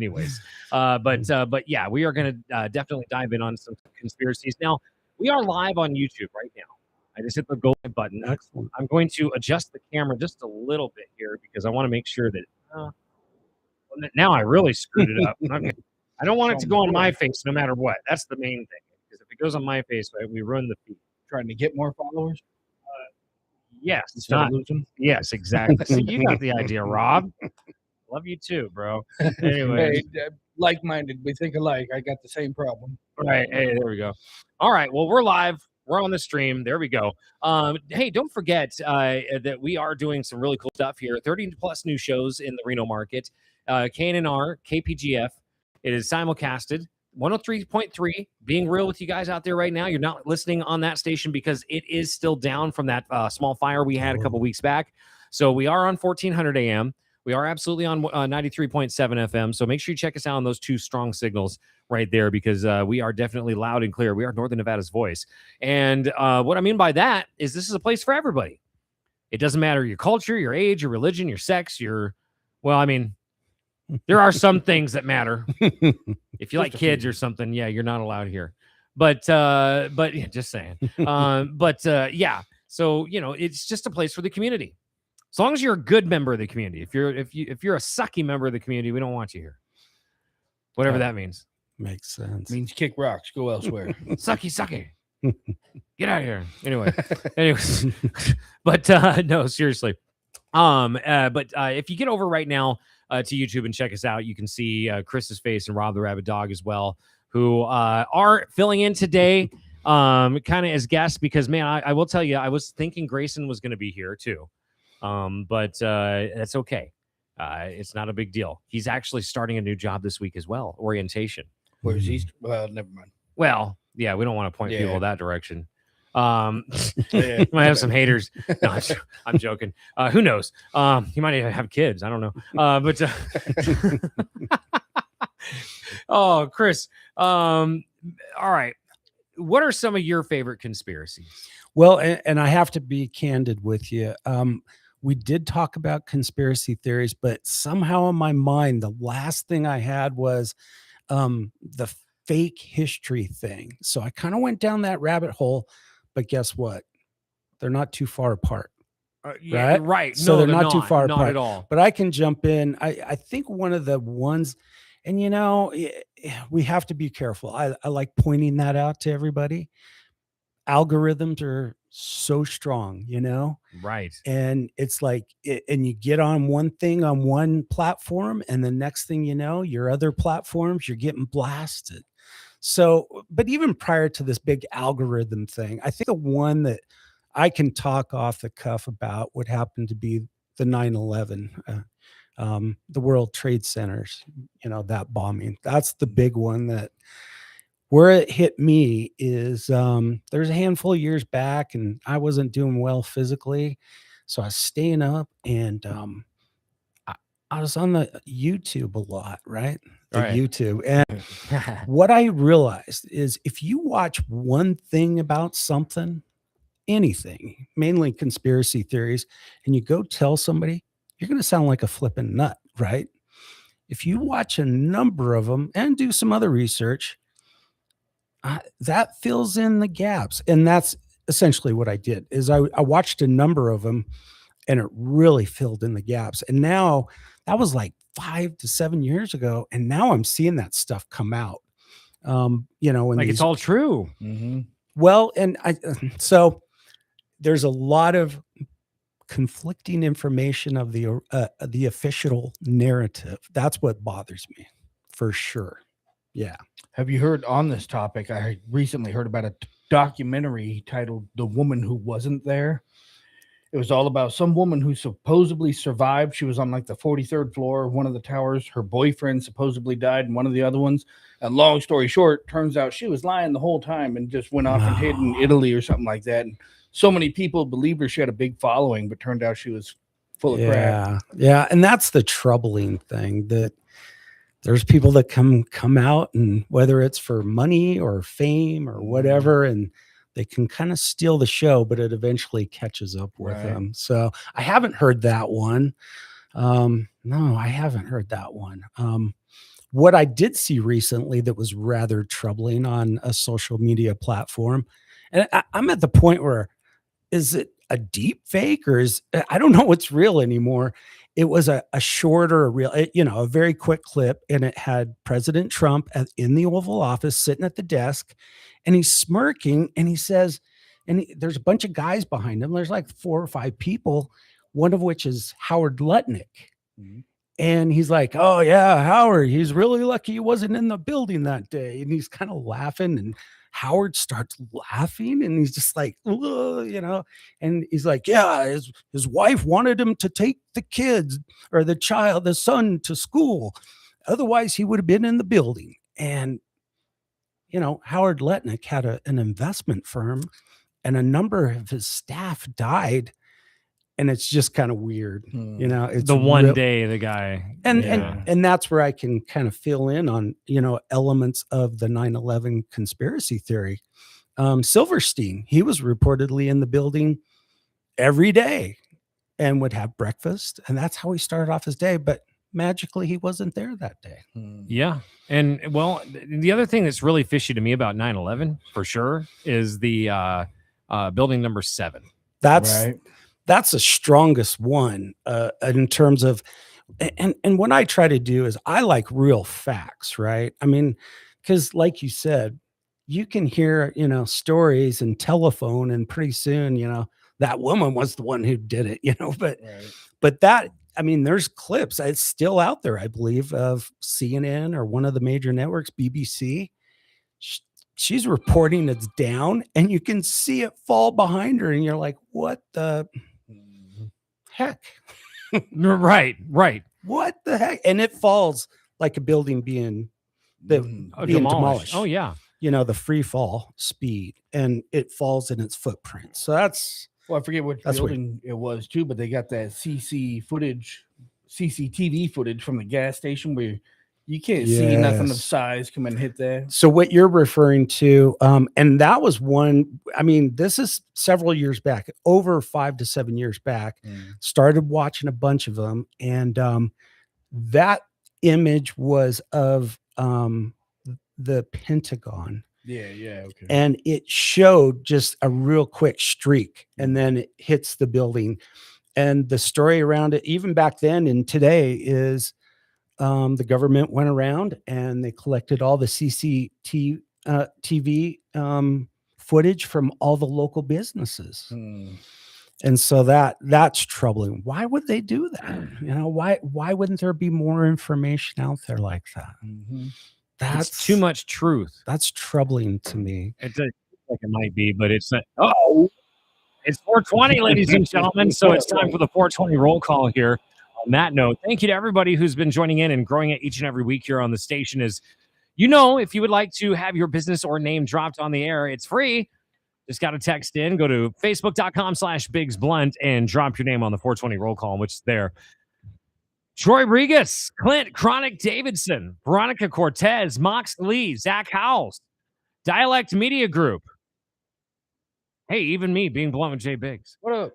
anyways. But yeah, we are going to definitely dive in on some conspiracies. Now, we are live on YouTube right now. I just hit the go live button. Excellent. I'm going to adjust the camera just a little bit here because I want to make sure that now I really screwed it up. Okay. I don't want it to go on my face no matter what. That's the main thing. Because if it goes on my face, we ruin the feed. Trying to get more followers? Yes. Instead of losing? Yes, exactly. So you got the idea, Rob. Love you too, bro. Anyway. Hey, like-minded. We think alike. I got the same problem. Right. Hey, there we go. All right. Well, we're live. We're on the stream. There we go. Hey, don't forget that we are doing some really cool stuff here. 30 plus new shows in the Reno market. KNR, KPGF. It is simulcasted. 103.3. Being real with you guys out there right now, you're not listening on that station because it is still down from that small fire we had a couple weeks back. So we are on 1400 AM. We are absolutely on 93.7 FM. So make sure you check us out on those two strong signals right there because we are definitely loud and clear. We are Northern Nevada's voice. And what I mean by that is this is a place for everybody. It doesn't matter your culture, your age, your religion, your sex, there are some things that matter. If you like kids or something, yeah, you're not allowed here. But yeah, just saying. Yeah. So, it's just a place for the community. As long as you're a good member of the community. If you're a sucky member of the community, we don't want you here. Whatever that means. Makes sense. Means kick rocks. Go elsewhere. Sucky. Get out of here. Anyways. But no, seriously. But if you get over right now to YouTube and check us out, you can see Chris's face and Rob the Rabbit Dog as well, who are filling in today kind of as guests because, man, I will tell you, I was thinking Grayson was going to be here too. But that's okay. It's not a big deal. He's actually starting a new job this week as well, orientation. Where's he? Well, never mind. Well, yeah, we don't want to point people that direction. You might have some haters. No, I'm joking. Who knows? He might even have kids. I don't know. Oh, Chris. All right. What are some of your favorite conspiracies? Well, and I have to be candid with you. We did talk about conspiracy theories, but somehow in my mind, the last thing I had was the fake history thing. So I kind of went down that rabbit hole, but guess what? They're not too far apart. Right. So they're not too far not apart at all. But I can jump in. I think one of the ones, and we have to be careful. I like pointing that out to everybody. Algorithms are so strong, Right. And it's like, and you get on one thing on one platform, and the next thing you know, your other platforms, you're getting blasted. So, but even prior to this big algorithm thing, I think the one that I can talk off the cuff about would happen to be the 9/11, the World Trade Centers, that bombing. That's the big one that where it hit me is there's a handful of years back and I wasn't doing well physically. So I was staying up and I was on the YouTube a lot, right? YouTube. And what I realized is if you watch one thing about something, anything, mainly conspiracy theories, and you go tell somebody, you're going to sound like a flipping nut, right? If you watch a number of them and do some other research, that fills in the gaps. And that's essentially what I did is I watched a number of them and it really filled in the gaps. And now that was like 5 to 7 years ago. And now I'm seeing that stuff come out, like it's all true. Mm-hmm. Well, and so there's a lot of conflicting information of the official narrative. That's what bothers me for sure. Yeah. Have you heard on this topic? I recently heard about a documentary titled The Woman Who Wasn't There. It was all about some woman who supposedly survived. She was on like the 43rd floor of one of the towers. Her boyfriend supposedly died in one of the other ones. And long story short, turns out she was lying the whole time and just went off and hid in Italy or something like that. And so many people believed her. She had a big following, but turned out she was full of crap. Yeah. And that's the troubling thing, that there's people that come out, and whether it's for money or fame or whatever, and they can kind of steal the show, but it eventually catches up with them. So I haven't heard that one. No, I haven't heard that one. What I did see recently that was rather troubling on a social media platform, and I'm at the point where, is it a deep fake or I don't know what's real anymore. It was a shorter, a very quick clip, and it had President Trump in the Oval Office sitting at the desk, and he's smirking, and he says, there's a bunch of guys behind him. There's like 4 or 5 people, one of which is Howard Lutnick. Mhm. And he's like, "Oh yeah, Howard, he's really lucky he wasn't in the building that day." And he's kind of laughing, and Howard starts laughing, and he's just like, "Ugh," and he's like, "Yeah, his wife wanted him to take the kids or the son to school. Otherwise, he would have been in the building." And Howard Letnick had an investment firm, and a number of his staff died. And it's just kind of weird, it's the one day the guy, and that's where I can kind of fill in on, elements of the 9/11 conspiracy theory. Silverstein, he was reportedly in the building every day and would have breakfast. And that's how he started off his day. But magically, he wasn't there that day. Yeah. And well, the other thing that's really fishy to me about 9/11 for sure is the building number 7. That's the strongest one in terms of, and what I try to do is I like real facts, right? I mean, because like you said, you can hear, stories and telephone, and pretty soon, that woman was the one who did it, but that, I mean, there's clips, it's still out there, I believe, of CNN or one of the major networks, BBC. She's reporting it's down, and you can see it fall behind her, and you're like, what the heck? Right. What the heck? And it falls like a building being demolished. Oh yeah. The free fall speed, and it falls in its footprint. So that's, well, I forget what building it was too, but they got that CCTV footage from the gas station where you can't see nothing of size come and hit there. So what you're referring to, and that was one, I mean, this is several years back, over 5 to 7 years back, started watching a bunch of them. And that image was of the Pentagon. Okay. And it showed just a real quick streak, and then it hits the building. And the story around it, even back then and today, is the government went around and they collected all the CCTV footage from all the local businesses. And so that's troubling. Why would they do that? Why wouldn't there be more information out there like that? That's too much truth. That's troubling to me. It does like it might be, but it's not. It's 420, ladies and gentlemen. So it's time for the 420 roll call here. On that note, thank you to everybody who's been joining in and growing it each and every week here on the station. If you would like to have your business or name dropped on the air, it's free. Just got to text in, go to facebook.com/BiggsBlunt and drop your name on the 420 roll call, which is there. Troy Regas, Clint Chronic Davidson, Veronica Cortez, Mox Lee, Zach Howells, Dialect Media Group. Hey, even me being blunt with J.Biggs. What up?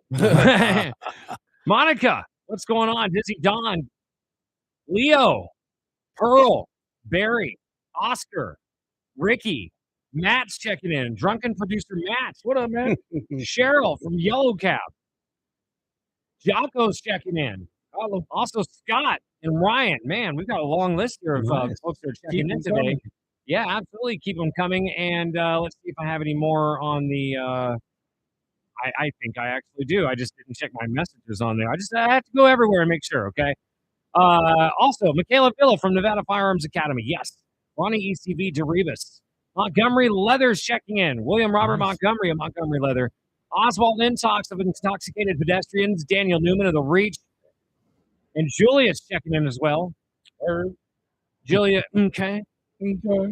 Monica, what's going on? Dizzy Don, Leo, Pearl, Barry, Oscar, Ricky, Matt's checking in. Drunken producer Matt. What up, man? Cheryl from Yellow Cab. Jocko's checking in. Also, Scott and Ryan. Man, we've got a long list here of folks that are checking in today. Coming. Yeah, absolutely. Keep them coming. And let's see if I have any more on the I think I actually do. I just didn't check my messages on there. I have to go everywhere and make sure, okay? Also, Michaela Villa from Nevada Firearms Academy. Yes. Ronnie ECV DeRibas. Montgomery Leather's checking in. William Robert Montgomery of Montgomery Leather. Oswald Intox of Intoxicated Pedestrians. Daniel Newman of The Reach. And Julia's checking in as well. Julia, okay. There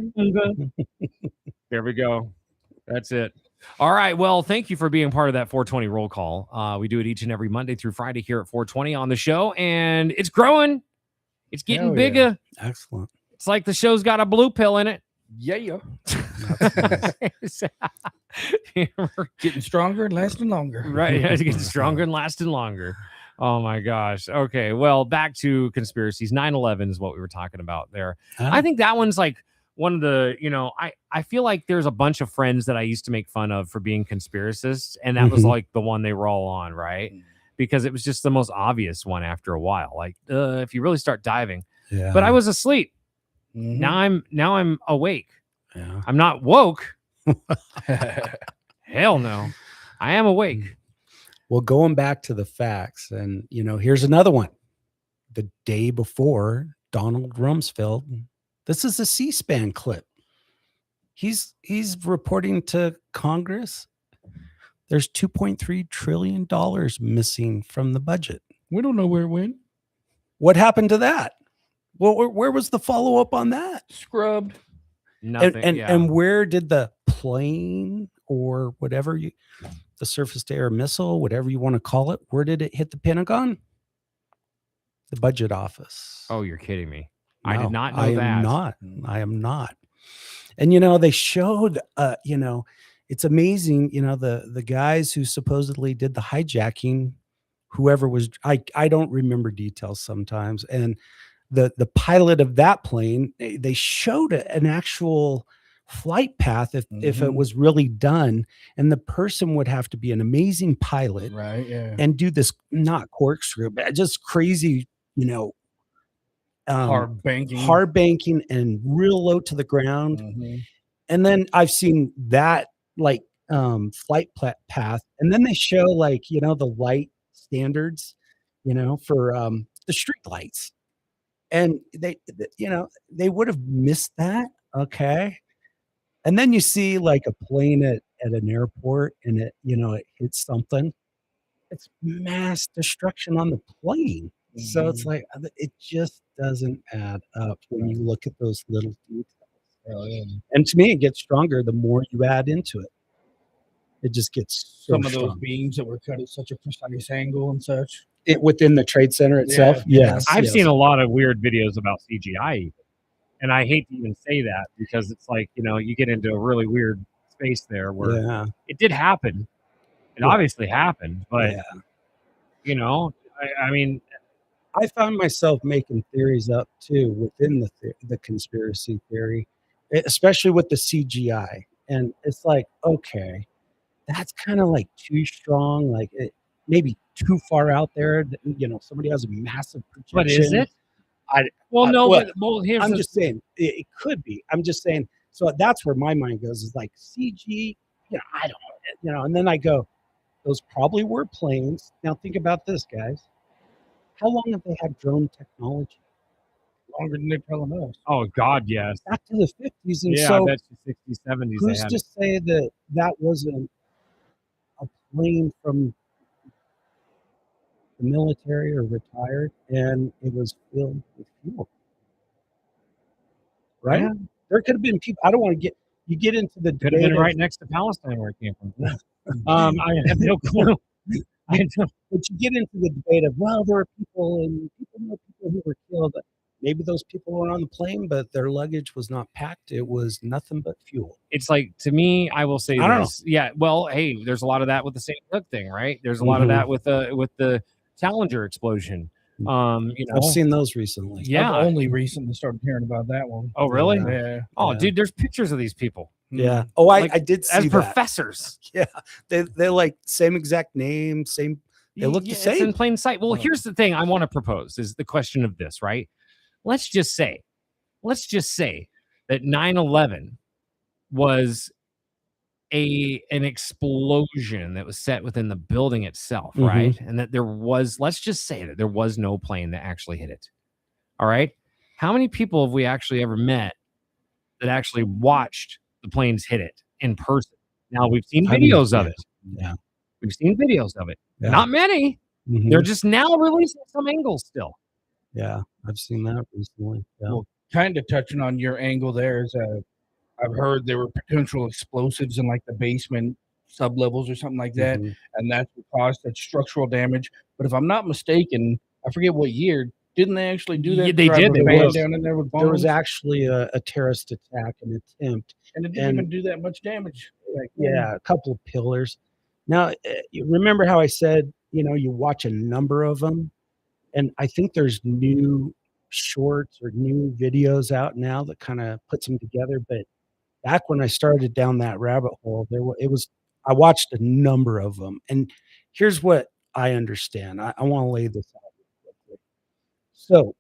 we go. That's it. All right. Well, thank you for being part of that 420 roll call. We do it each and every Monday through Friday here at 420 on the show, and it's growing. It's getting bigger. Yeah. Excellent. It's like the show's got a blue pill in it. Yeah. Nice. Getting stronger and lasting longer. Right. It's getting stronger and lasting longer. Oh my gosh. Okay. Well, back to conspiracies. 9/11 is what we were talking about there. I Ah, think that one's like one of the, I feel like there's a bunch of friends that I used to make fun of for being conspiracists, and that was mhm. like the one they were all on, right? Because it was just the most obvious one after a while. Like, if you really start diving. But I Yeah, was asleep. Mhm. Now I'm awake. yeah. I'm not woke. Hell no. I am awake. Well, going back to the facts, and here's another one. The day before Donald Rumsfeld, this is a C-SPAN clip. He's reporting to Congress. There's $2.3 trillion missing from the budget. We don't know where it went. What happened to that? Well, where was the follow up on that? Scrubbed. Nothing. And where did the plane or whatever the surface to air missile, whatever you want to call it, where did it hit the Pentagon? The budget office. Oh, you're kidding me. I did No, not know I that. am not. I am not. And they showed it's amazing, the guys who supposedly did the hijacking, whoever was I don't remember details sometimes. And the pilot of that plane, they showed an actual flight path if it Mhm. was really done, and the person would have to be an amazing pilot Right. Yeah. and do this, not corkscrew, but just crazy, Hard banking. hard banking and real low to the ground. Mhm. And then I've seen that like flight path, and then they show like the light standards, for the street lights, and they would have missed that. Okay. And then you see like a plane at an airport, and it hits something. It's mass destruction on the plane. So it's Mhm. like it just doesn't add up when you look at those little details. Oh, yeah. And to me, it gets stronger the more you add into it. It just gets so Some of those strong. beams that were cut at such a precise angle and such. Within the Trade Center itself, Yeah. yes. I've yes. seen a lot of weird videos about CGI, even. And I hate to even say that because it's like, you get into a really weird space there where Yeah, it did happen. It Yeah. obviously happened, but yeah. I mean, I found myself making theories up too within the conspiracy theory, especially with the CGI. And it's like, okay, that's kind of like too strong, like maybe too far out there. Somebody has a massive projection. but is it? I, Well, no, well, but here's I'm the just saying it could be. I'm just saying. So that's where my mind goes, is like CG. I don't. And then I go, those probably were planes. Now think about this, guys. How long have they had drone technology? Longer than they're telling us. Oh God, yes. Back to the 50s. And Yeah, I so bet you 60s, 70s they who's had to it. say that that wasn't a plane from the military or retired, and it was filled with fuel? Right? Yeah. There could have been people. I don't want to you get into the Could have debate been of, right next to Palestine where it came from. Yeah. I have no clue. I don't, but you get into the debate of, well, there are people and people know people who were killed. Maybe those people were on the plane, but their luggage was not packed. It was nothing but fuel. it's like, to me, I will say I don't this. Yeah, well, hey, there's a lot of that with the St. Hook thing, right? There's a lot of Mhm. that with the Challenger explosion. I've seen those recently. Yeah. I've only recently started hearing about that one. Oh, really? Yeah. Yeah. Oh, Yeah. dude, there's pictures of these people Yeah. Oh, Like, I did see as that. professors. Yeah. They're like same exact name, same. They look the It's same. in plain sight. Well, here's the thing I want to propose is the question of this, right? Let's just say that 9/11 was an explosion that was set within the building itself, Mhm. right? And that let's just say that there was no plane that actually hit it. All right. How many people have we actually ever met that actually watched the planes hit it in person? Now we've seen videos of it. Yeah. We've seen videos of it. Yeah. Not many. Mhm. They're just now releasing some angles still. Yeah. I've seen that recently. Yeah. Well, kind of touching on your angle there is I've heard there were potential explosives in like the basement sublevels or something like that, Mhm. and that's what caused that structural damage. But if I'm not mistaken, I forget what year, didn't they actually do that? Yeah, they Drive did. a They van was. down in there with bombs? There was actually a terrorist attack, an attempt. and it didn't even do that much damage. Like, Yeah, a couple of pillars. Now, you remember how I said you watch a number of them, and I think there's new shorts or new videos out now that kind of puts them together. But back when I started down that rabbit hole, I watched a number of them, and here's what I understand. I want to lay this out real quickly. So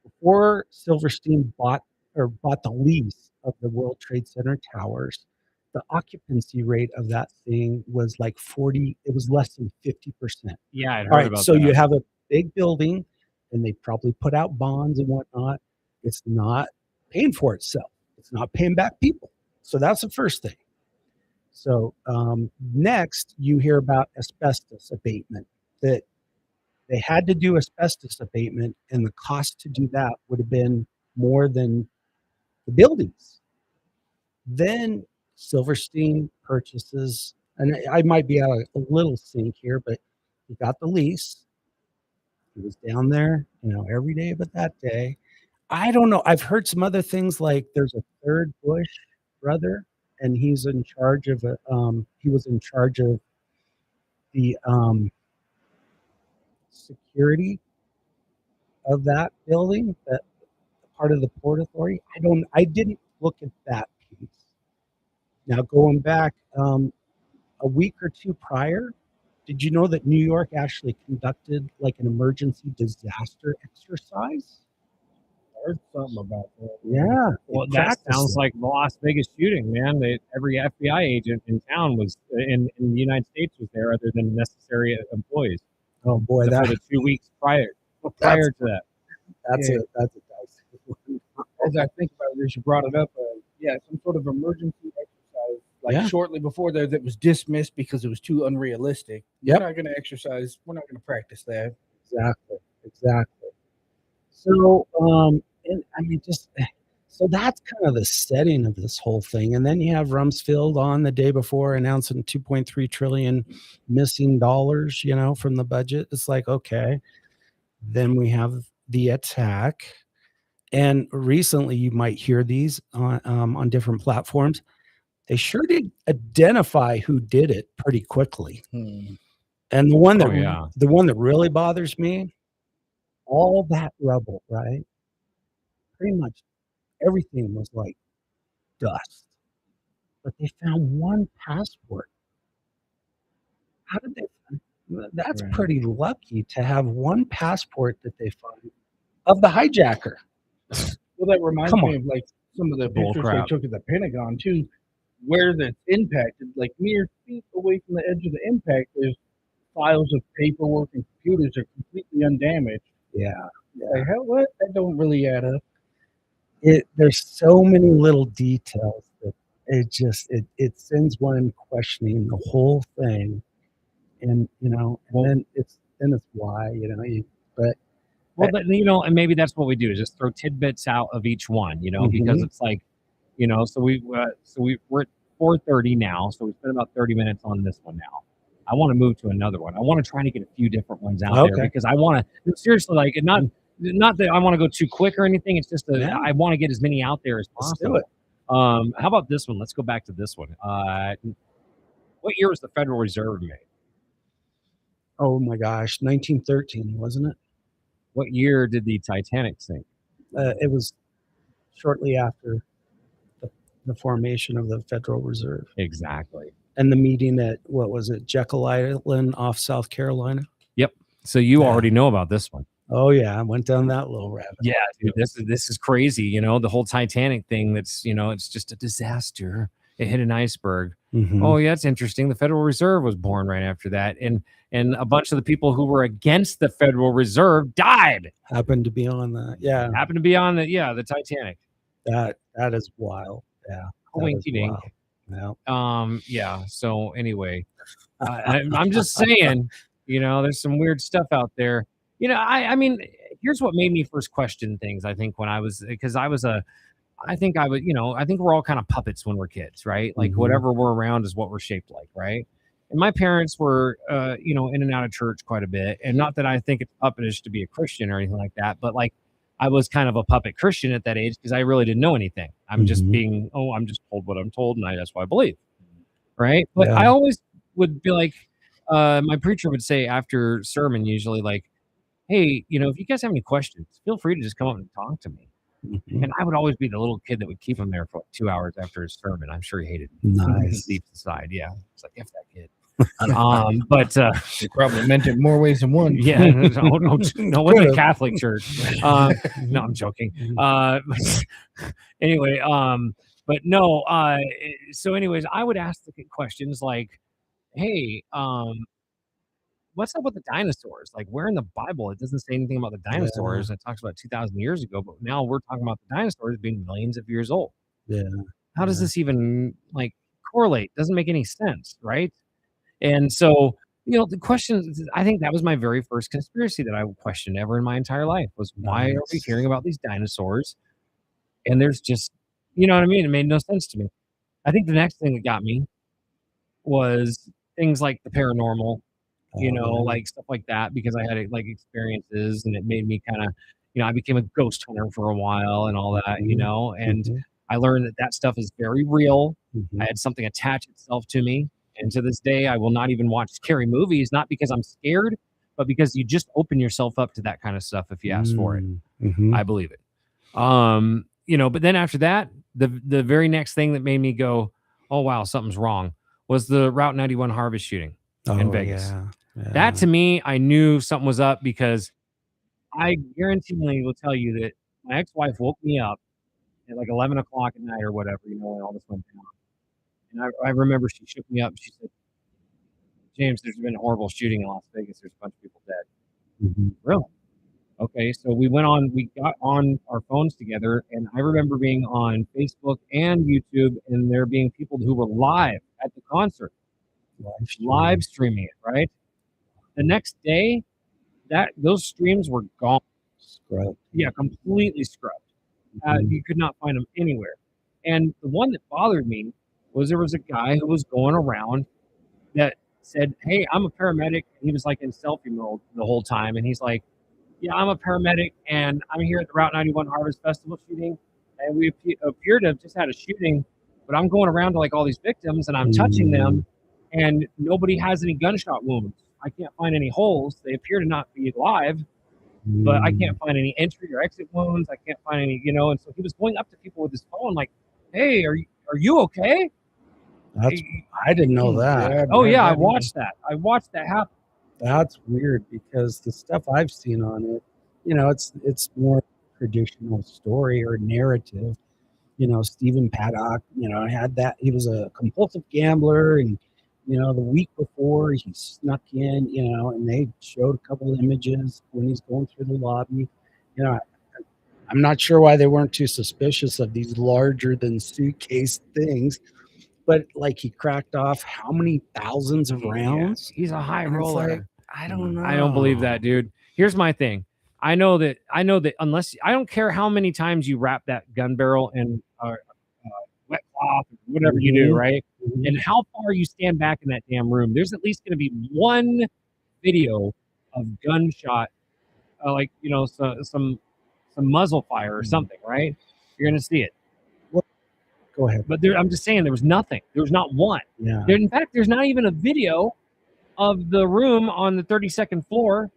before Silverstein bought the lease of the World Trade Center towers, the occupancy rate of that thing was like 40, it was less than 50%. Yeah, I'd All heard right, about so that. you have a big building and they probably put out bonds and whatnot. It's not paying for itself. It's not paying back people. So that's the first thing. So next, you hear about asbestos abatement, that they had to do asbestos abatement, and the cost to do that would have been more than the buildings. Then Silverstein purchases, and I might be out a little sync here, but he got the lease. He was down there, every day but that day. I don't know. I've heard some other things, like there's a third Bush brother, and he's in charge of he was in charge of the security of that building, that part of the Port Authority. I didn't look at that piece. Now going back a week or two prior, did you know that New York actually conducted like an emergency disaster exercise? I heard something about that. Yeah. Well, that sounds like the Las Vegas shooting, man. Every FBI agent in town was in the United States was there, other than necessary employees. Oh boy, for the 2 weeks prior to that. That's a dicey one. As I think about it, as you brought it up, some sort of emergency exercise, like shortly before there, that was dismissed because it was too unrealistic. Yep. We're not going to exercise. We're not going to practice that. Exactly. So, and I mean, so that's kind of the setting of this whole thing. And then you have Rumsfeld on the day before announcing 2.3 trillion missing dollars, from the budget. It's like, okay. Then we have the attack. And recently you might hear these on different platforms. They sure did identify who did it pretty quickly. And the one that really bothers me, all that rubble, right? Pretty much everything was like dust. But they found one passport. How did they find? That's pretty lucky to have one passport that they find of the hijacker. Well, that reminds me of like some of the pictures they took at the Pentagon too, where that's impacted, like mere feet away from the edge of the impact, there's files of paperwork and computers are completely undamaged. Yeah. Like, what? That don't really add up. There's so many little details that it sends one questioning the whole thing, and then it's why but. Well, and maybe that's what we do, is just throw tidbits out of each one, because it's like, so we're at 4:30 now, so we spent about 30 minutes on this one now. I want to move to another one. I want to try to get a few different ones out there, because I want to seriously, like, not that I want to go too quick or anything. It's just I want to get as many out there as possible. Let's do it. How about this one? Let's go back to this one. What year was the Federal Reserve made? Oh my gosh, 1913, wasn't it? What year did the Titanic sink? It was shortly after the formation of the Federal Reserve. Exactly. And the meeting at, what was it, Jekyll Island off South Carolina? Yep. So you already know about this one. Oh yeah, I went down that little rabbit. Yeah, dude, this is crazy. The whole Titanic thing. That's it's just a disaster. It hit an iceberg. Mm-hmm. Oh yeah, it's interesting. The Federal Reserve was born right after that, and a bunch of the people who were against the Federal Reserve died. Happened to be on that. Yeah. Happened to be on the Titanic. That is wild. Yeah. Winky dink. Yeah. Yeah. So anyway, I'm just saying, there's some weird stuff out there. I mean, here's what made me first question things. I think when I was, because I think we're all kind of puppets when we're kids, right? Like whatever we're around is what we're shaped like, right? And my parents were, in and out of church quite a bit. And not that I think it's puppetish to be a Christian or anything like that, but like I was kind of a puppet Christian at that age because I really didn't know anything. I'm just I'm just told what I'm told, and that's what I believe, right? But I always would be like, my preacher would say after sermon, usually like, "Hey, if you guys have any questions, feel free to just come up and talk to me." Mhm. And I would always be the little kid that would keep him there for like 2 hours after his sermon. I'm sure he hated me. Nice. Deep inside, yeah. It's like, F that kid. But He probably meant it more ways than one. yeah, no, with the Catholic Church. No, I'm joking. Anyway, but no. So, anyways, I would ask the questions like, "Hey, what's up with the dinosaurs? Like, where in the Bible it doesn't say anything about the dinosaurs? It talks about 2,000 years ago, but now we're talking about the dinosaurs being millions of years old. Yeah. How does this even like correlate? Doesn't make any sense, right?" And so, the questions, I think that was my very first conspiracy that I questioned ever in my entire life was why are we Nice. hearing about these dinosaurs? And there's just, you know what I mean? It made no sense to me. I think the next thing that got me was things like the paranormal, Oh, like stuff like that, because I had like experiences and it made me kind of, I became a ghost hunter for a while and all that, and mhm, I learned that that stuff is very real. I mhm. had something attach itself to me. And to this day, I will not even watch scary movies, not because I'm scared, but because you just open yourself up to that kind of stuff if you ask for it. Mhm. I believe it. But then after that, the very next thing that made me go, "Oh wow, something's wrong," was the Route 91 harvest shooting in Oh, Vegas. yeah. That Yeah. to me, I knew something was up because I guaranteeingly will tell you that my ex-wife woke me up at like 11 o'clock at night or whatever, when all this went down. And I remember she shook me up. She said, "James, there's been a horrible shooting in Las Vegas. There's a bunch of people dead." Mhm. Really? Okay. So we got on our phones together, and I remember being on Facebook and YouTube, and there being people who were live at the concert, Live live stream. streaming it, right? The next day, those streams were gone. Scrub. Yeah, completely scrubbed. Mhm. You could not find them anywhere. And the one that bothered me was there was a guy who was going around that said, "Hey, I'm a paramedic." And he was like in selfie mode the whole time. And he's like, "Yeah, I'm a paramedic and I'm here at the Route 91 Harvest Festival shooting. And we appear to have just had a shooting, but I'm going around to like all these victims and I'm touching them and nobody has any gunshot wounds. I can't find any holes. They appear to not be alive, but I can't find any entry or exit wounds. I can't find any, And so he was going up to people with his phone like, "Hey, are you okay?" That's I didn't know that. Yeah, Oh yeah, I that- watched that. I watched that happen. That's weird because the stuff I've seen on it, it's more traditional story or narrative. Stephen Paddock, had that. He was a compulsive gambler, and the week before he snuck in, and they showed a couple of images when he's going through the lobby. You know, I'm not sure why they weren't too suspicious of these larger than suitcase things, but like he cracked off how many thousands of rounds? He's a high And it's roller. like, I don't know. I don't believe that, dude. Here's my thing. I know that unless I don't care how many times you wrap that gun barrel in wet cloth or whatever you do, Mhm. right? Mhm. And how far you stand back in that damn room, there's at least going to be one video of gunshot, some muzzle fire or something, right? You're going to see it. Go ahead. But I'm just saying there was nothing. There was not one. Yeah. In fact, there's not even a video of the room on the 32nd floor,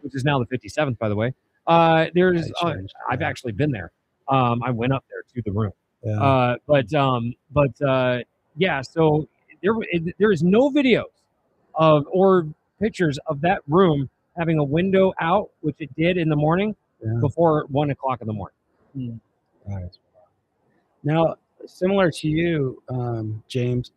which is now the 57th, by the way. There's I've actually been there. I went up there to the room. Yeah. Yeah. So there is no videos of or pictures of that room having a window out, which it did in the morning before 1 o'clock in the morning. Right. Now, similar to you, James,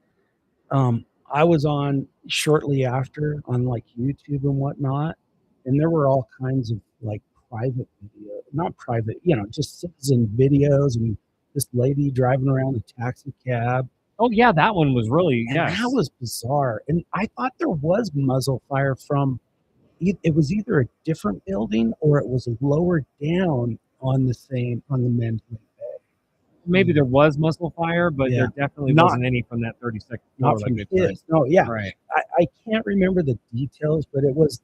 I was on shortly after on like YouTube and whatnot, and there were all kinds of like private video, not private, just citizen videos, and this lady driving around a taxi cab. Oh yeah, that one was really And that was bizarre. And I thought there was muzzle fire from it was either a different building or it was lower down on the men's wing. Maybe there was muzzle fire, but there definitely wasn't any from that 32nd floor. Not from his. No, yeah. Right. I can't remember the details, but it was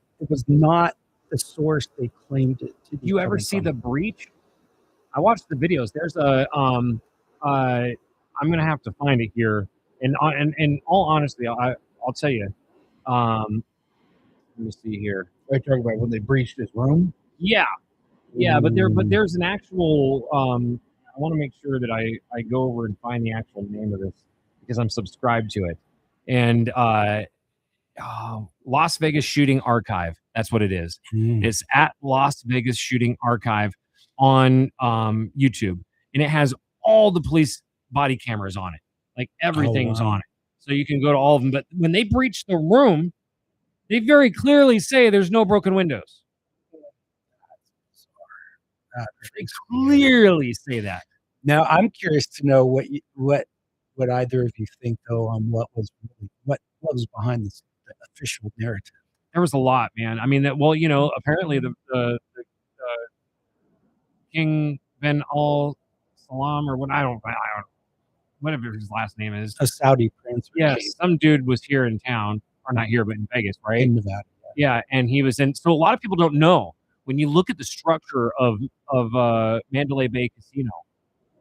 not the source they claimed it to be. You ever see the breach? I watched the videos. There's I'm gonna have to find it here. And in all honesty, I'll tell you, Let me see here. Are you talking about when they breached his room? Yeah, but there's an actual. I want to make sure that I go over and find the actual name of this because I'm subscribed to it, and Las Vegas Shooting Archive. That's what it is. It's at Las Vegas Shooting Archive on YouTube, and it has all the police body cameras on it. Like everything's on it, so you can go to all of them. But when they breach the room, they very clearly say there's no broken windows. They clearly say that. Now, I'm curious to know what either of you think, though, on what was behind the official narrative. There was a lot, man. I mean, apparently the King Ben Al Salam or what I don't whatever his last name is. A Saudi prince. Yes, some dude was here in town, or not here, but in Vegas, right? In Nevada. Yeah, and he was in. So a lot of people don't know when you look at the structure of Mandalay Bay Casino,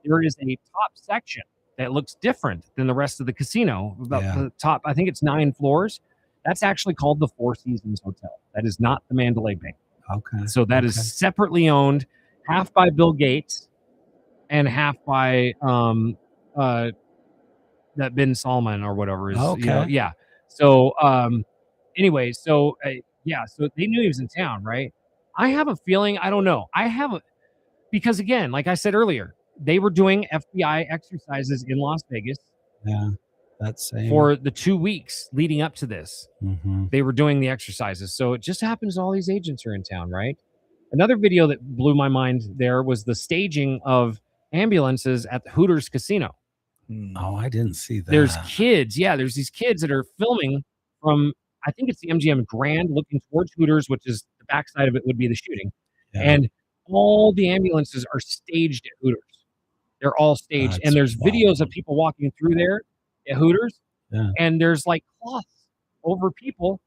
there is a top section that looks different than the rest of the casino. About the top, I think it's 9 floors. That's actually called the Four Seasons Hotel. That is not the Mandalay Bay. Okay. So that is separately owned, half by Bill Gates and half by that bin Salman or whatever is. Yeah. So anyway, so so they knew he was in town, right? I have a feeling, I don't know. Because again, like I said earlier, they were doing FBI exercises in Las Vegas. Yeah. That's same. For the 2 weeks leading up to this. Mm-hmm. They were doing the exercises. So it just happens all these agents are in town, right? Another video that blew my mind there was the staging of ambulances at the Hooters Casino. Oh, I didn't see that. There's kids. Yeah, there's these kids that are filming from, I think it's the MGM Grand looking towards Hooters, which is the backside of it would be the shooting. Yeah. And all the ambulances are staged at Hooters. They're all staged. That's and there's videos of people walking through there at Hooters. Yeah. And there's like cloths over people.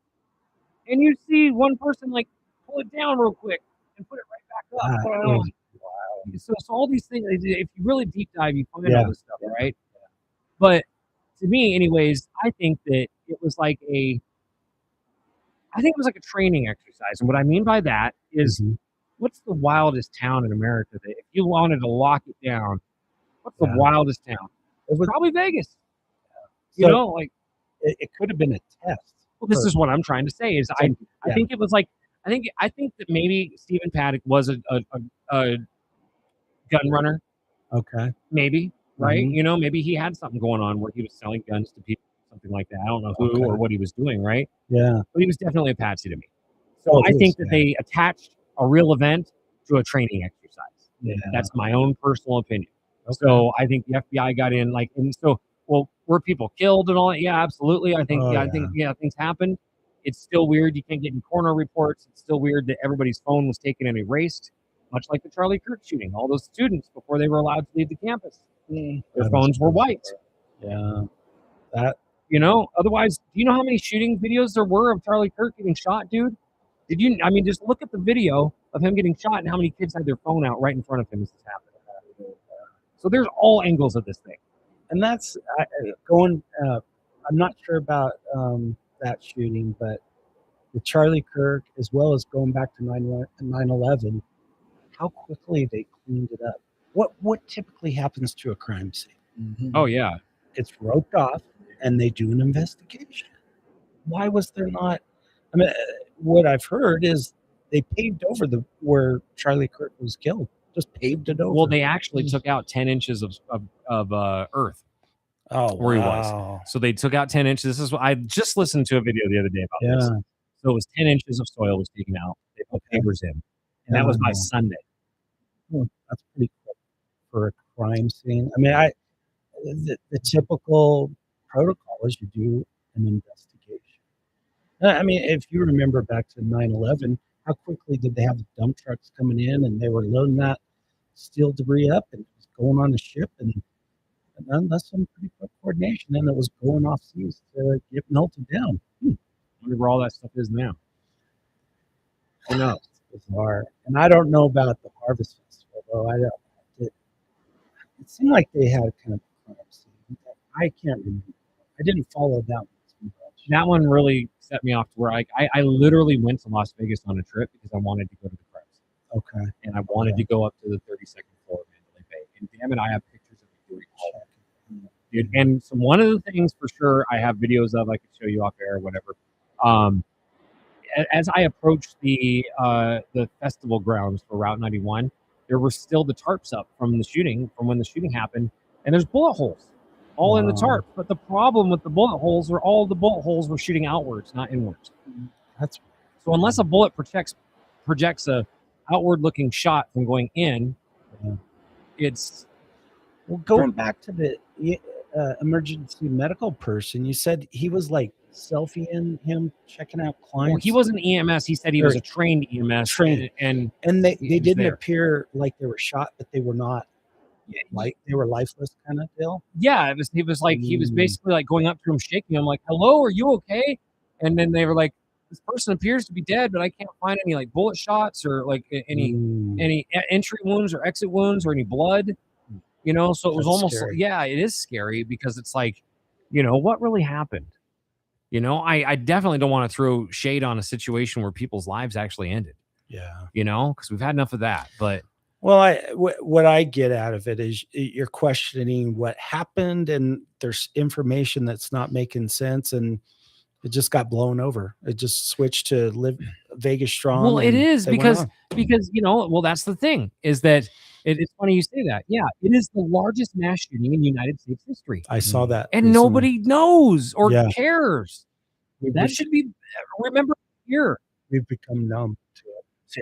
And you see one person like pull it down real quick and put it right back up. Wow. So all these things, if you really deep dive, you find all this stuff, right? But to me, anyways, I think that it was like a training exercise. And what I mean by that is, what's the wildest town in America that if you wanted to lock it down, what's the wildest town? It was probably Vegas. You know, like it could have been a test. Well, this is what I'm trying to say is I think it was like, I think that maybe Stephen Paddock was a gun runner. Okay. Maybe. Right? You know, maybe he had something going on where he was selling guns to people, something like that. I don't know who or what he was doing, right? Yeah. But he was definitely a patsy to me. So I think that they attached a real event to a training exercise. Yeah. That's my own personal opinion. Okay. So I think the FBI got in were people killed and all that? Yeah, absolutely. I think things happened. It's still weird. You can't get in corner reports. It's still weird that everybody's phone was taken and erased, much like the Charlie Kirk shooting. All those students, before they were allowed to leave the campus, their phones were wiped. Yeah. Otherwise, do you know how many shooting videos there were of Charlie Kirk getting shot, dude? Just look at the video of him getting shot and how many kids had their phone out right in front of him as this happened. So there's all angles of this thing. And that's I'm not sure about that shooting, but with Charlie Kirk, as well as going back to 9/11, how quickly they cleaned it up. What typically happens to a crime scene? Mm-hmm. Oh, yeah. It's roped off, and they do an investigation. Why was there not? I mean, what I've heard is they paved over where Charlie Kirk was killed. Just paved it over. Well, they actually took out 10 inches of earth. Oh, where he was. So they took out 10 inches. This is what I just listened to a video the other day about this. So it was 10 inches of soil was taken out. They put pavers in, and that was by Sunday. Well, that's pretty quick for a crime scene. I mean, the typical protocol is you do an investigation. I mean, if you remember back to 9/11, how quickly did they have the dump trucks coming in and they were loading that steel debris up and it was going on the ship, and then that's some pretty quick coordination, and it was going off seas to get melted down. I wonder where all that stuff is now. Who knows? It's bizarre. And I don't know about the Harvest Festival, though. It seemed like they had kind of a crime scene. I can't remember. I didn't follow that much. that one really set me off to where I literally went to Las Vegas on a trip because I wanted to go to the Krebs. Okay. And I wanted to go up to the 32nd floor of Mandalay Bay. And damn it, I have pictures of me doing all that. Dude, and so one of the things for sure I have videos of, I could show you off air or whatever. As I approached the festival grounds for Route 91, there were still the tarps up from the shooting, from when the shooting happened, and there's bullet holes all in the tarp. But the problem with the bullet holes were all the bullet holes were shooting outwards, not inwards. That's so unless a bullet projects a outward looking shot from going in, it's going back to the emergency medical person. You said he was like selfieing him, checking out clients. Well, he wasn't EMS. He said he was a trained EMS. And they didn't appear like they were shot, but they were not. Like they were lifeless kind of deal. Yeah, he was basically like going up to him, shaking him, like, "Hello, are you okay?" And then they were like, "This person appears to be dead, but I can't find any like bullet shots or like any entry wounds or exit wounds or any blood." You know, so it was almost scary. It is scary because it's like, you know, what really happened? You know, I definitely don't want to throw shade on a situation where people's lives actually ended. Yeah, you know, because we've had enough of that, but. Well, what I get out of it is you're questioning what happened, and there's information that's not making sense, and it just got blown over. It just switched to live Vegas strong. Well, it is because you know, well, that's the thing is that it's funny you say that. Yeah, it is the largest mass shooting in United States history. I saw that, and recently. Nobody knows or cares. That should be remembered here. We've become numb to it. See,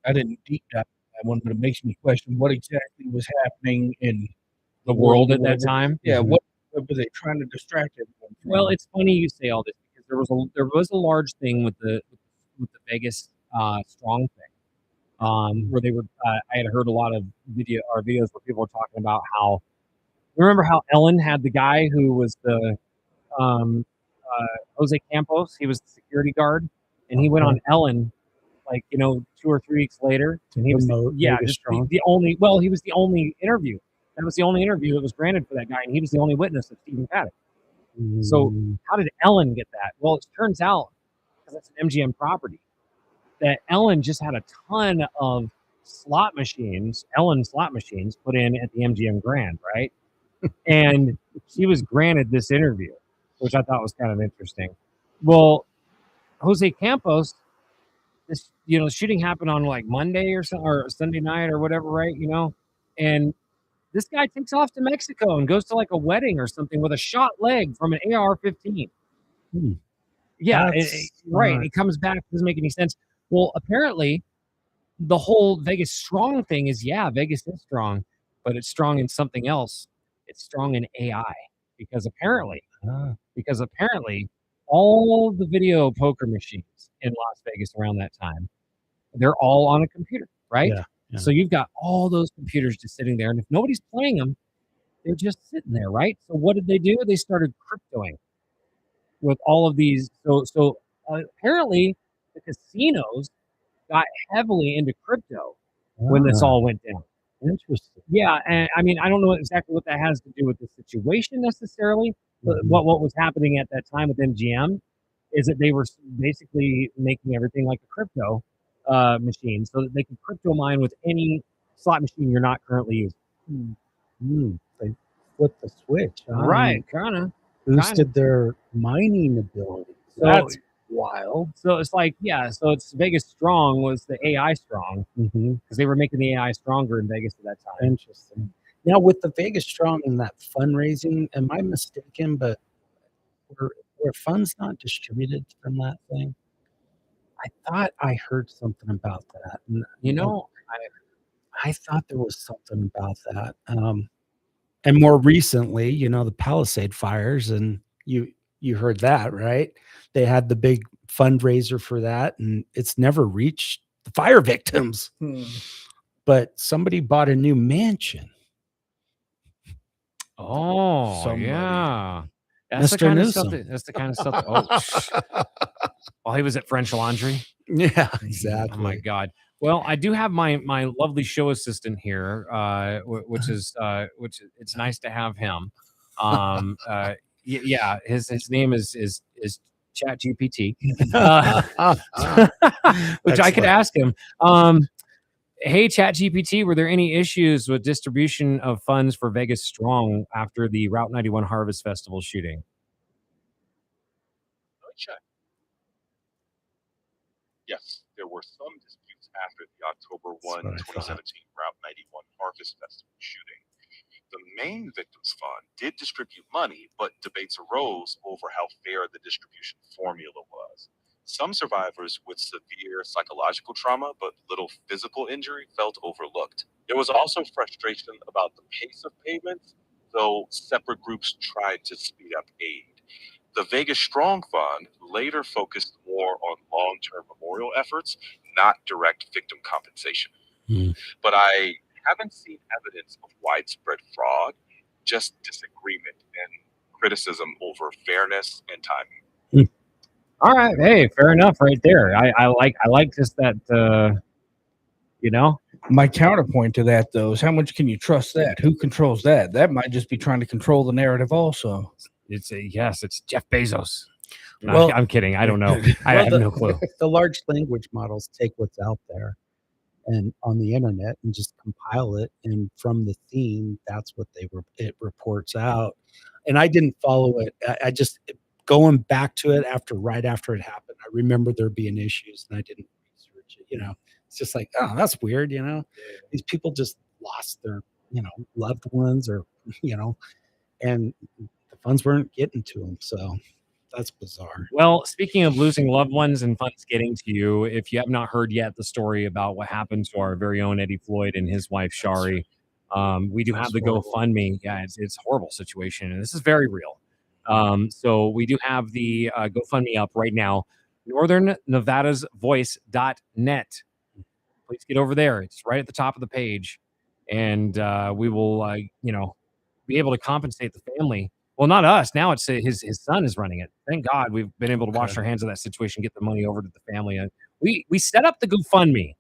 I didn't deep dive. One, but it makes me question what exactly was happening in the world at that time. Yeah, what were they trying to distract everyone from? Well, it's funny you say all this because there was a large thing with the Vegas strong thing, where they were. I had heard a lot of videos where people were talking about how. Remember how Ellen had the guy who was the Jose Campos? He was the security guard, and he went on Ellen. Like, you know, 2 or 3 weeks later, and he was the only. Well, he was the only interview. That was the only interview that was granted for that guy, and he was the only witness of Stephen Paddock. So, how did Ellen get that? Well, it turns out because it's an MGM property that Ellen just had a ton of Ellen slot machines put in at the MGM Grand, right? And she was granted this interview, which I thought was kind of interesting. Well, Jose Campos. This, you know, shooting happened on like Monday or Sunday night or whatever, right? You know, and this guy takes off to Mexico and goes to like a wedding or something with a shot leg from an AR-15. Yeah, right. He comes back. Doesn't make any sense. Well, apparently, the whole Vegas strong thing is Vegas is strong, but it's strong in something else. It's strong in AI because apparently, all the video poker machines in Las Vegas around that time, they're all on a computer, right? Yeah. So you've got all those computers just sitting there, and if nobody's playing them, they're just sitting there, right? So what did they do? They started cryptoing with all of these. So apparently the casinos got heavily into crypto when this all went down. Interesting. Yeah, and I mean, I don't know exactly what that has to do with the situation necessarily, but what was happening at that time with MGM is that they were basically making everything like a crypto machine so that they could crypto mine with any slot machine you're not currently using. They flipped the switch. Right, kind of. Boosted their mining ability. So that's wild. So it's like, so it's Vegas strong was the AI strong because they were making the AI stronger in Vegas at that time. Interesting. Now with the Vegas strong and that fundraising, am I mistaken? But were funds not distributed from that thing? I thought I heard something about that. And, you know, I thought there was something about that. And more recently, you know, the Palisade fires, and you heard that, right? They had the big fundraiser for that, and it's never reached the fire victims. But somebody bought a new mansion. Oh, yeah. That's Mr. the kind Newsom. That's the kind of stuff. While he was at French Laundry. Yeah, exactly. Oh my God. Well, I do have my lovely show assistant here, which it's nice to have him. Yeah, his name is Chat GPT, which I could Excellent. ask him. Hey, Chat GPT, were there any issues with distribution of funds for Vegas Strong after the Route 91 Harvest Festival shooting? Let me check. Yes, there were some disputes after the October 1, what I thought. 2017 Route 91 Harvest Festival shooting. The main victims fund did distribute money, but debates arose over how fair the distribution formula was. Some survivors with severe psychological trauma but little physical injury felt overlooked. There was also frustration about the pace of payments, though separate groups tried to speed up aid. The Vegas Strong Fund later focused more on long-term memorial efforts, not direct victim compensation. But I haven't seen evidence of widespread fraud, just disagreement and criticism over fairness and timing. All right, hey, fair enough, right there. I like just that. You know, My counterpoint to that, though, is how much can you trust that? Who controls that? That might just be trying to control the narrative also. it's Jeff Bezos. No, Well- I'm kidding. I don't know. I Well, have no clue. The large language models take what's out there and on the internet and just compile it, and from the theme, that's what it reports out. And I didn't follow it. I just going back to it right after it happened. I remember there being issues, and I didn't research it. It's just like, oh, that's weird. These people just lost their loved ones, or and the funds weren't getting to them. So that's bizarre. Well, speaking of losing loved ones and funds getting to you, if you have not heard yet the story about what happened to our very own Eddie Floyd and his wife Shari, we do have the GoFundMe. Yeah, it's a horrible situation, and this is very real. So we do have the GoFundMe up right now, northernnevadasvoice.net. Please get over there. It's right at the top of the page, and we will, be able to compensate the family. Well, not us. Now it's his son is running it. Thank God we've been able to wash our hands of that situation, get the money over to the family. And we set up the GoFundMe,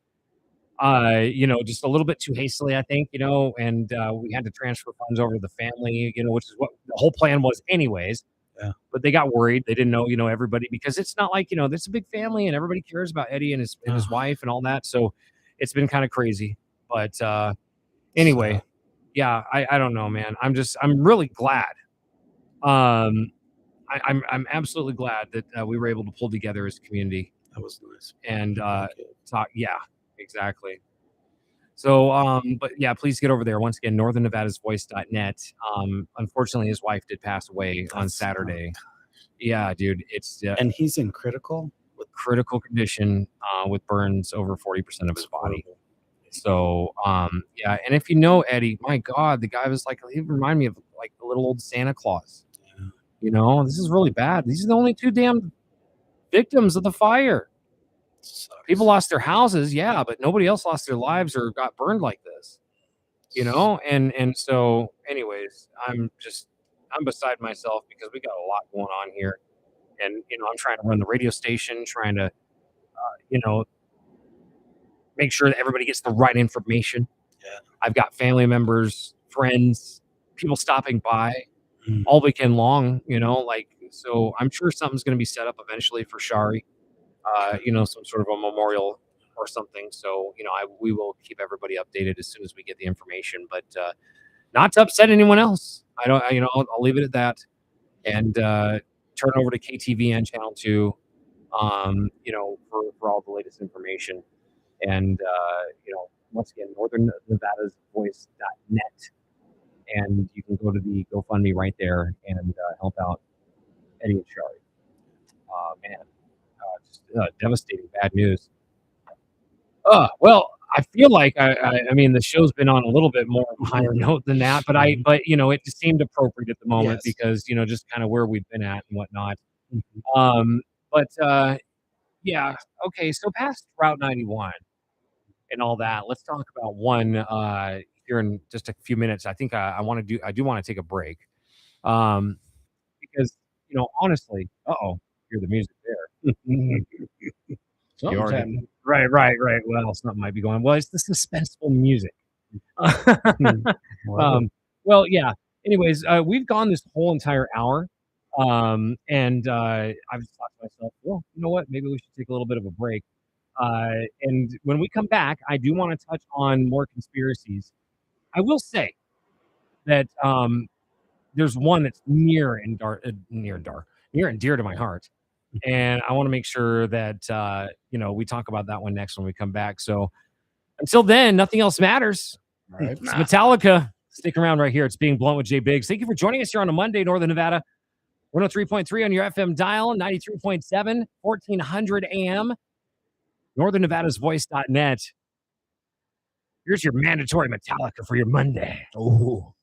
just a little bit too hastily, I think, and we had to transfer funds over to the family, which is what the whole plan was anyways. Yeah. But they got worried. They didn't know, everybody, because it's not like, there's a big family and everybody cares about Eddie and his wife and all that. So it's been kind of crazy. But anyway, yeah, I don't know, man. I'm really glad. I'm absolutely glad that we were able to pull together as a community That was nice. and talk. Yeah, exactly. So, but yeah, please get over there. Once again, northernnevadasvoice.net. Unfortunately, his wife did pass away on Saturday. Yeah, dude, it's And he's in critical condition with burns over 40% of his body. So, yeah, and if you know Eddie, my God, the guy was he reminded me of like a little old Santa Claus. This is really bad. These are the only two damn victims of the fire. Sucks. People lost their houses, yeah, but nobody else lost their lives or got burned like this. And so, anyways, I'm beside myself because we got a lot going on here, and I'm trying to run the radio station, trying to, make sure that everybody gets the right information. Yeah. I've got family members, friends, people stopping by all weekend long, so I'm sure something's going to be set up eventually for Shari, some sort of a memorial or something. So, we will keep everybody updated as soon as we get the information, but not to upset anyone else. I'll leave it at that and turn over to KTVN Channel 2, for all the latest information. And, once again, northernnevadasvoice.net. And you can go to the GoFundMe right there and help out Eddie and Shari. Man, just devastating bad news. Well, I feel like I mean the show's been on a little bit more of a higher note than that, but it just seemed appropriate at the moment because just kind of where we've been at and whatnot. Yeah, okay. So past Route 91 and all that, let's talk about one here in just a few minutes. I think I do want to take a break, because honestly, hear the music there. Something's happening. Right. Well, something might be going. Well, it's the suspenseful music. Well, yeah. Anyways, we've gone this whole entire hour And I've just thought to myself, well, you know what? Maybe we should take a little bit of a break. And when we come back, I do want to touch on more conspiracies. I will say that there's one that's near and dear to my heart, and I want to make sure that we talk about that one next when we come back. So until then, nothing else matters. All right. It's Metallica. Stick around right here. It's Being Blunt with J.Biggs. Thank you for joining us here on a Monday, Northern Nevada. 103.3 on your FM dial, 93.7, 1400 AM, Northern Nevada's voice.net. Here's your mandatory Metallica for your Monday. Oh.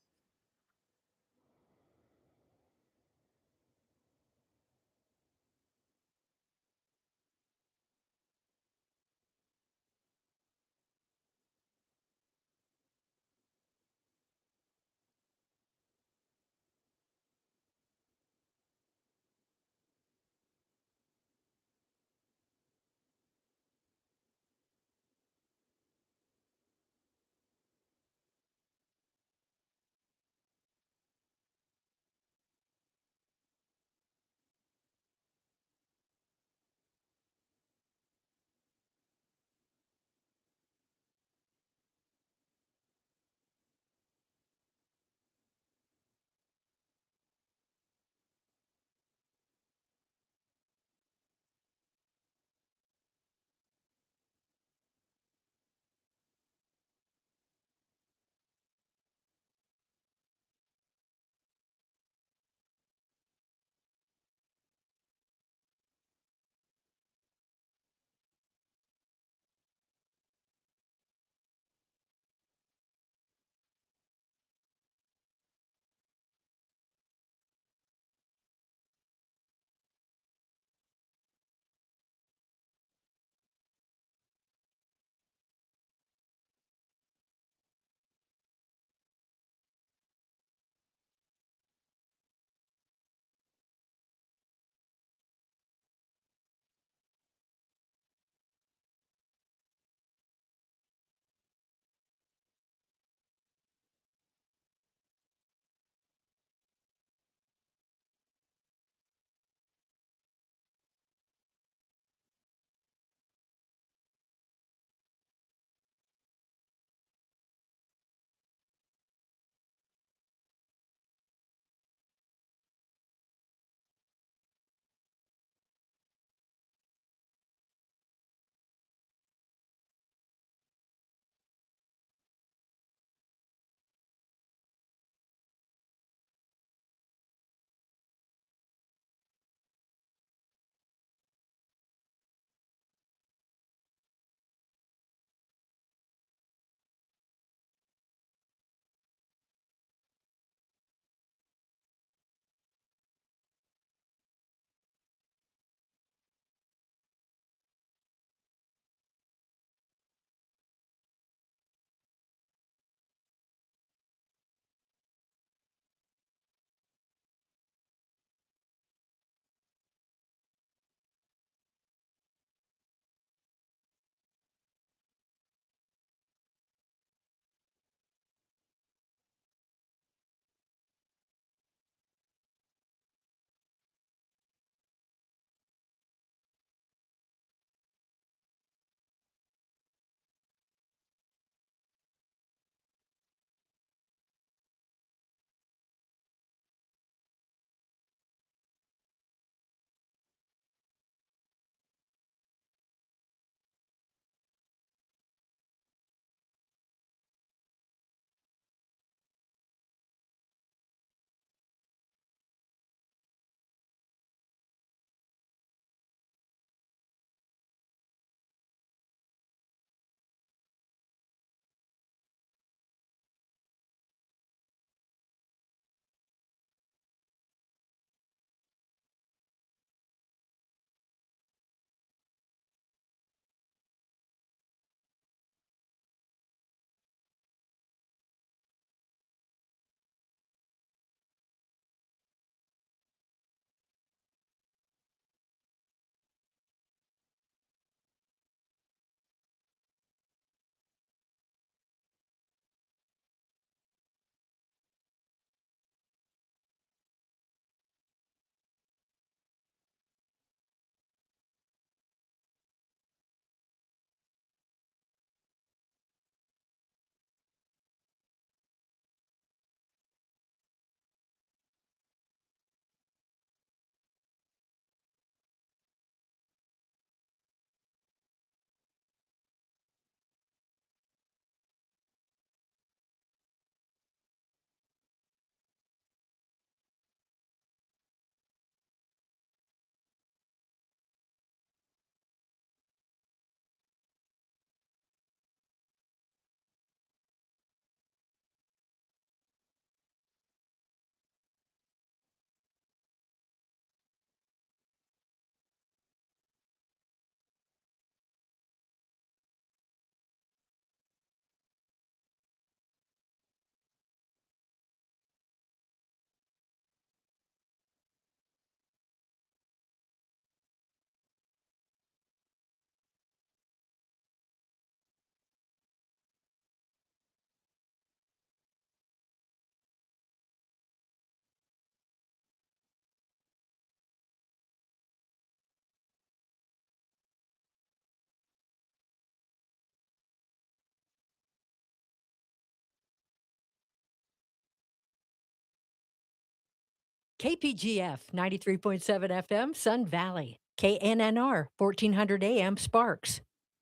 KPGF 93.7 FM, Sun Valley. KNNR 1400 AM, Sparks.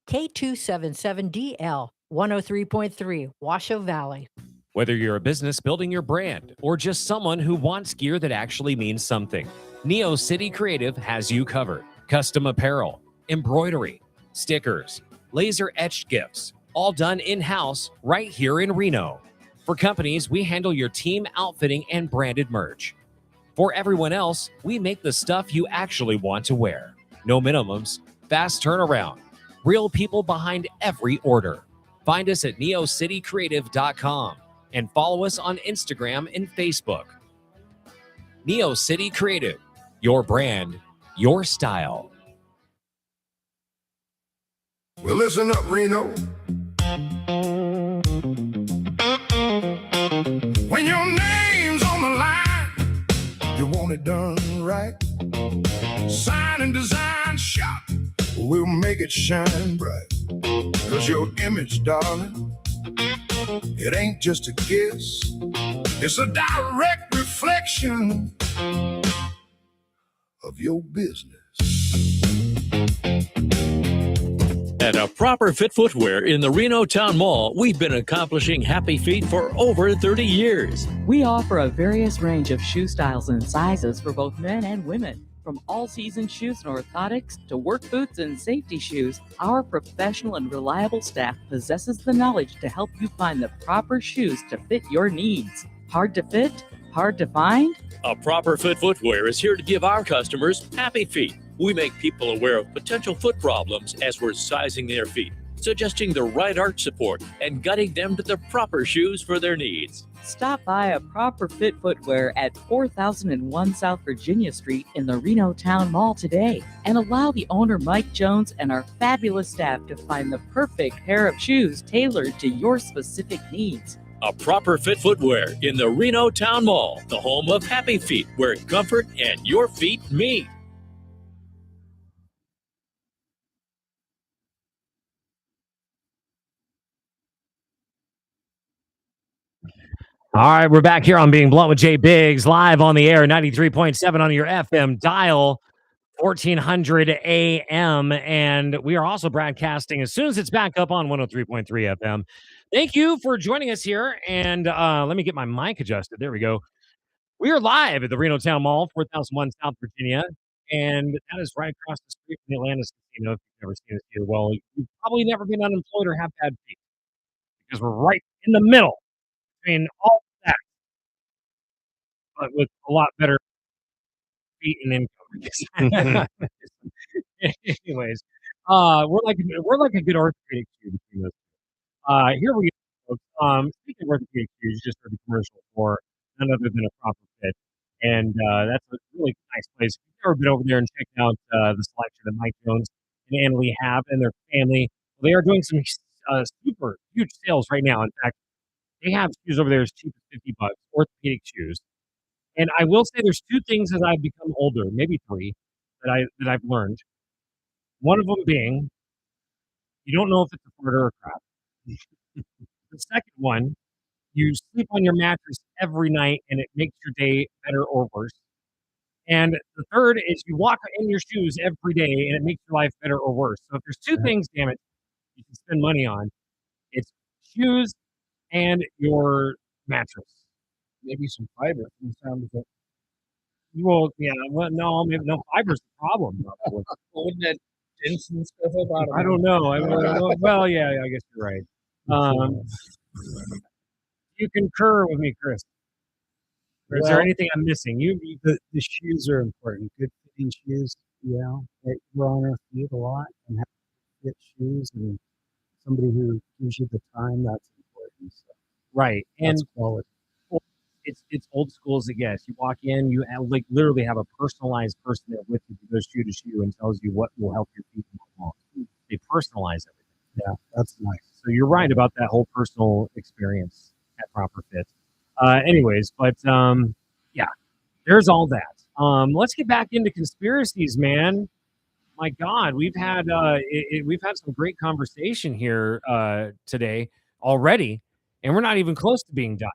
K277DL 103.3, Washoe Valley. Whether you're a business building your brand or just someone who wants gear that actually means something, Neo City Creative has you covered. Custom apparel, embroidery, stickers, laser etched gifts, all done in-house right here in Reno. For companies, we handle your team outfitting and branded merch. For everyone else, we make the stuff you actually want to wear. No minimums, fast turnaround, real people behind every order. Find us at neocitycreative.com and follow us on Instagram and Facebook. Neo City Creative, your brand, your style. Well, listen up, Reno. When your name's on the line, you want it done right. Sign and design shop, we'll make it shine bright. 'Cause your image, darling, it ain't just a kiss, it's a direct reflection of your business. At A Proper Fit Footwear in the Reno Town Mall, we've been accomplishing happy feet for over 30 years. We offer a various range of shoe styles and sizes for both men and women. From all-season shoes and orthotics to work boots and safety shoes, our professional and reliable staff possesses the knowledge to help you find the proper shoes to fit your needs. Hard to fit? Hard to find? A Proper Fit Footwear is here to give our customers happy feet. We make people aware of potential foot problems as we're sizing their feet, suggesting the right arch support, and guiding them to the proper shoes for their needs. Stop by A Proper Fit Footwear at 4001 South Virginia Street in the Reno Town Mall today, and allow the owner Mike Jones and our fabulous staff to find the perfect pair of shoes tailored to your specific needs. A Proper Fit Footwear in the Reno Town Mall, the home of happy feet, where comfort and your feet meet. All right, we're back here on Being Blunt with J.Biggs, live on the air, 93.7 on your FM dial, 1400 AM. And we are also broadcasting as soon as it's back up on 103.3 FM. Thank you for joining us here. And let me get my mic adjusted. There we go. We are live at the Reno Town Mall, 4001 South Virginia. And that is right across the street from the Atlantis Casino. If you've never seen us here, well, you've probably never been unemployed or have bad feet, because we're right in the middle between all that, but with a lot better feet and income. Anyways, we're like a good orthopedic shoe between those. Here we go, folks. Speaking of orthopedic shoes, you just heard the commercial for none other than A Proper Fit, and that's a really nice place. If you've ever been over there and checked out the selection that Mike Jones and Anna Lee have and their family, well, they are doing some super huge sales right now. In fact, they have shoes over there as cheap as $50, orthopedic shoes. And I will say there's two things as I've become older, maybe three, that I've learned. One of them being, you don't know if it's a fart or a crap. The second one, you sleep on your mattress every night and it makes your day better or worse. And the third is you walk in your shoes every day and it makes your life better or worse. So if there's two things, damn it, you can spend money on, it's shoes and your mattress. Maybe some fiber from the sound of it. Well, yeah, well, no, maybe no fiber's the problem. Probably. Wouldn't that dense and stuff about it? I don't know. Well, yeah, I guess you're right. You concur with me, Chris? Or is there anything I'm missing? The shoes are important. Good fitting shoes, we're on our feet a lot, and have fit shoes, and somebody who gives you the time, that's important. So Right, and that's quality. it's old school as it gets. You walk in, you like literally have a personalized person there with you who goes shoe to shoe and tells you what will help your feet move along. They personalize everything. Yeah, that's nice. So you're right about that whole personal experience at Proper Fit. Anyways, but yeah, there's all that. Let's get back into conspiracies, man. My God, we've had some great conversation here today already, and we're not even close to being done.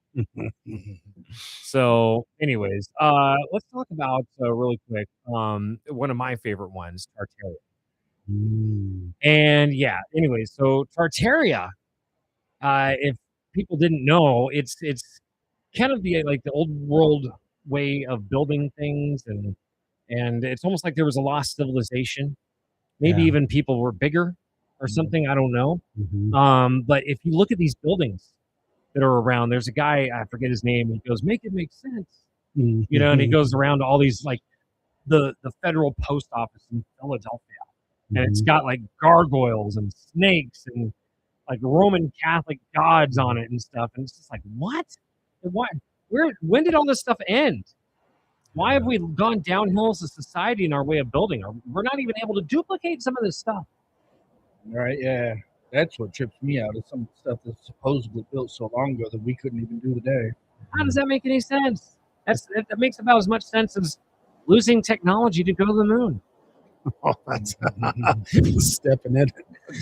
So, anyways, let's talk about really quick. One of my favorite ones, Tartaria. And yeah, anyways, so Tartaria, if people didn't know, it's kind of the like the old world way of building things, and it's almost like there was a lost civilization. Maybe Yeah. even people were bigger or something. I don't know. Mhm. But if you look at these buildings that are around, there's a guy, I forget his name. He goes, "Make it make sense," you know, and he goes around to all these like the federal post office in Philadelphia, and it's Mhm. got like gargoyles and snakes and like Roman Catholic gods on it and stuff. And it's just like, what? Why? When did all this stuff end? Why have we gone downhill as a society in our way of building? We're not even able to duplicate some of this stuff. Right? Yeah, that's what trips me out. Is some stuff that's supposedly built so long ago that we couldn't even do today. How does that make any sense? That makes about as much sense as losing technology to go to the moon. Oh, that's stepping in.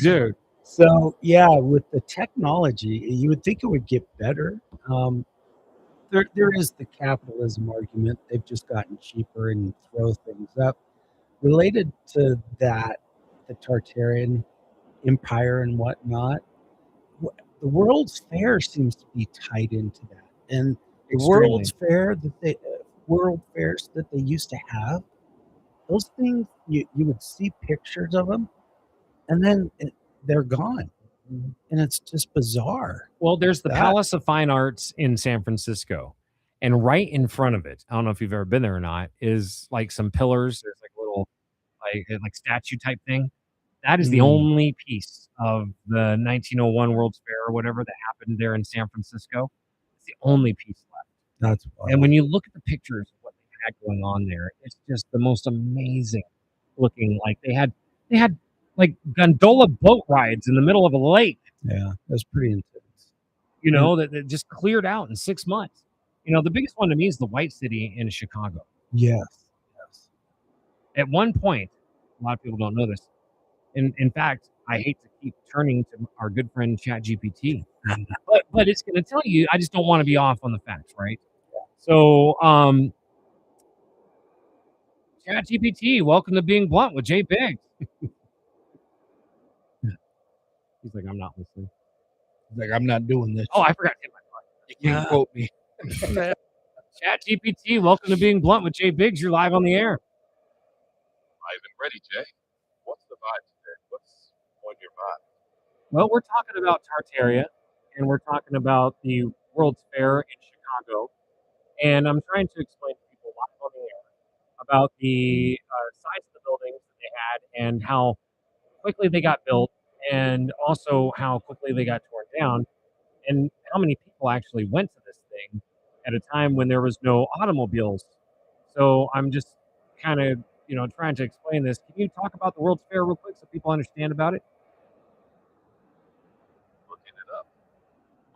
Dude. So yeah, with the technology, you would think it would get better. There is the capitalism argument. They've just gotten cheaper and throw things up. Related to that, the Tartarian Empire and whatnot, the World's Fair seems to be tied into that. And the Extremely. World Fairs that they used to have, those things you would see pictures of them, and then they're gone, and it's just bizarre. Well, there's the That- Palace of Fine Arts in San Francisco, and right in front of it, I don't know if you've ever been there or not, is like some pillars. There's like a little like statue type thing. That is the only piece of the 1901 World's Fair or whatever that happened there in San Francisco. It's the only piece left. That's wild. And when you look at the pictures of what they had going on there, it's just the most amazing looking. Like they had like gondola boat rides in the middle of a lake, Yeah, that's pretty intense. you know, that just cleared out in 6 months. You know, the biggest one to me is the White City in Chicago. Yes. At one point, a lot of people don't know this. In fact, I hate to keep turning to our good friend ChatGPT, but it's going to tell you. I just don't want to be off on the facts, right? So, ChatGPT, welcome to Being Blunt with J.Biggs. He's like, I'm not listening. He's like, I'm not doing this. Oh, I forgot to hit my You can't quote me. button. ChatGPT, welcome to Being Blunt with J.Biggs. You're live on the air. Live and ready, Jay. What's the vibe today? What's on your mind? Well, we're talking about Tartaria, and we're talking about the World's Fair in Chicago. And I'm trying to explain to people live on the air about the size of the buildings that they had and how quickly they got built, and also how quickly they got torn down, and how many people actually went to this thing at a time when there was no automobiles. So I'm just kind of, trying to explain this. Can you talk about the World's Fair real quick so people understand about it? Looking it up.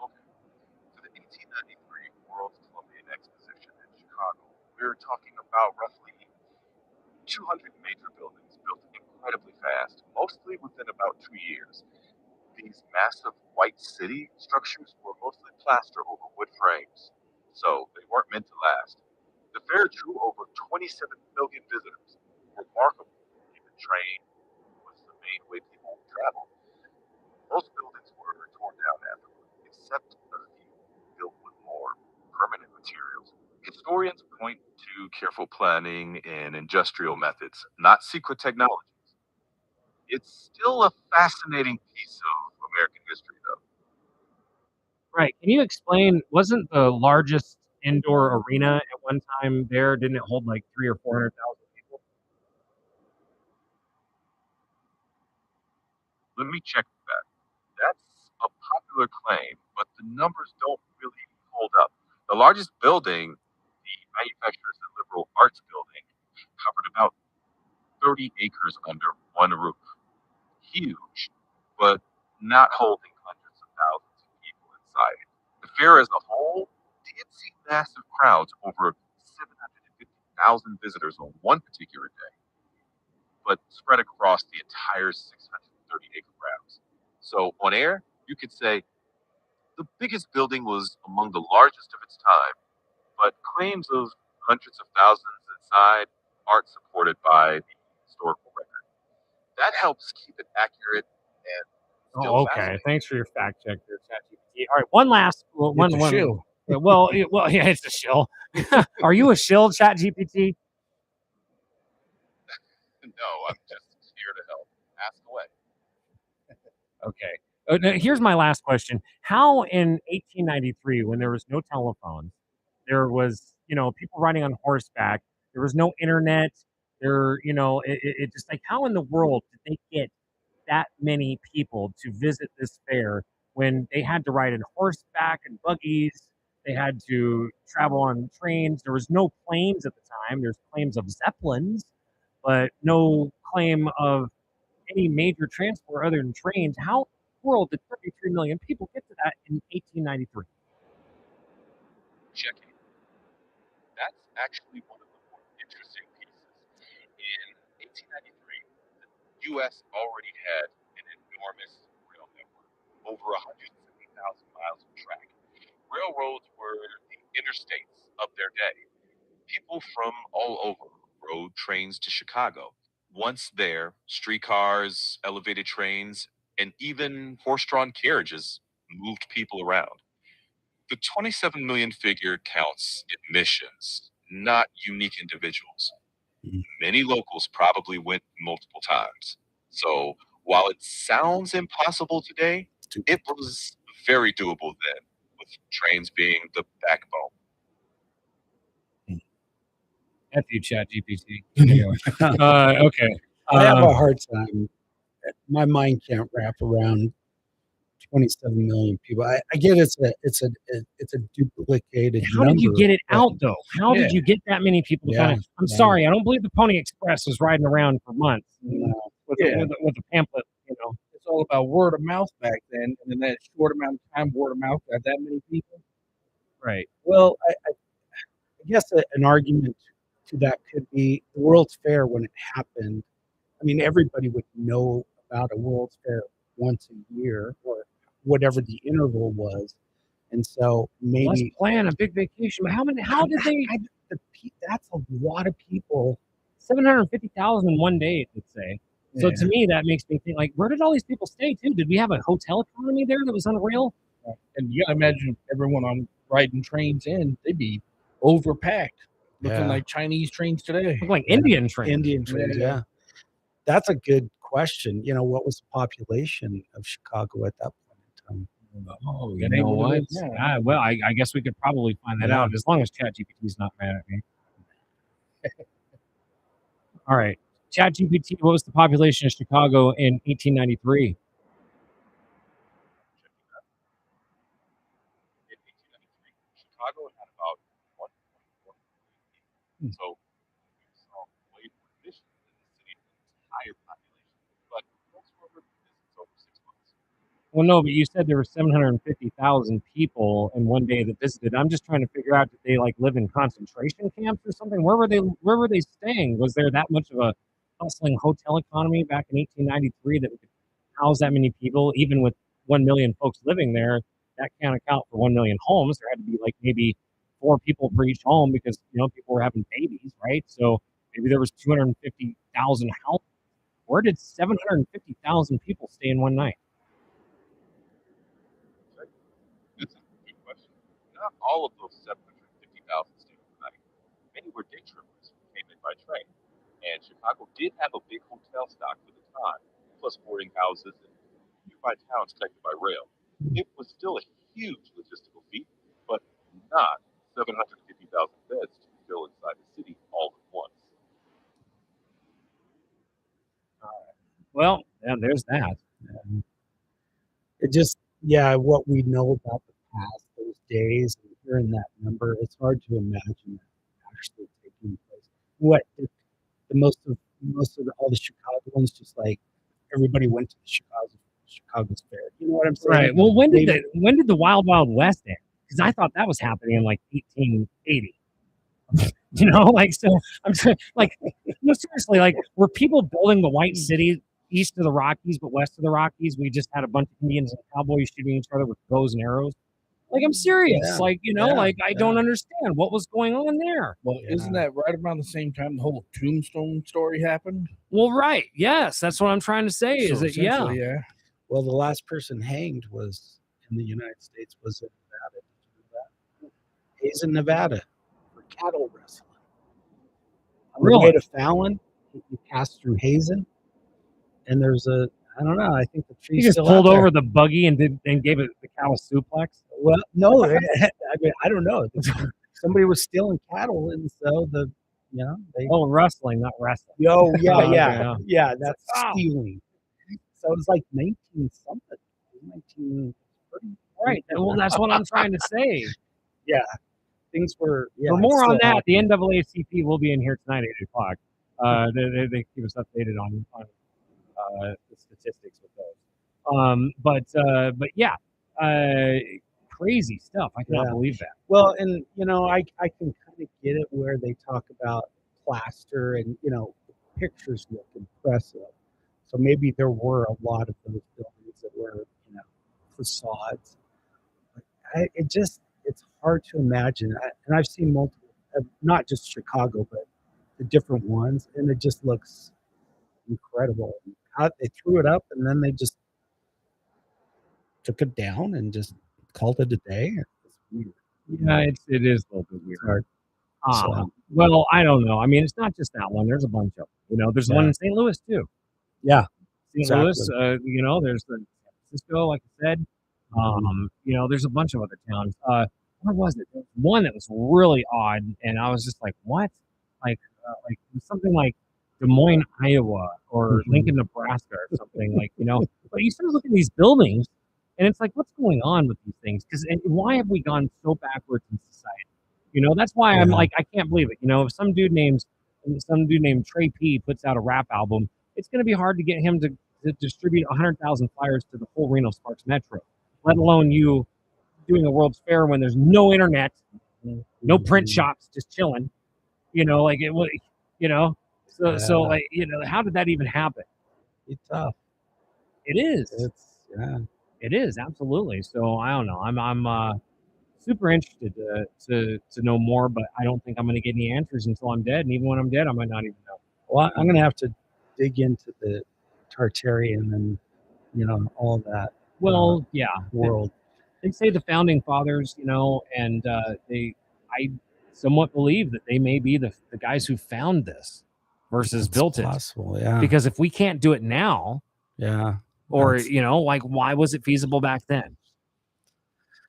Okay. For the 1893 World Columbian Exposition in Chicago, we're talking about roughly 200 major buildings built incredibly fast, mostly within about 2 years. These massive white city structures were mostly plaster over wood frames, so they weren't meant to last. The fair drew over 27 million visitors. Remarkable. Even train was the main way people traveled. Most buildings were torn down afterward, except a few built with more permanent materials. Historians point to careful planning and industrial methods, not secret technologies. It's still a fascinating piece of American history, though. Right. Can you explain? Wasn't the largest indoor arena at one time there? Didn't it hold like 300,000 or 400,000 people? Let me check that. That's a popular claim, but the numbers don't really hold up. The largest building, the Manufacturers and Liberal Arts Building, covered about 30 acres under one roof. Huge, but not holding hundreds of thousands of people inside it. The fair as a whole did see massive crowds, over 750,000 visitors on one particular day, but spread across the entire 630-acre grounds. So on air, you could say The biggest building was among the largest of its time, but claims of hundreds of thousands inside aren't supported by the historical record. That helps keep it accurate and still Oh, okay. fascinating. Thanks for your fact check there, ChatGPT. All right, one last one. It's a One. shill. Well, yeah, it's a shill. Are you a shill, ChatGPT? No, I'm just here to help. Ask away. Okay. Now here's my last question. How in 1893, when there was no telephones, there was, people riding on horseback, there was no internet, it just like, how in the world did they get that many people to visit this fair when they had to ride in horseback and buggies? They had to travel on trains. There was no planes at the time. There's claims of zeppelins, but no claim of any major transport other than trains. How in the world did 33 million people get to that in 1893? Checking. That's actually one of the more interesting pieces. In 1893, the U.S. already had an enormous rail network, over 170,000 miles of track. Railroads were the interstates of their day. People from all over rode trains to Chicago. Once there, streetcars, elevated trains, and even horse-drawn carriages moved people around. The 27 million figure counts admissions, not unique individuals. Mhm. Many locals probably went multiple times. So while it sounds impossible today, it was very doable then, with trains being the backbone. F you, ChatGPT. Anyway. Okay. I have a hard time. My mind can't wrap around 27 million people. I get it's a duplicated How did you number, get it but out though? How did Yeah. you get that many people to Yeah, find it? I'm yeah. sorry, I don't believe the Pony Express was riding around for months No. with, Yeah. with a pamphlet. It's all about word of mouth back then, and in that short amount of time, word of mouth got that many people. Right. Well, I guess an argument to that could be the World's Fair when it happened. I mean, everybody would know about a World's Fair once a year or whatever the interval was. And so Let's maybe plan a big vacation. But how did they? that's a lot of people. 750,000 in one day, let's say. So to me, that makes me think, like, where did all these people stay too? Did we have a hotel economy there that was unreal? And you gotta imagine everyone on riding trains in, they'd be overpacked, looking Yeah. like Chinese trains today. Look like Yeah. Indian trains. Indian trains, yeah. That's a good question. What was the population of Chicago at that point in time? Oh, That you ain't know what what? it is now. Well, I guess we could probably find that Yeah. out as long as ChatGPT's not mad at me. All right. ChatGPT, what was the population of Chicago in 1893? In 1893, Chicago had about 1.4 million people. So we saw way more admissions than the city's entire population. But most were visits over 6 months. Well, no, but you said there were 750,000 people in one day that visited. I'm just trying to figure out, did they like live in concentration camps or something? Where were they staying? Was there that much of a bustling hotel economy back in 1893 that we could house that many people, even with 1 million folks living there? That can't account for 1 million homes. There had to be like maybe 4 people for each home because people were having babies, right? So maybe there was 250,000 houses. Where did 750,000 people stay in one night? That's a good question. Not all of those 750,000 stayed overnight. Many were day trippers who came in by train. And Chicago did have a big hotel stock for the time, plus boarding houses and nearby towns connected by rail. It was still a huge logistical feat, but not 750,000 beds to fill inside the city all at once. Well, yeah, there's that. It just, what we know about the past, those days, and hearing that number, it's hard to imagine that actually taking place. What if all the Chicagoans just like everybody went to the Chicago's fair? You know what I'm saying? Right. Well, when Maybe- did the Wild Wild West end? Because I thought that was happening in like 1880. So I'm saying, like, no, seriously, like, were people building the White City east of the Rockies, but west of the Rockies, we just had a bunch of Indians and cowboys shooting each other with bows and arrows? Like, I'm serious. Yeah. Like, like I don't Yeah. understand what was going on there. Well, isn't that right around the same time the whole Tombstone story happened? Well, right. Yes, that's what I'm trying to say. Is So that essentially, yeah. Well, the last person hanged was in the United States was in Nevada. Did you know that? He's in Nevada for cattle wrestling. On the way Really? to Fallon, you pass through Hazen, and there's I don't know. I think the He tree's just still pulled out there. over the buggy and gave it the cow a suplex. Well, no, I mean, I don't know. Somebody was stealing cattle, and so they. Oh, wrestling, not wrestling. Oh, yeah, Oh, yeah, okay. yeah. That's Oh. stealing. So it was like 19 something. 19. Right. Well, that's what I'm trying to say. Yeah, things were. Yeah, For more it's on still that, the happening. NAACP will be in here tonight at 8 o'clock. They keep us updated on the statistics with those. But yeah, crazy stuff. I cannot Yeah. believe that. Well, and I can kind of get it where they talk about plaster and the pictures look impressive. So maybe there were a lot of those buildings that were facades. It's hard to imagine. And I've seen multiple, not just Chicago, but the different ones, and it just looks incredible. They threw it up, and then they just took it down and just called it a day. It's weird. Yeah, it is a little bit weird. It's hard. So, Well, I don't know. I mean, it's not just that one. There's a bunch of them. There's one Yeah. in St. Louis too. yeah, St. Louis, there's the San Francisco, like I said. There's a bunch of other towns. Where was it? There was one that was really odd, and I was just like, what? Like it was something like Des Moines, Iowa, or Lincoln, Nebraska, or something But you start looking at these buildings, and it's like, what's going on with these things? And why have we gone so backwards in society? That's why I'm Yeah. like, I can't believe it. If some dude named Trey P puts out a rap album, it's going to be hard to get him to distribute 100,000 flyers to the whole Reno Sparks Metro, let alone you doing a World's Fair when there's no internet, no print shops, just chilling. Like it was, So like, how did that even happen? It's tough. It is. Yeah. It is absolutely. So I don't know. I'm super interested to know more, but I don't think I'm going to get any answers until I'm dead. And even when I'm dead, I might not even know. Well, I'm going to have to dig into the Tartarian and all of that. Well, yeah, world. They say the founding fathers, and I somewhat believe that they may be the guys who found this versus built possible, it. yeah. Because if we can't do it now, yeah, or like why was it feasible back then?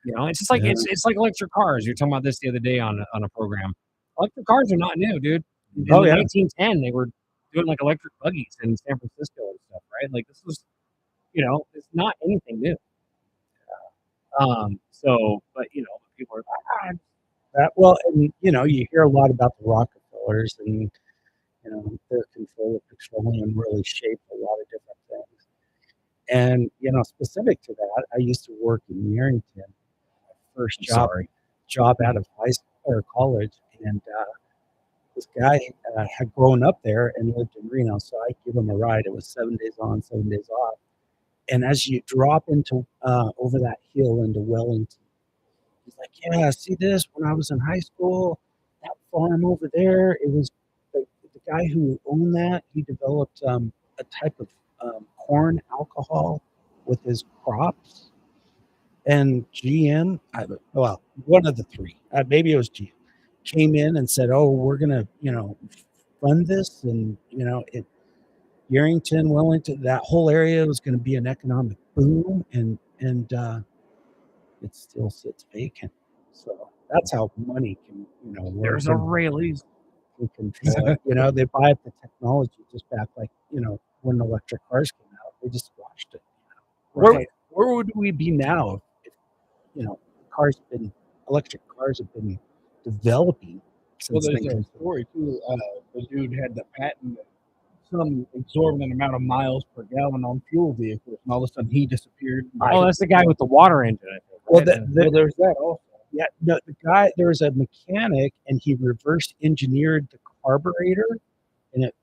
It's just like it's like electric cars. You were talking about this the other day on a program. Electric cars are not new, dude. In 1910, they were doing like electric buggies in San Francisco and stuff, right? Like this was, it's not anything new. So, but people are like, well, and you hear a lot about the Rockefellers and their control of petroleum really shaped a lot of different things. And specific to that, I used to work in Yerington. My first job out of high school or college, and this guy had grown up there and lived in Reno, so I give him a ride. It was 7 days on, 7 days off. And as you drop into over that hill into Wellington, he's like, "Yeah, see this? When I was in high school, that farm over there, it was the guy who owned that. He developed a type of corn alcohol with his crops, and GM, well, one of the three, maybe it was GM, came in and said, "Oh, we're gonna, fund this, and Yerington, Wellington, that whole area was going to be an economic boom, and it still sits vacant." So that's how money can, work. There's a Rayleigh's. Can control it. They buy up the technology just back like, when electric cars came out, they just squashed it. Right. Where would we be now if electric cars have been developing Well, since there's a story too. The dude had the patent some exorbitant amount of miles per gallon on fuel vehicles, and all of a sudden he disappeared. Oh, that's the guy with the water engine, I think. Well, Right? there's that also. Yeah, no, the guy, there was a mechanic, and he reverse engineered the carburetor, and it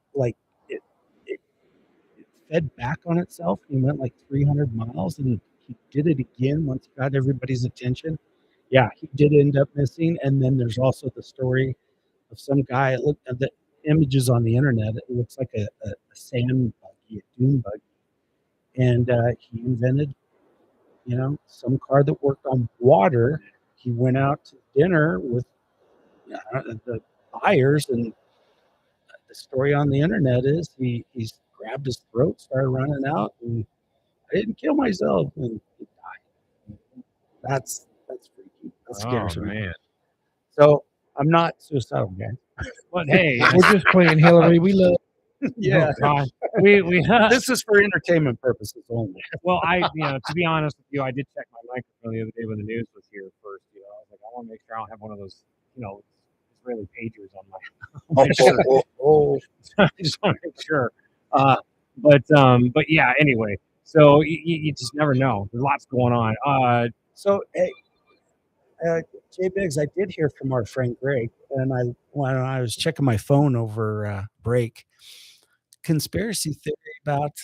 fed back on itself. He went like 300 miles, and he did it again once he got everybody's attention. Yeah, he did end up missing. And then there's also the story of some guy. Look at the images on the internet. It looks like a sand buggy, a dune buggy. And he invented, some car that worked on water. He went out to dinner with the buyers, and the story on the internet is he's grabbed his throat, started running out, and I didn't kill myself, and he died. That's freaky. That scares me. Man. So I'm not suicidal, guys. But hey, We're just playing Hillary. We love. Yeah, oh, God. we this is for entertainment purposes only. well, to be honest with you, I did check my microphone the other day when the news was here first. I was like, I want to make sure I don't have one of those, Israeli pagers on my shirt. I just want to make sure. But yeah. Anyway, so you just never know. There's lots going on. So, hey, J.Biggs, I did hear from our friend Greg, and when I was checking my phone over break, conspiracy theory about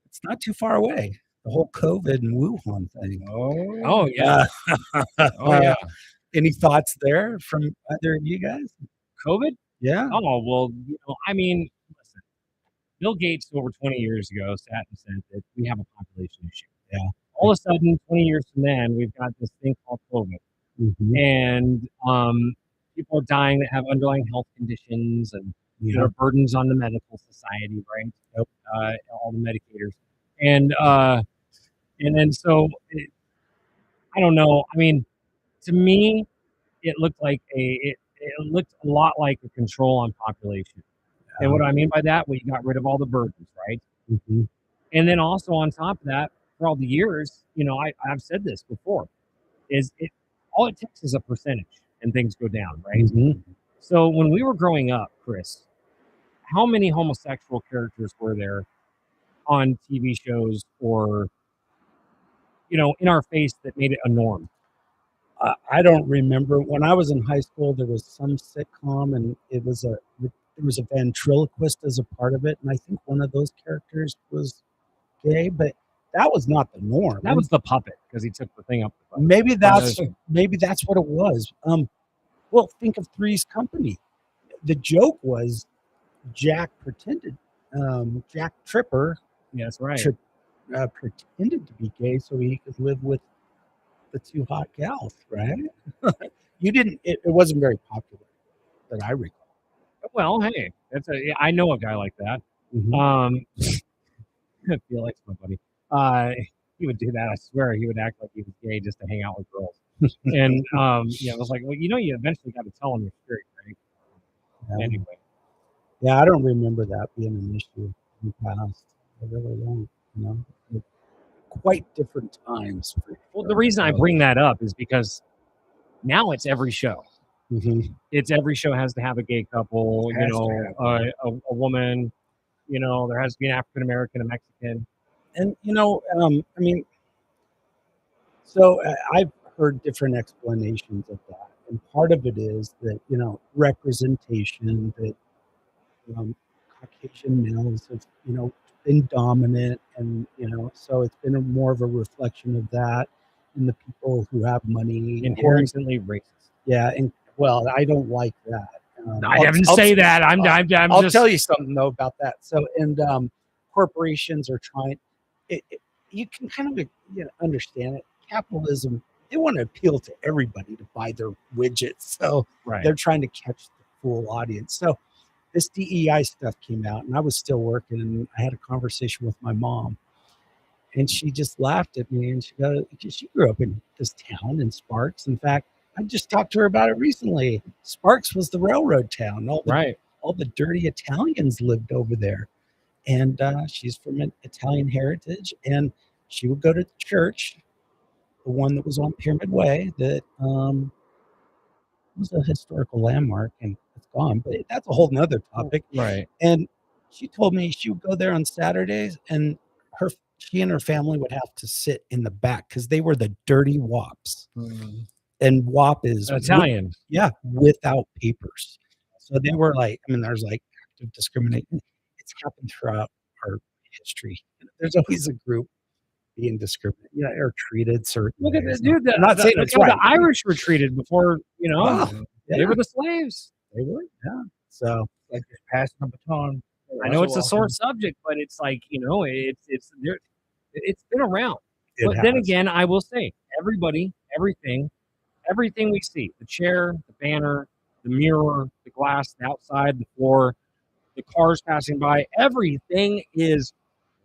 it's not too far away. The whole COVID and Wuhan thing. Oh yeah. Oh yeah. Any thoughts there from either of you guys? COVID? Yeah. Oh well, listen. Bill Gates over 20 years ago sat and said that we have a population issue. Yeah. All of a sudden, 20 years from then, we've got this thing called COVID, and people are dying that have underlying health conditions, and there are burdens on the medical society, right? Yep. All the medicators, and then so I don't know. I mean, to me, it looked like it looked a lot like a control on population. And what do I mean by that? Well, you got rid of all the burdens, right? And then also on top of that, for all the years, I've said this before, all it takes is a percentage and things go down, right? So when we were growing up, Chris, how many homosexual characters were there on TV shows or, in our face that made it a norm? I don't remember. When I was in high school, there was some sitcom, and there was a ventriloquist as a part of it, and I think one of those characters was gay, but that was not the norm. That was the puppet because he took the thing up. Maybe that's what it was. Well, think of Three's Company. The joke was Jack Jack Tripper. Yeah, that's right. Pretended to be gay so he could live with the two hot gals, right? It wasn't very popular that I recall. Well, hey, I know a guy like that. I feel like my buddy. He would do that. I swear, he would act like he was gay just to hang out with girls. And I was like, well, you eventually got to tell him you're straight, right? Yeah. Anyway. Yeah, I don't remember that being an issue in the past. I really don't. Quite different times. Well, the reason I bring that up is because now it's every show. It's every show has to have a gay couple, a woman, there has to be an African American, a Mexican. And, I've heard different explanations of that. And part of it is that, representation, that Caucasian males have, been dominant, and, so it's been more of a reflection of that in the people who have money. Inherently racist. Yeah. And, well, I don't like that. I didn't say that. I'll tell you something though about that. So, and corporations are trying. You can kind of understand it. Capitalism. They want to appeal to everybody to buy their widgets. So they're trying to catch the full audience. So this DEI stuff came out, and I was still working, and I had a conversation with my mom, and she just laughed at me, and she grew up in this town in Sparks. In fact, I just talked to her about it recently. Sparks was the railroad town. All the dirty Italians lived over there. And she's from an Italian heritage. And she would go to church, the one that was on Pyramid Way, that was a historical landmark, and it's gone. But that's a whole nother topic. Right. And she told me she would go there on Saturdays, and she and her family would have to sit in the back because they were the dirty wops. And WAP is Italian. Without papers. So they were like, there's like active discrimination. It's happened throughout our history. There's always a group, being discriminated, or treated certain Look at ways. this, dude. I'm not saying look it's how right. the Irish were treated before, Oh, they were the slaves. They were, yeah. So Like just passing a baton. I know it's a sore subject, but it's like, it's been around. But then again, I will say, everybody, everything we see, the chair, the banner, the mirror, the glass, the outside, the floor, the cars passing by, everything is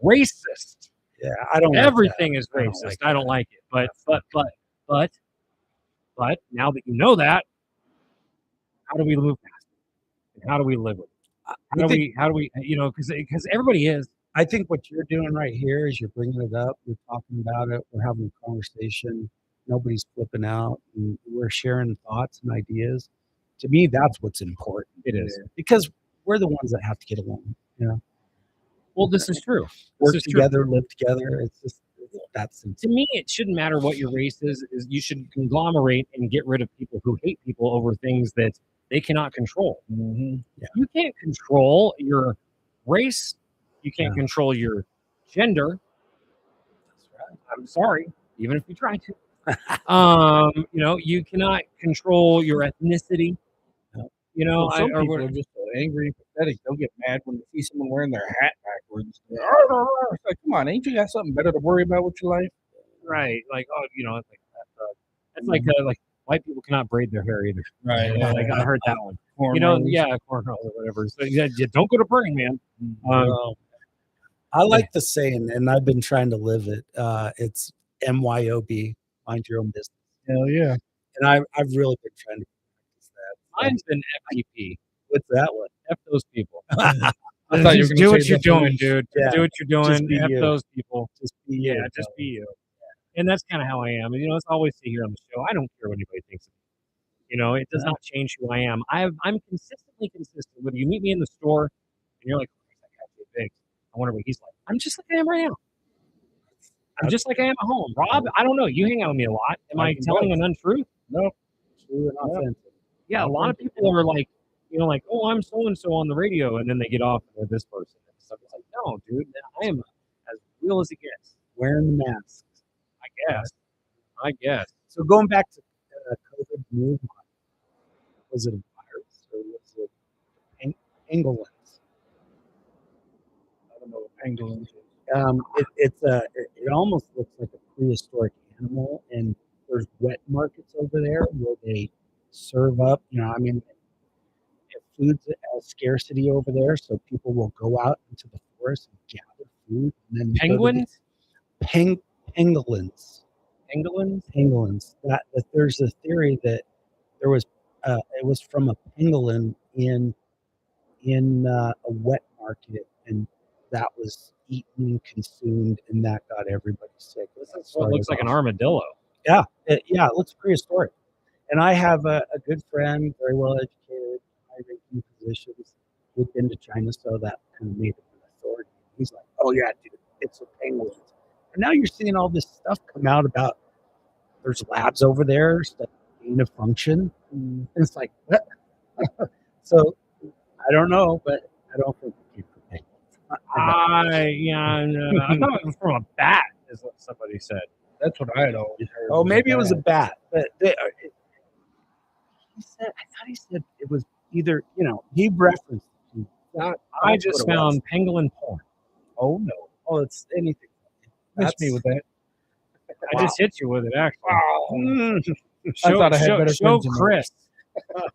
racist. yeah, I don't. Everything is I don't racist. like I don't that. like it. But now that you know that, how do we move past it? And how do we live with it? How do we, because everybody is. I think what you're doing right here is you're bringing it up. We're talking about it. We're having a conversation. Nobody's flipping out. And we're sharing thoughts and ideas. To me, that's what's important. It is. Because we're the ones that have to get along. Well, this is true. Work This is true. together, live together. It's just that's To me, it shouldn't matter what your race is you should conglomerate and get rid of people who hate people over things that they cannot control. Yeah. You can't control your race. You can't control your gender. That's right. I'm sorry, even if you try to. You cannot control your ethnicity. Some people are just so angry and pathetic. They'll get mad when they see someone wearing their hat backwards. It's like, come on, ain't you got something better to worry about with your life? Right. Like, it's like that's like white people cannot braid their hair either. Right. Like I heard that one. Cornrows. Cornrows or whatever. So don't go to Burning Man. I like the saying, and I've been trying to live it. It's MYOB, mind your own business. Hell yeah. And I've really been trying to practice that. Mine's been FTP. What's that one? F those people. I thought you were Just gonna do say what you're doing, definition. dude. Yeah. Do what you're doing. Just be F you. those people. Just be you. Yeah, just be you. And that's kind of how I am. And, it's always say here on the show, I don't care what anybody thinks of me. It does not change who I am. I'm consistently consistent. Whether you meet me in the store and you're like, "Where's that guy J.Biggs?" I wonder what he's like. I'm just like I am right now. I'm just like I am at home. Rob, I don't know. You hang out with me a lot. Am I telling an untruth? No. True and authentic. Yeah, a lot of people are like, oh, I'm so-and-so on the radio, and then they get off and they're this person. And stuff. It's like, no, dude, I am as real as it gets. Wearing the masks. I guess. So going back to COVID move, was it a virus or was it pangolins? I don't know what pangolins is. It almost looks like a prehistoric animal, and there's wet markets over there where they serve up. Food's a scarcity over there, so people will go out into the forest and gather food. And then Penguins? Pangolins. Pangolins? That there's a theory that there was it was from a pangolin in a wet market, and that was eaten and consumed, and that got everybody sick. This is what looks like an armadillo. Yeah, it looks prehistoric. And I have a good friend, very well educated, high-ranking positions. We've been to China, so that kind of made him an authority. He's like, "Oh yeah, dude, it's a penguins." And now you're seeing all this stuff come out about there's labs over there that gain a function. And it's like, what? So I don't know, but I don't think we keep the penguins. I thought it was from a bat, is what somebody said. That's what I had always heard. Oh, maybe it was a bat, but I thought he said it was either, he referenced it. I just found pangolin porn. Oh no! Oh, it's anything. Miss me with that. I just hit you with it, actually. Wow. Show, thought I had better show friends than Chris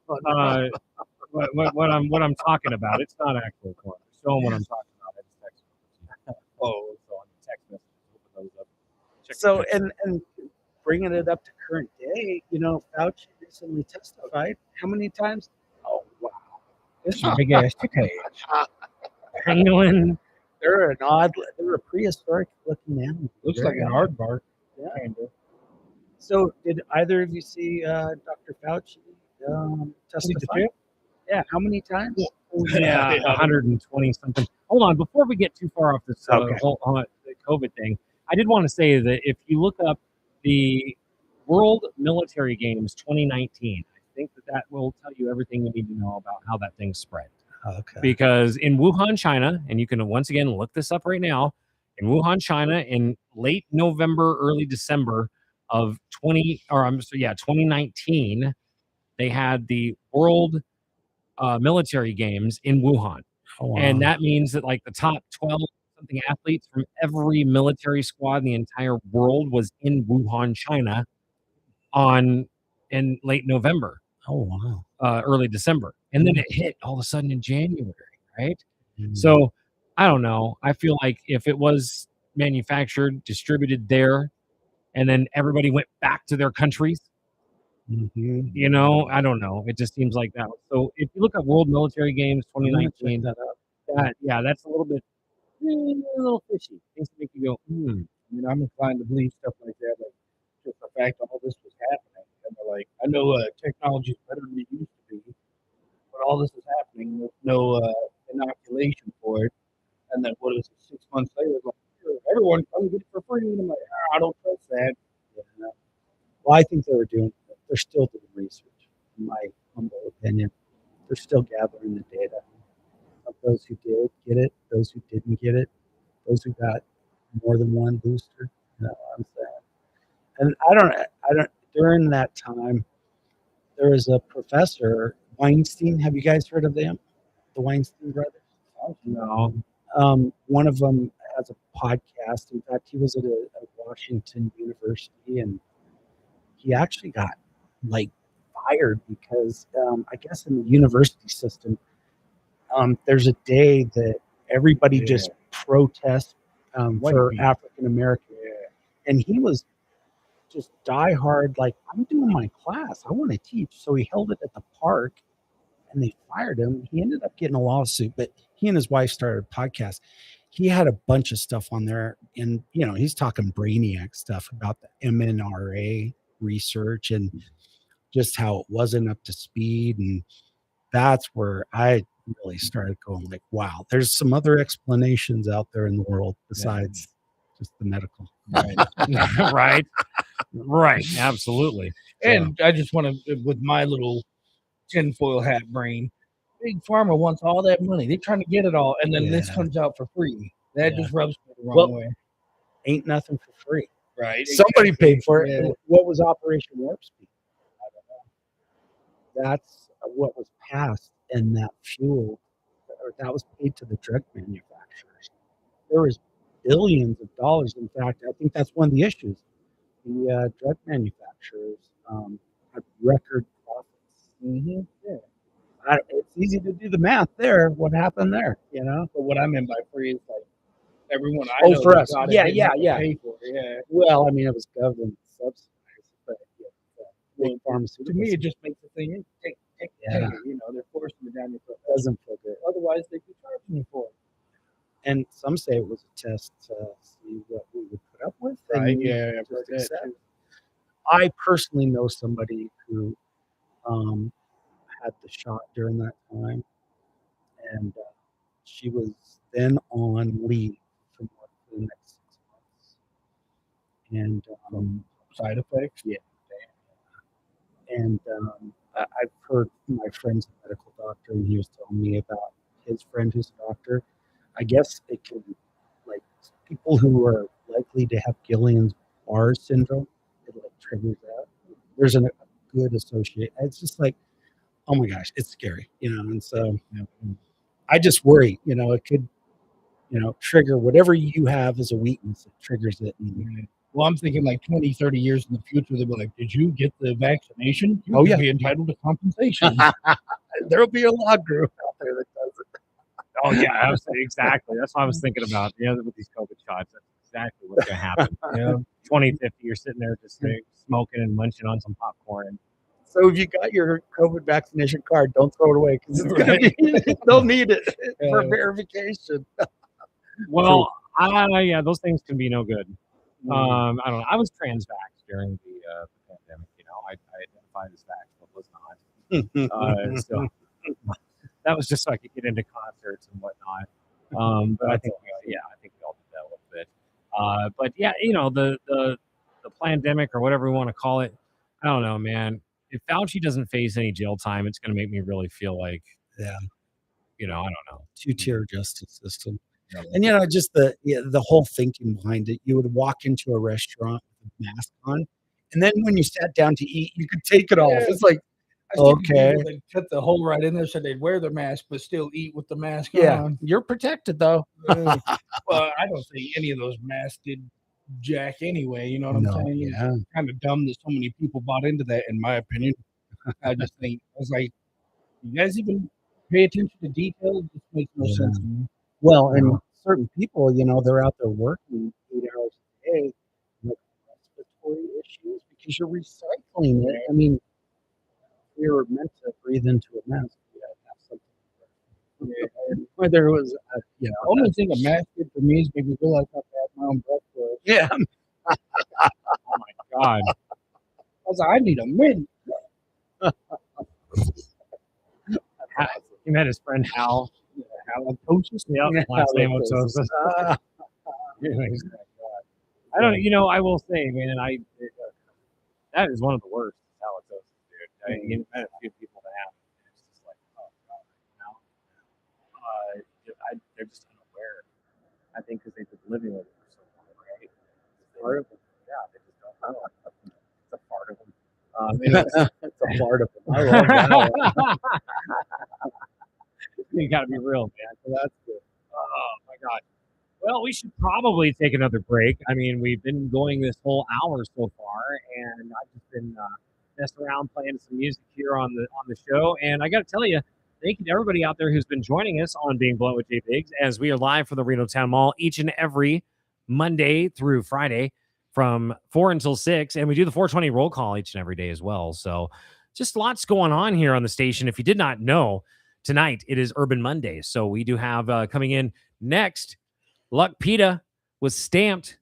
what I'm talking about. It's not actual porn. Show him what I'm talking about. I just texted him. Oh, so on the text message. Open those up. Check So the picture. and bringing it up to current day, Fauci recently testified. How many times? Oh wow! It's a big ass cage. Pangolin. They're a prehistoric looking animal. Looks like an aardvark. Yeah. Kinda. So did either of you see Dr. Fauci testify? Yeah. How many times? Yeah, 120 something. Hold on, before we get too far off this Okay. the COVID thing, I did want to say that if you look up the World Military Games 2019, I think that will tell you everything you need to know about how that thing spread. Okay. Because in Wuhan, China, and you can once again look this up right now, in Wuhan, China, in late November, early December of 2019. They had the World Military Games in Wuhan. Oh, And wow. that means that like the top 12 something athletes from every military squad in the entire world was in Wuhan, China in late November, Oh, wow. early December. And then it hit all of a sudden in January, right? Mm. So I don't know. I feel like if it was manufactured, distributed there, and then everybody went back to their countries, Mhm. you know, I don't know. It just seems like that. So if you look at World Military Games I'm gonna check 2019, that out. that's a little bit a little fishy. Things make you go, hmm. I mean, I'm inclined to believe stuff like that, like just the fact that all this was happening. And they're like, I know technology is better than it used to be, but all this is happening. There's no inoculation for it. And then what is it, 6 months later, it's like, "Here, everyone come get it for free." And I'm like, I don't trust that. Yeah. Well, I think they're still doing research, in my humble opinion. They're still gathering the data of those who did get it, those who didn't get it, those who got more than one booster. You know what I'm saying? And I don't, during that time, there was a professor, Weinstein. Have you guys heard of them? The Weinstein brothers? No. One of them has a podcast. In fact, he was at a Washington University, and he actually got like fired because I guess in the university system, there's a day that everybody just protests for African American, and he was just diehard. Like, I'm doing my class, I want to teach. So he held it at the park, and they fired him. He ended up getting a lawsuit, but he and his wife started a podcast. He had a bunch of stuff on there, and he's talking brainiac stuff about the MNRA research and just how it wasn't up to speed. And that's where I really started going like, wow, there's some other explanations out there in the world besides just the medical. Right. Right. Absolutely. And I just want to, with my little tinfoil hat brain, Big Pharma wants all that money. They're trying to get it all, and then this comes out for free. That just rubs me the wrong way. Ain't nothing for free. Right. Somebody paid for it. Yeah. What was Operation Warp Speed? I don't know. That's what was passed, and that fuel, or that was paid to the drug manufacturers. There was billions of dollars. In fact, I think that's one of the issues. The drug manufacturers had record profits. Mm-hmm. Yeah. It's easy to do the math there. What happened there? But what I meant by free is like everyone I Oh, know for that us. got it Yeah, didn't yeah, have to yeah. pay for it. Yeah. Well, I mean, it was government subsidized, but big pharmaceuticals. To me, it just makes the thing take Yeah. they're forcing it down your throat. Doesn't feel good. Otherwise, they'd be charging you for it. And some say it was a test to see what we would put up with. Right? And Yeah, I've just heard that accept. too. I personally know somebody who had the shot during that time, and she was then on leave from work for the next 6 months. And Side effects. yeah, and I've heard my friend's a medical doctor, and he was telling me about his friend who's a doctor. I guess it can, like, people who are likely to have Guillain-Barré syndrome, it like triggers that. There's a good associate. It's just like, oh my gosh, it's scary, and so I just worry, it could, trigger whatever you have as a weakness. It triggers it. And, Well, I'm thinking like 20, 30 years in the future, they'll be like, did you get the vaccination? You Oh, could yeah. be entitled to compensation. there'll be a law group out there that does it. Oh yeah, absolutely, exactly. That's what I was thinking about. With these COVID shots, that's exactly what's going to happen. 2050, you're sitting there just smoking and munching on some popcorn. And So if you got your COVID vaccination card, don't throw it away because it's gonna be they'll need it for verification. well, those things can be no good. I don't know. I was trans-vaxxed during the pandemic. I identified as vaxxed, but was not. So that was just so I could get into concerts and whatnot. But I think we all did that a little bit. But yeah, the pandemic or whatever we want to call it. I don't know, man. If Fauci doesn't face any jail time, it's going to make me really feel like, I don't know. 2-tier justice system. And just the whole thinking behind it. You would walk into a restaurant with a mask on, and then when you sat down to eat, you could take it off. Yeah. It's like, I see okay, people that cut the hole right in there so they'd wear their mask but still eat with the mask yeah, on. you're protected though. Well, I don't think any of those masks did jack anyway. You know what I'm No, saying? yeah, It's kind of dumb that so many people bought into that, in my opinion. I just think I was like, you guys even pay attention to detail? It just makes no yeah. sense to me. Well, Yeah. and certain people, they're out there working 8 hours a day with respiratory issues because you're recycling it. I mean, we were meant to breathe into a mask. We had to have something. And whether it was, The only thing a mask did for me is make me realize how bad my own breath was. yeah, God. I was like, I need a mint. He met his friend Hal. Halitosis. Yep, last name Otosis. Anyways, I don't. I will say, man, that is one of the worst halitosis, dude. I had a few people that have it. And it's just like, oh god, they're just unaware. I think because they've been living with it for so long, right? Part of them, yeah, they just don't know. It's a part of them. it's a part of it. I love that one. You got to be real, man. So that's good. Oh my god. Well, we should probably take another break. I mean, we've been going this whole hour so far, and I've just been messing around playing some music here on the show. And I got to tell you, thank you to everybody out there who's been joining us on Being Blunt with J.Biggs, as we are live from the Reno Town Mall each and every Monday through Friday from 4 until 6, and we do the 420 roll call each and every day as well. So just lots going on here on the station. If you did not know, tonight it is Urban Monday, so we do have coming in next. Luck Pita was stamped.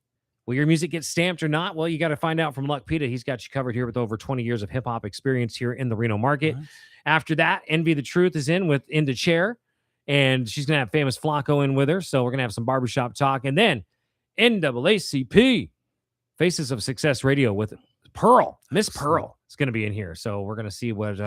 Will your music get stamped or not? Well, you got to find out from Luck Pita. He's got you covered here with over 20 years of hip hop experience here in the Reno market. Nice. After that, Envy the Truth is in with Into Chair, and she's going to have Famous Flacco in with her. So we're going to have some barbershop talk. And then NAACP, Faces of Success Radio with Pearl. Miss Pearl is going to be in here. So we're going to see what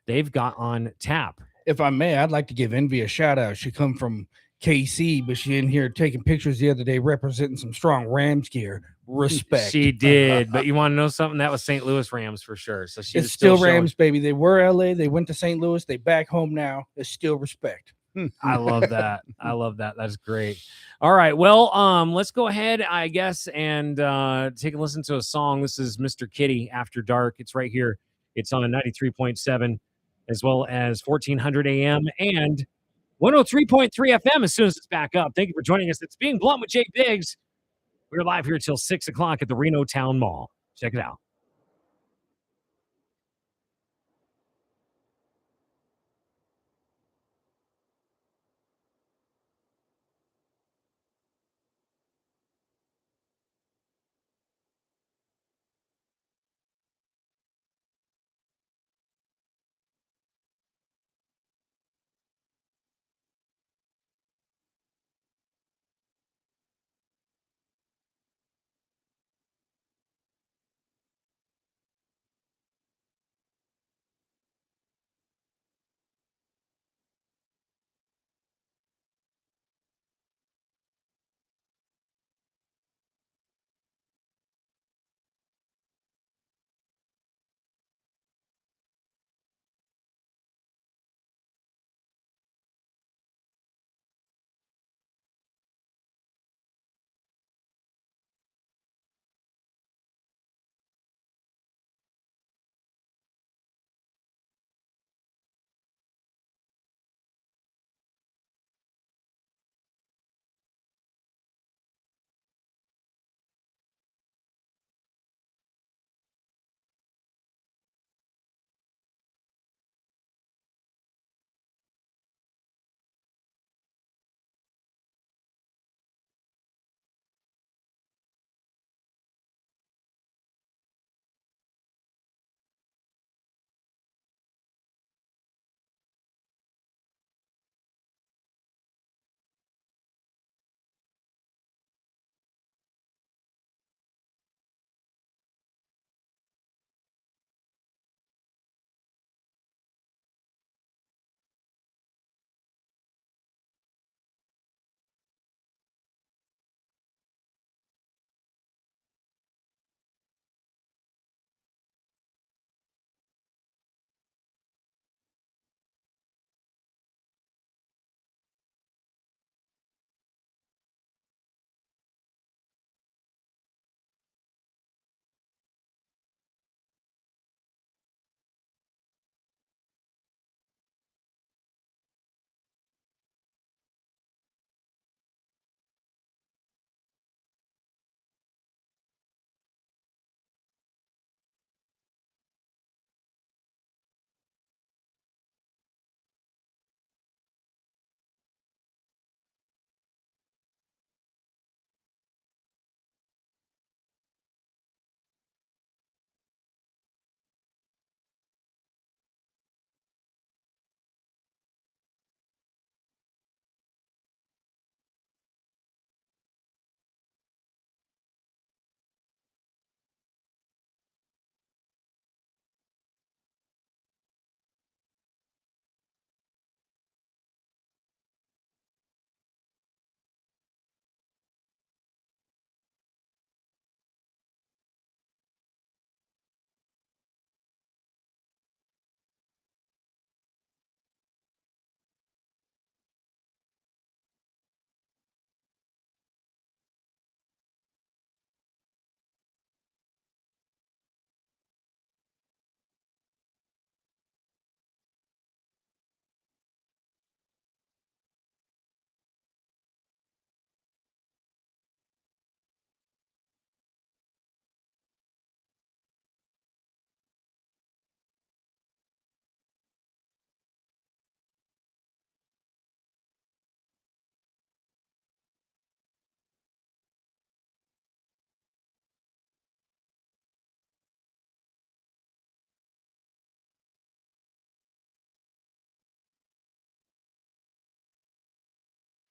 they've got on tap. If I may, I'd like to give Envy a shout out. She come from KC, but she in here taking pictures the other day representing some strong Rams gear. Respect. She did, but you want to know something? That was St. Louis Rams for sure. So It's still Rams, baby. They were LA. They went to St. Louis. They back home now. It's still respect. I love that. I love that. That's great. All right. Well, let's go ahead, I guess, and take a listen to a song. This is Mr. Kitty After Dark. It's right here. It's on 93.7 as well as 1400 AM and 103.3 FM as soon as it's back up. Thank you for joining us. It's Being Blunt with J.Biggs. We're live here till 6 o'clock at the Reno Town Mall. Check it out.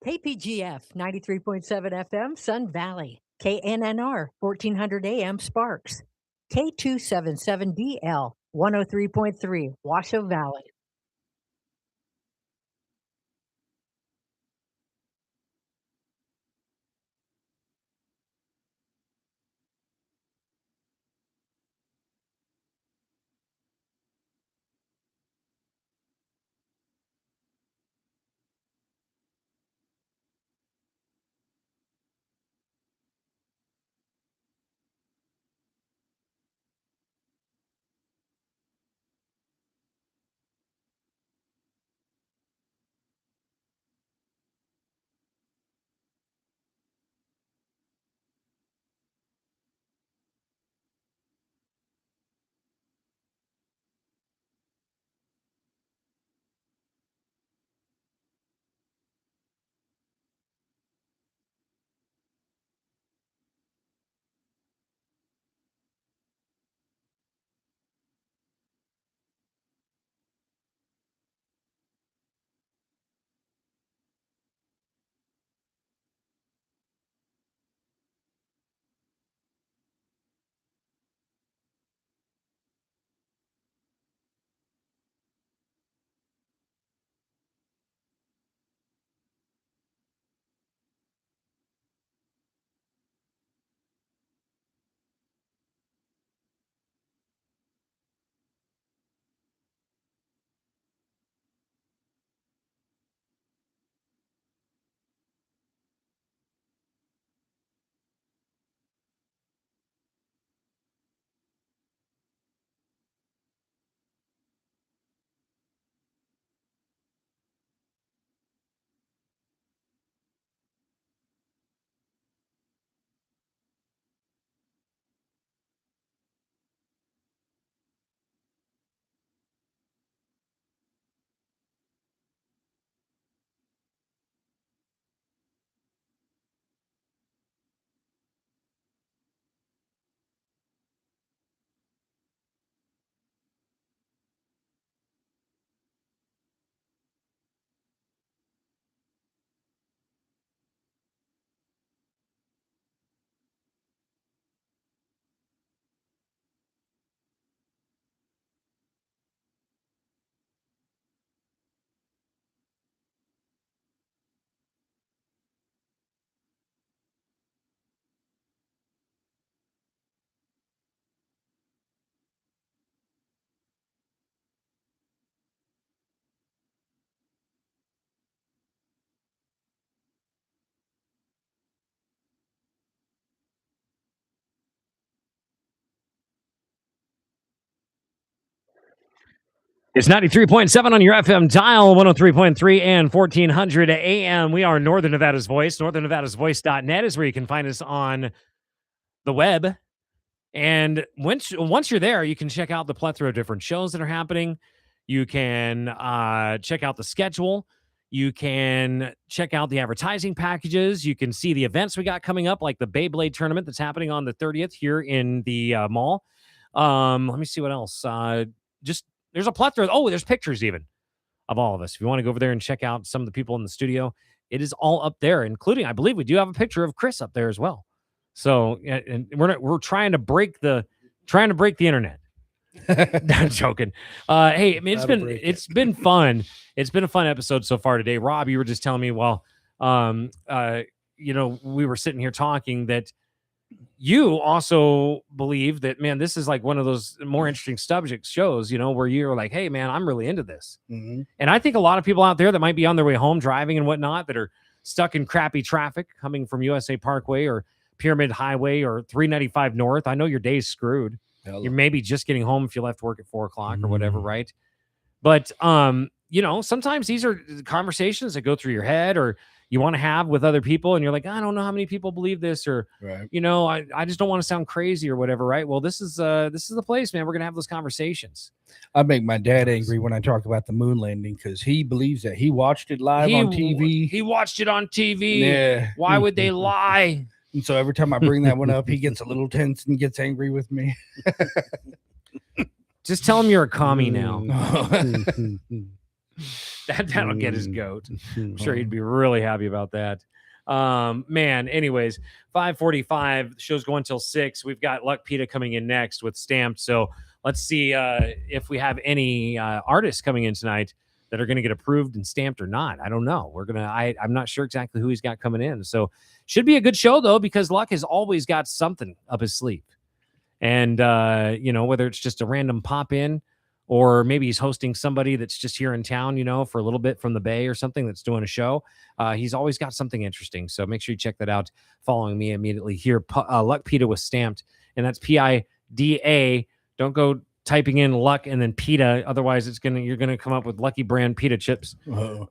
KPGF 93.7 FM, Sun Valley. KNNR 1400 AM, Sparks. K277DL 103.3, Washoe Valley. It's 93.7 on your FM dial, 103.3 and 1400 AM. We are Northern Nevada's Voice. NorthernNevada'sVoice.net is where you can find us on the web. And once you're there, you can check out the plethora of different shows that are happening. You can check out the schedule. You can check out the advertising packages. You can see the events we got coming up, like the Beyblade tournament that's happening on the 30th here in the mall. Let me see what else. There's a plethora. Oh, there's pictures even of all of us. If you want to go over there and check out some of the people in the studio, it is all up there, including, I believe we do have a picture of Chris up there as well. So, and we're trying to break the internet. I'm joking. Hey, I mean, it's been fun. It's been a fun episode so far today. Rob, you were just telling me, we were sitting here talking that you also believe that, man, this is like one of those more interesting subject shows, where you're like, hey, man, I'm really into this. Mm-hmm. And I think a lot of people out there that might be on their way home driving and whatnot that are stuck in crappy traffic coming from USA Parkway or Pyramid Highway or 395 North. I know your day's screwed. Hello. You're maybe just getting home if you left work at 4 o'clock or whatever, right? But, sometimes these are conversations that go through your head or you want to have with other people, and you're like, I don't know how many people believe this, or right. I just don't want to sound crazy or whatever, right? Well, this is the place, man. We're gonna have those conversations. I make my dad angry when I talk about the moon landing because he believes that he watched it live on TV. He watched it on TV. Yeah. Why would they lie? And so every time I bring that one up, he gets a little tense and gets angry with me. Just tell him you're a commie now. That'll get his goat. I'm sure he'd be really happy about that. Man, anyways, 5:45. The show's going till 6. We've got Luck Pita coming in next with Stamped. So let's see if we have any artists coming in tonight that are going to get approved and stamped or not. I don't know. I'm not sure exactly who he's got coming in. So should be a good show though, because Luck has always got something up his sleeve. And whether it's just a random pop in, or maybe he's hosting somebody that's just here in town, for a little bit from the Bay or something that's doing a show. He's always got something interesting. So make sure you check that out. Following me immediately here, Luck Pita was Stamped, and that's PIDA. Don't go typing in Luck and then Pita. Otherwise, you're gonna come up with Lucky Brand pita chips,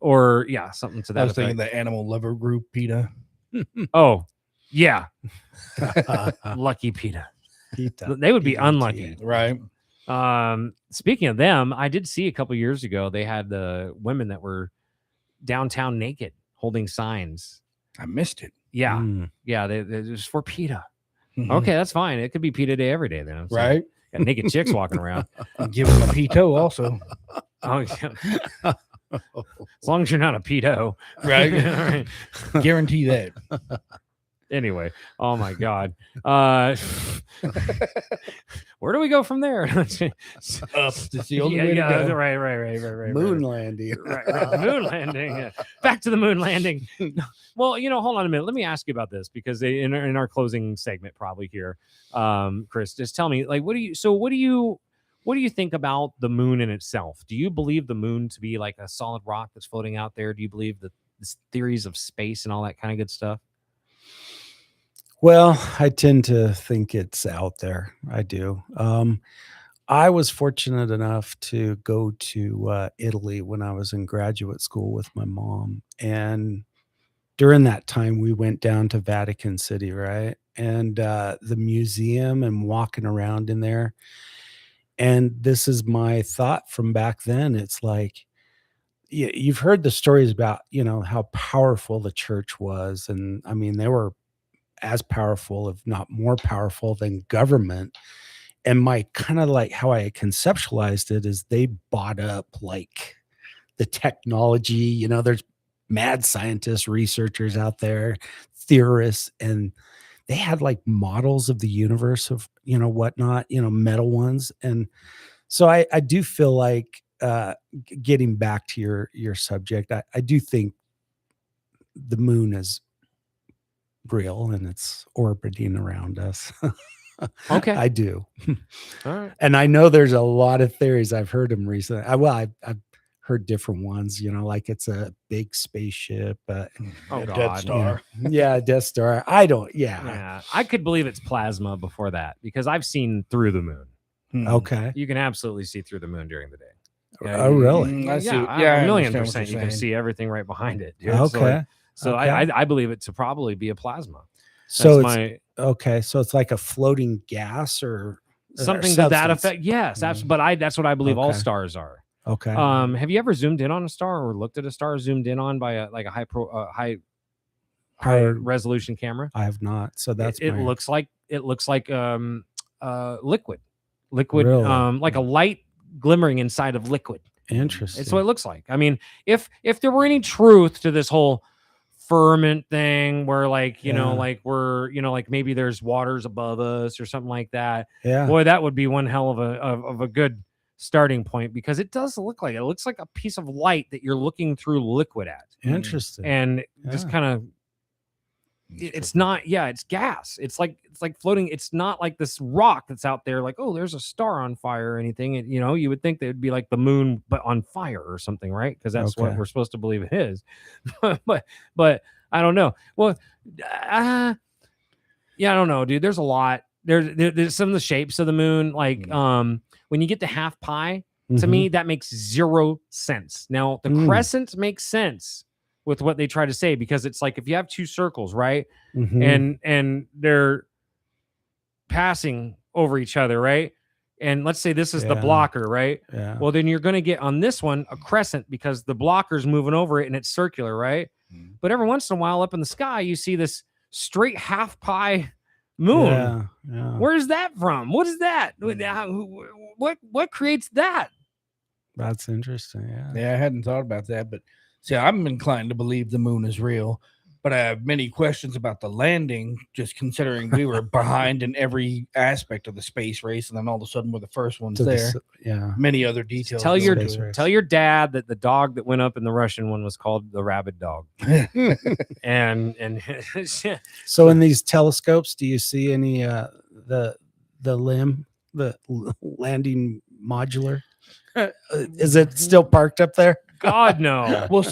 or something to that. I was thinking the Animal Lover Group Pita. Oh, yeah, Lucky Pita. They would be unlucky, right? Speaking of them, I did see a couple years ago they had the women that were downtown naked holding signs. I missed it. Yeah, it was for PETA. Okay, that's fine. It could be PETA Day every day then, right? Got naked chicks walking around. Give them a peto also. Oh, yeah. As long as you're not a pedo, right? Right. Guarantee that. Anyway, oh my God. Where do we go from there? Up. It's the only way to go. Right. Moon landing. Right. Moon landing. Yeah. Back to the moon landing. Well, hold on a minute. Let me ask you about this, because in our closing segment probably here, Chris, just tell me, like, what do you think about the moon in itself? Do you believe the moon to be like a solid rock that's floating out there? Do you believe the theories of space and all that kind of good stuff? Well, I tend to think it's out there. I do. I was fortunate enough to go to Italy when I was in graduate school with my mom. And during that time, we went down to Vatican City, right? And the museum and walking around in there. And this is my thought from back then. It's like, you've heard the stories about, how powerful the church was. And I mean, they were as powerful, if not more powerful, than government. And my kind of like how I conceptualized it is they bought up like the technology. There's mad scientists, researchers out there, theorists, and they had like models of the universe of whatnot, metal ones. And so I do feel like getting back to your subject, I do think the moon is real and it's orbiting around us. Okay. I do. All right. And I know there's a lot of theories. I've heard them recently. I've heard different ones, like it's a big spaceship. Oh, God. Death Star. Death Star. Yeah. I could believe it's plasma before that, because I've seen through the moon. Okay. You can absolutely see through the moon during the day. Oh, really? I see. Yeah, I 1,000,000% understand what you you're can saying. see everything right behind it, dude. Okay. So I believe it to probably be a plasma. So That's so it's like a floating gas or something to that substance. effect. Yes, but that's what I believe all Okay. stars are. Okay. Have you ever zoomed in on a star or looked at a star zoomed in on by a high resolution camera? I have not. So that's it looks like liquid, Really? like a light glimmering inside of liquid. interesting. It's what it looks like. I mean, if there were any truth to this whole firmament thing, where like like we're like maybe there's waters above us or something like that, Yeah. boy, that would be one hell of a good starting point, because it does look like a piece of light that you're looking through liquid at, Interesting. and just kind of it's not it's gas. It's like floating. It's not like this rock that's out there like, oh, there's a star on fire or anything. You would think that it'd be like the moon but on fire or something, right? Because that's what Okay. we're supposed to believe it is. but I don't know. Well, I don't know, dude. There's a lot. There's some of the shapes of the moon, like when you get to half pi, to me that makes zero sense. Now the crescent makes sense with what they try to say, because it's like if you have two circles, right, and they're passing over each other, right, and let's say this is the blocker, right, well, then you're going to get on this one a crescent, because the blocker's moving over it and it's circular, right? But every once in a while up in the sky you see this straight half pi moon. Yeah. Where's that from? What is that? What creates that? That's interesting. Yeah. Yeah, I hadn't thought about that, but see, I'm inclined to believe the moon is real. But I have many questions about the landing, just considering we were behind in every aspect of the space race, and then all of a sudden we're the first ones there. Yeah. Many other details. Tell go your into it. tell your dad that the dog that went up in the Russian one was called the rabid dog. and So in these telescopes, do you see any the limb, the landing modular? Is it still parked up there? God no. Well,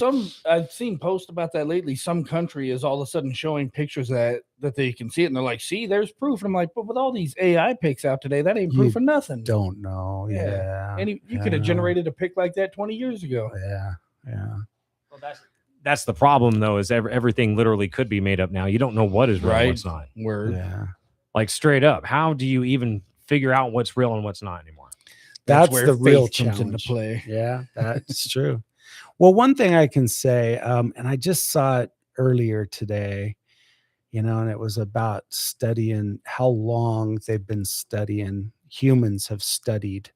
I've seen posts about that lately. Some country is all of a sudden showing pictures that they can see it, and they're like, "See, there's proof." And I'm like, "But with all these AI pics out today, that ain't proof for nothing." Don't know. Yeah. And you could have generated a pic like that 20 years ago. Yeah. Well, that's the problem though, is everything literally could be made up now. You don't know what is real and what's not. Word. Yeah. Like straight up, how do you even figure out what's real and what's not anymore? That's where the real faith comes challenge. into play. Yeah, that's true. Well, one thing I can say, and I just saw it earlier today, and it was about studying how long they've been studying. Humans have studied,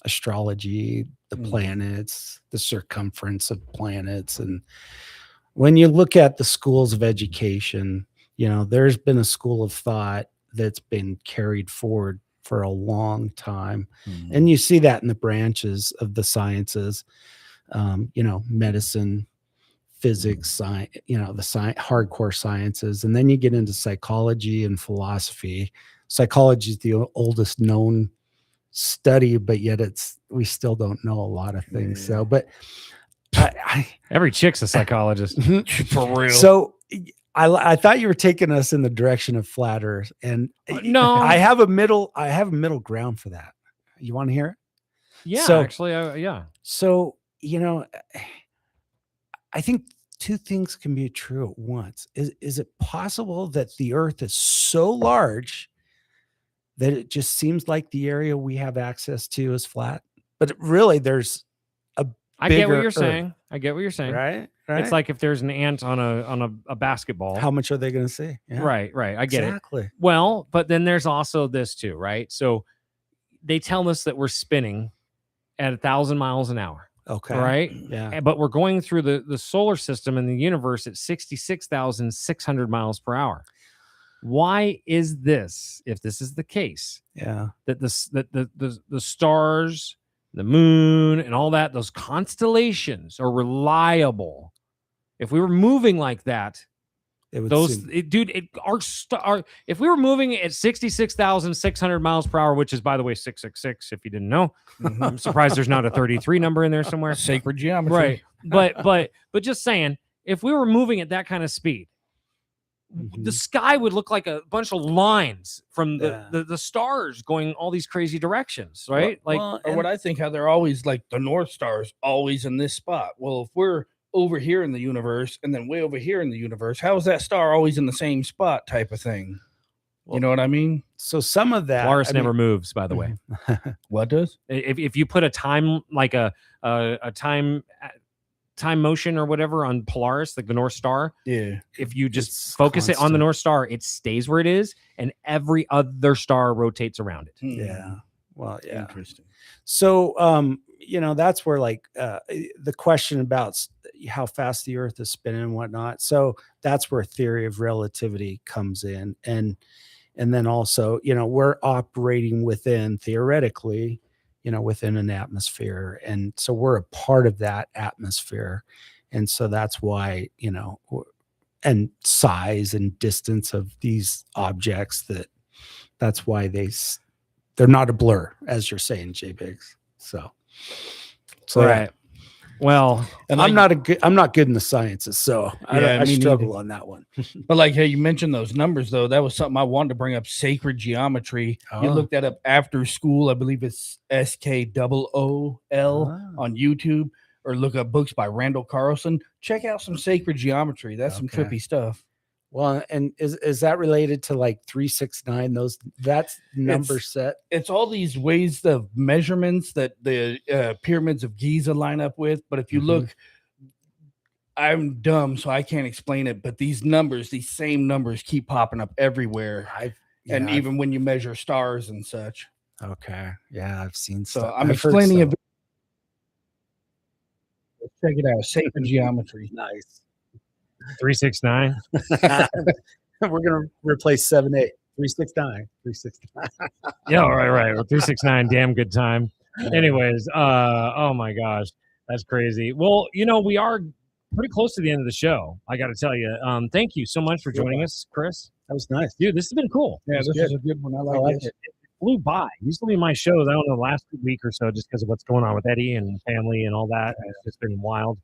astrology, the planets, the circumference of planets. And when you look at the schools of education, there's been a school of thought that's been carried forward for a long time. And you see that in the branches of the sciences, medicine, physics, science, the hardcore sciences. And then you get into psychology and philosophy. Psychology is the oldest known study, but yet we still don't know a lot of things. So, but Every chick's a psychologist. For real. So I thought you were taking us in the direction of flat Earth, and no, I have a middle ground for that. You want to hear it? Yeah, So, actually, yeah. So, I think two things can be true at once. Is it possible that the Earth is so large that it just seems like the area we have access to is flat? But really, there's I get what bigger you're Earth, saying. I get what you're saying. right? It's like if there's an ant on a basketball. How much are they going to see? Yeah. Right. I get Exactly. it. Well, but then there's also this too, right? So they tell us that we're spinning at 1,000 miles an hour. Okay. Right. Yeah. But we're going through the solar system and the universe at 66,600 miles per hour. Why is this, if this is the case, Yeah. that the stars, the moon, and all that, those constellations are reliable? If we were moving like that, It would if we were moving at 66,600 miles per hour, which is, by the way, 666, if you didn't know, I'm surprised there's not a 33 number in there somewhere. Sacred geometry. Right. But just saying, if we were moving at that kind of speed, the sky would look like a bunch of lines from the stars going all these crazy directions, right? Or what I think, how they're always like the North Star's always in this spot. Well, if we're over here in the universe and then way over here in the universe, how is that star always in the same spot type of thing? You know what I mean? So some of that Polaris never moves, by the way. What does? If you put a time, like a time motion or whatever on Polaris, like the North Star, if you just focus it on the North Star, it stays where it is, and every other star rotates around it. Yeah. Well, yeah. Interesting. So, that's where the question about how fast the Earth is spinning and whatnot. So that's where theory of relativity comes in. And then also, we're operating theoretically, within an atmosphere. And so we're a part of that atmosphere. And so that's why, and size and distance of these objects, that's why they're not a blur, as you're saying, J.Biggs. So right. Well, and I'm not good in the sciences, so I struggle on that one. But like, hey, you mentioned those numbers though. That was something I wanted to bring up. Sacred geometry. You look that up after school. I believe it's SKOOL on YouTube, or look up books by Randall Carlson. Check out some sacred geometry. That's some trippy stuff. Well, and is that related to like 369? That's number set. It's all these ways of measurements that the pyramids of Giza line up with. But if you look, I'm dumb, so I can't explain it. But these same numbers keep popping up everywhere. Even when you measure stars and such. Okay. Yeah, I've seen So stuff. I'm I've heard explaining stuff. Check it out. Sacred geometry. Nice. 369. We're gonna replace 7-8. 369. 369. Yeah, right. Well, 369, damn good time. Anyways, oh my gosh, that's crazy. Well, we are pretty close to the end of the show. I got to tell you. Thank you so much for joining us, Chris. That was nice. Dude, this has been cool. Yeah, That's this good. is a good one. I I like like this. it. Flew by. Usually my shows, I don't know, the last week or so, just because of what's going on with Eddie and family and all that. It's just been wild.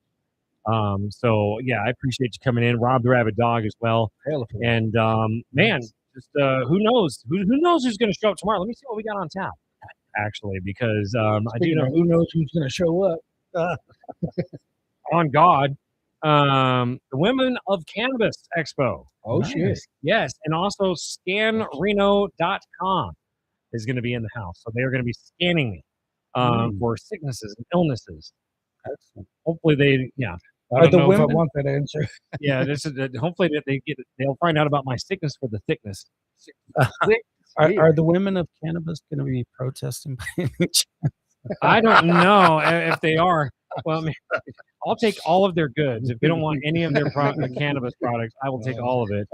So yeah, I appreciate you coming in. Rob the Rabid Dog as well. Hell of a- And man, just who knows? Who knows who's going to show up tomorrow? Let me see what we got on tap, actually, because I do Speaking know of who knows who's going to show up. on God, the Women of Cannabis Expo. Oh, shit. Yes, and also scanreno.com is going to be in the house. So they're going to be scanning me for sicknesses and illnesses. Excellent. Hopefully they, yeah. I I don't don't know know if if I I want that answer. Yeah, this is hopefully that they'll find out about my sickness for the thickness. Are the women of cannabis going to be protesting by any chance? I don't know if they are. Well, I mean, I'll take all of their goods. If they don't want any of their cannabis products, I will take all of it.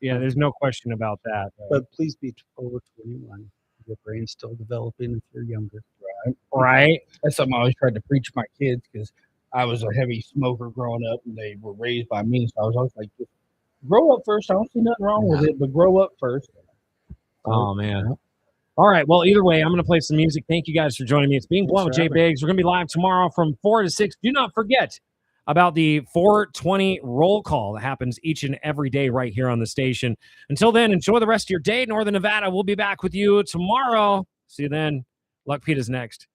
Yeah, there's no question about that. But please be over 21. Your brain's still developing if you're younger. Right? That's something I always tried to preach to my kids because I was a heavy smoker growing up and they were raised by me. So I was always like, just grow up first. I don't see nothing wrong with it, but grow up first. Oh, man. All right. Well, either way, I'm going to play some music. Thank you guys for joining me. It's Being Blunt with J.Biggs. We're going to be live tomorrow from 4 to 6. Do not forget about the 420 roll call that happens each and every day right here on the station. Until then, enjoy the rest of your day, Northern Nevada. We'll be back with you tomorrow. See you then. Luck Pete is next.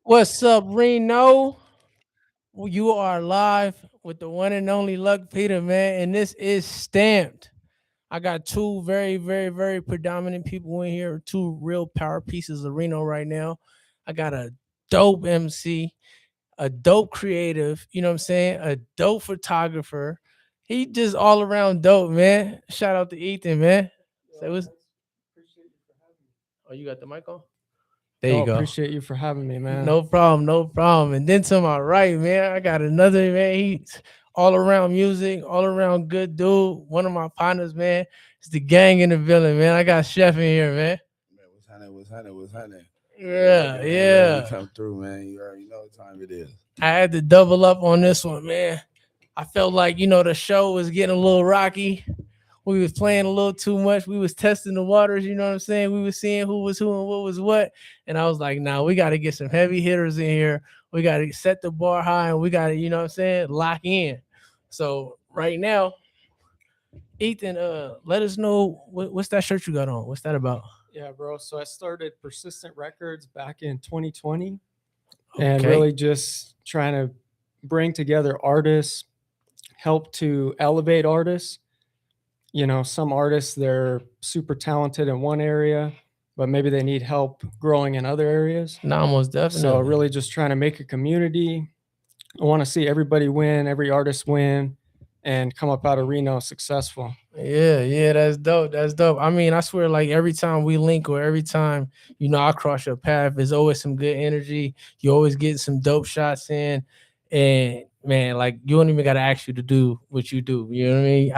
What's up, Reno? Well, you are live with the one and only Luck Peter, man, and this is stamped. I got two very, very, very predominant people in here, two real power pieces of Reno right now. I got a dope MC, a dope creative, you know what I'm saying? A dope photographer. He just all around dope, man. Shout out to Ethan, man. Say what's Oh, you got the mic on? There you go. Appreciate you for having me, man. No problem, no problem. And then to my right, man, I got another man. He's all around music, all around good dude. One of my partners, man. It's the gang in the villain, man. I got Chef in here, man. Man, what's happening? Yeah. We come through, man. You already know what time it is. I had to double up on this one, man. I felt like, the show was getting a little rocky. We was playing a little too much. We was testing the waters, you know what I'm saying? We was seeing who was who and what was what. And I was like, nah, we got to get some heavy hitters in here. We got to set the bar high and we got to, you know what I'm saying, lock in. So right now, Ethan, let us know what's that shirt you got on? What's that about? Yeah, bro. So I started Persistent Records back in 2020 and really just trying to bring together artists, help to elevate artists. Some artists, they're super talented in one area, but maybe they need help growing in other areas. No, most definitely. So really just trying to make a community. I want to see everybody win, every artist win, and come up out of Reno successful. Yeah, that's dope. That's dope. I mean, I swear, like every time we link or every time, I cross your path, there's always some good energy. You always get some dope shots in. And man, like you don't even gotta ask you to do what you do. You know what I mean?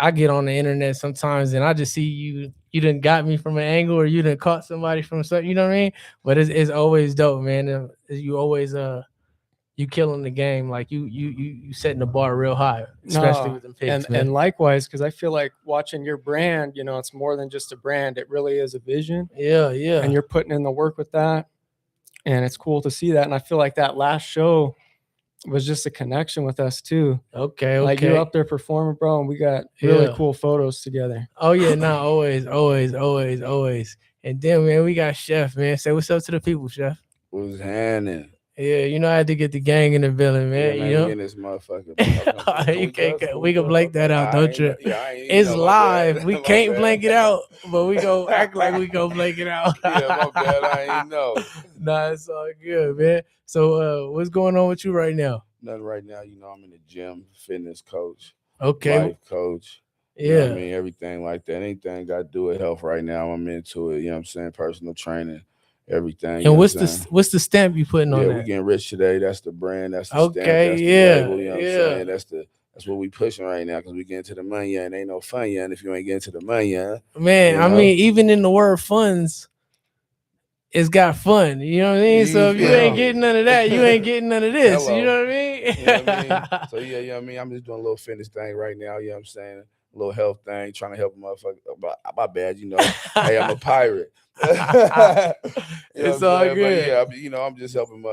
I get on the internet sometimes and I just see you done got me from an angle or you done caught somebody from something, you know what I mean? But it's always dope, man. You always you killing the game, like you setting the bar real high, especially with them picks, and likewise, because I feel like watching your brand, it's more than just a brand. It really is a vision. Yeah. And you're putting in the work with that. And it's cool to see that. And I feel like that last show was just a connection with us too. Okay. Like you're up there performing, bro, and we got really cool photos together. Oh yeah, no, always. And then man, we got Chef, man. Say what's up to the people, Chef. What's happening? Yeah, I had to get the gang in the building, man. Yeah, man, we in this motherfucker. We can blank that out, don't you? It's live. We can't blank it out, but we go act like we go blank it out. Yeah, my bad. I ain't know. Nah, it's all good, man. So, what's going on with you right now? Nothing right now. I'm in the gym, fitness coach, okay, life coach. Yeah, I mean everything like that. Anything got to do with health right now. I'm into it. You know what I'm saying? Personal training. Everything. And what's the stamp you putting on that? We getting rich today. That's the brand. That's the stamp. That's the label, you know what I'm saying? That's what we pushing right now because we getting to the money and ain't no fun yet. And if you ain't getting to the money yet, man, I mean, even in the word funds, it's got fun. You know what I mean? So if you ain't getting none of that, you ain't getting none of this. You know what I mean? You know what I mean? So you know what I mean? I'm just doing a little fitness thing right now. You know what I'm saying? A little health thing, trying to help a motherfucker. My bad, Hey, I'm a pirate. It's all good. But yeah, I'm just helping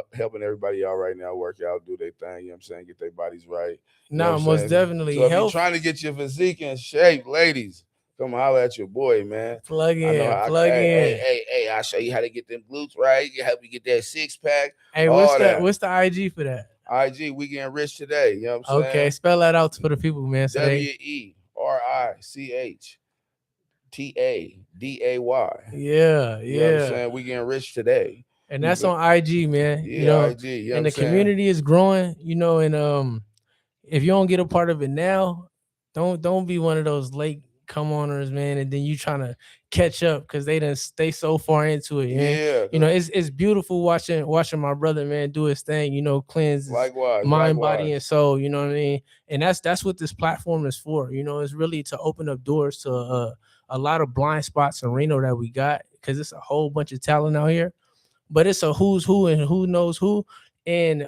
everybody out right now, work out, do their thing, you know what I'm saying, get their bodies right. No, most definitely. So if you're trying to get your physique in shape, ladies, come holler at your boy, man. Plug in. Hey, I'll show you how to get them glutes right. You help you get that six pack. Hey, what's the IG for that? IG, we getting rich today. You know what I'm saying? Okay, spell that out for the people, man. So WERICHTADAY. Yeah. You know what I'm saying? We getting rich today. And that's on IG, man. Yeah, IG. You know and the community is growing, and if you don't get a part of it now, don't be one of those late come-oners, man, and then you trying to catch up because they didn't stay so far into it. Man. Yeah. It's beautiful watching my brother, man, do his thing, cleanse likewise, mind, body, and soul, you know what I mean? And that's what this platform is for, it's really to open up doors to a lot of blind spots in Reno that we got, because it's a whole bunch of talent out here, but it's a who's who and who knows who. And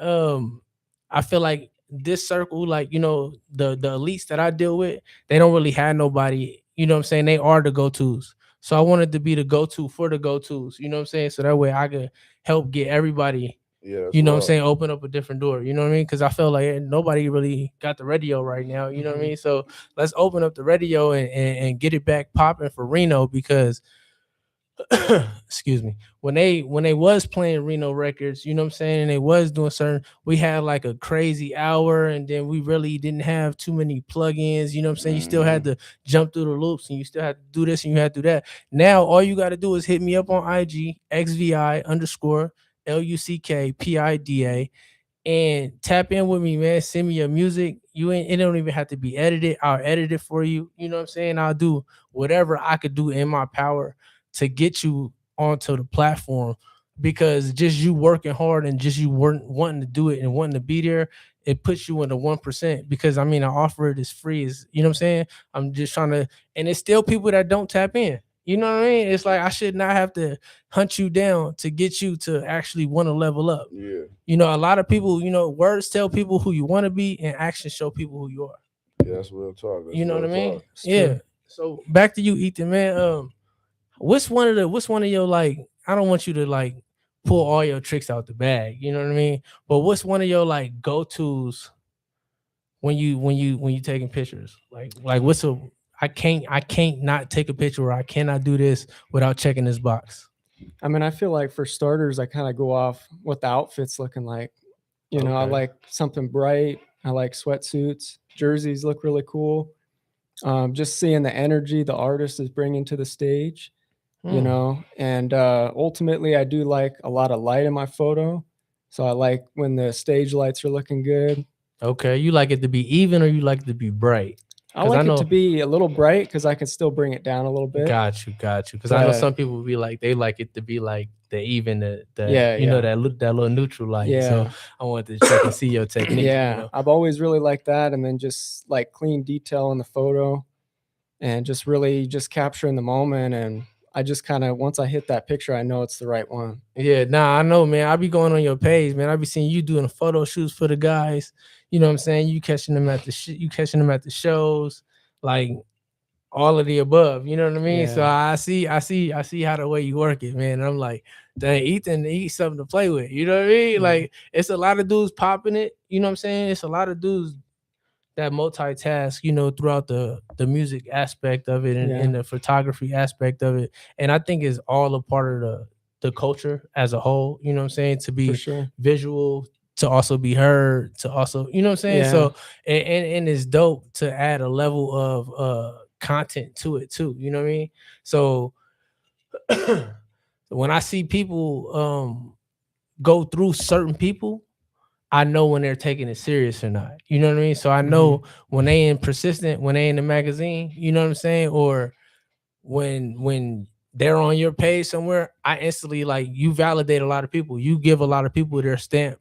I feel like this circle, like, the elites that I deal with, they don't really have nobody, you know what I'm saying? They are the go-tos. So I wanted to be the go-to for the go-tos, you know what I'm saying? So that way I could help get everybody, you know what I'm saying, open up a different door, you know what I mean? Because I feel like nobody really got the radio right now, you know what I mean? So let's open up the radio and get it back popping for Reno, because excuse me, when they was playing Reno records, you know what I'm saying, and they was doing certain, we had like a crazy hour, and then we really didn't have too many plugins, you know what I'm saying? You still had to jump through the loops, and you still had to do this and you had to do that. Now all you got to do is hit me up on IG XVI_LUCKPIDA and tap in with me, man. Send me your music. It don't even have to be edited. I'll edit it for you. You know what I'm saying? I'll do whatever I could do in my power to get you onto the platform, because just you working hard and just you wanting to do it and wanting to be there, it puts you in the 1%. Because I mean, I offer it as free as, you know what I'm saying? I'm just trying to, and it's still people that don't tap in. You know what I mean? It's like I should not have to hunt you down to get you to actually want to level up. Yeah. You know, a lot of people, you know, words tell people who you want to be, and actions show people who you are. Yeah, that's real talk. That's You know what I real mean? talk. Yeah. So back to you, Ethan, man. What's one of your, like, I don't want you to like pull all your tricks out the bag, you know what I mean? But what's one of your like go-tos when you taking pictures? Like what's I can't not take a picture, or I cannot do this without checking this box. I mean, I feel like for starters, I kind of go off what the outfit's looking like. You know, I Okay. like something bright. I like sweatsuits. Jerseys look really cool. Just seeing the energy the artist is bringing to the stage, you know, and ultimately I do like a lot of light in my photo. So I like when the stage lights are looking good. Okay, you like it to be even, or you like it to be bright? I like it to be a little bright because I can still bring it down a little bit. Got you. Because I know some people be like, they like it to be like the even, the Yeah, you know, yeah. that little neutral light. Yeah. So I wanted to check and see your technique. Yeah, You know? I've always really liked that, and then just like clean detail in the photo, and just really just capturing the moment. And I just kind of, once I hit that picture, I know it's the right one. Yeah, nah, I know, man. I be going on your page, man. I be seeing you doing photo shoots for the guys. You know what I'm saying? You catching them at the shows, like all of the above. You know what I mean? So Yeah. I see how the way you work it, man. And I'm like, dang, Ethan, he's something to play with. You know what I mean? Yeah. Like, it's a lot of dudes popping it. You know what I'm saying? It's a lot of dudes that multitask, you know, throughout the music aspect of it, and the photography aspect of it. And I think it's all a part of the culture as a whole, you know what I'm saying? To For be sure. visual, to also be heard, to also, you know what I'm saying? Yeah. So and it's dope to add a level of content to it too, you know what I mean? So when I see people go through certain people, I know when they're taking it serious or not. You know what I mean? So I know when they in persistent, when they in the magazine, you know what I'm saying? Or when they're on your page somewhere, I instantly, like, you validate a lot of people. You give a lot of people their stamp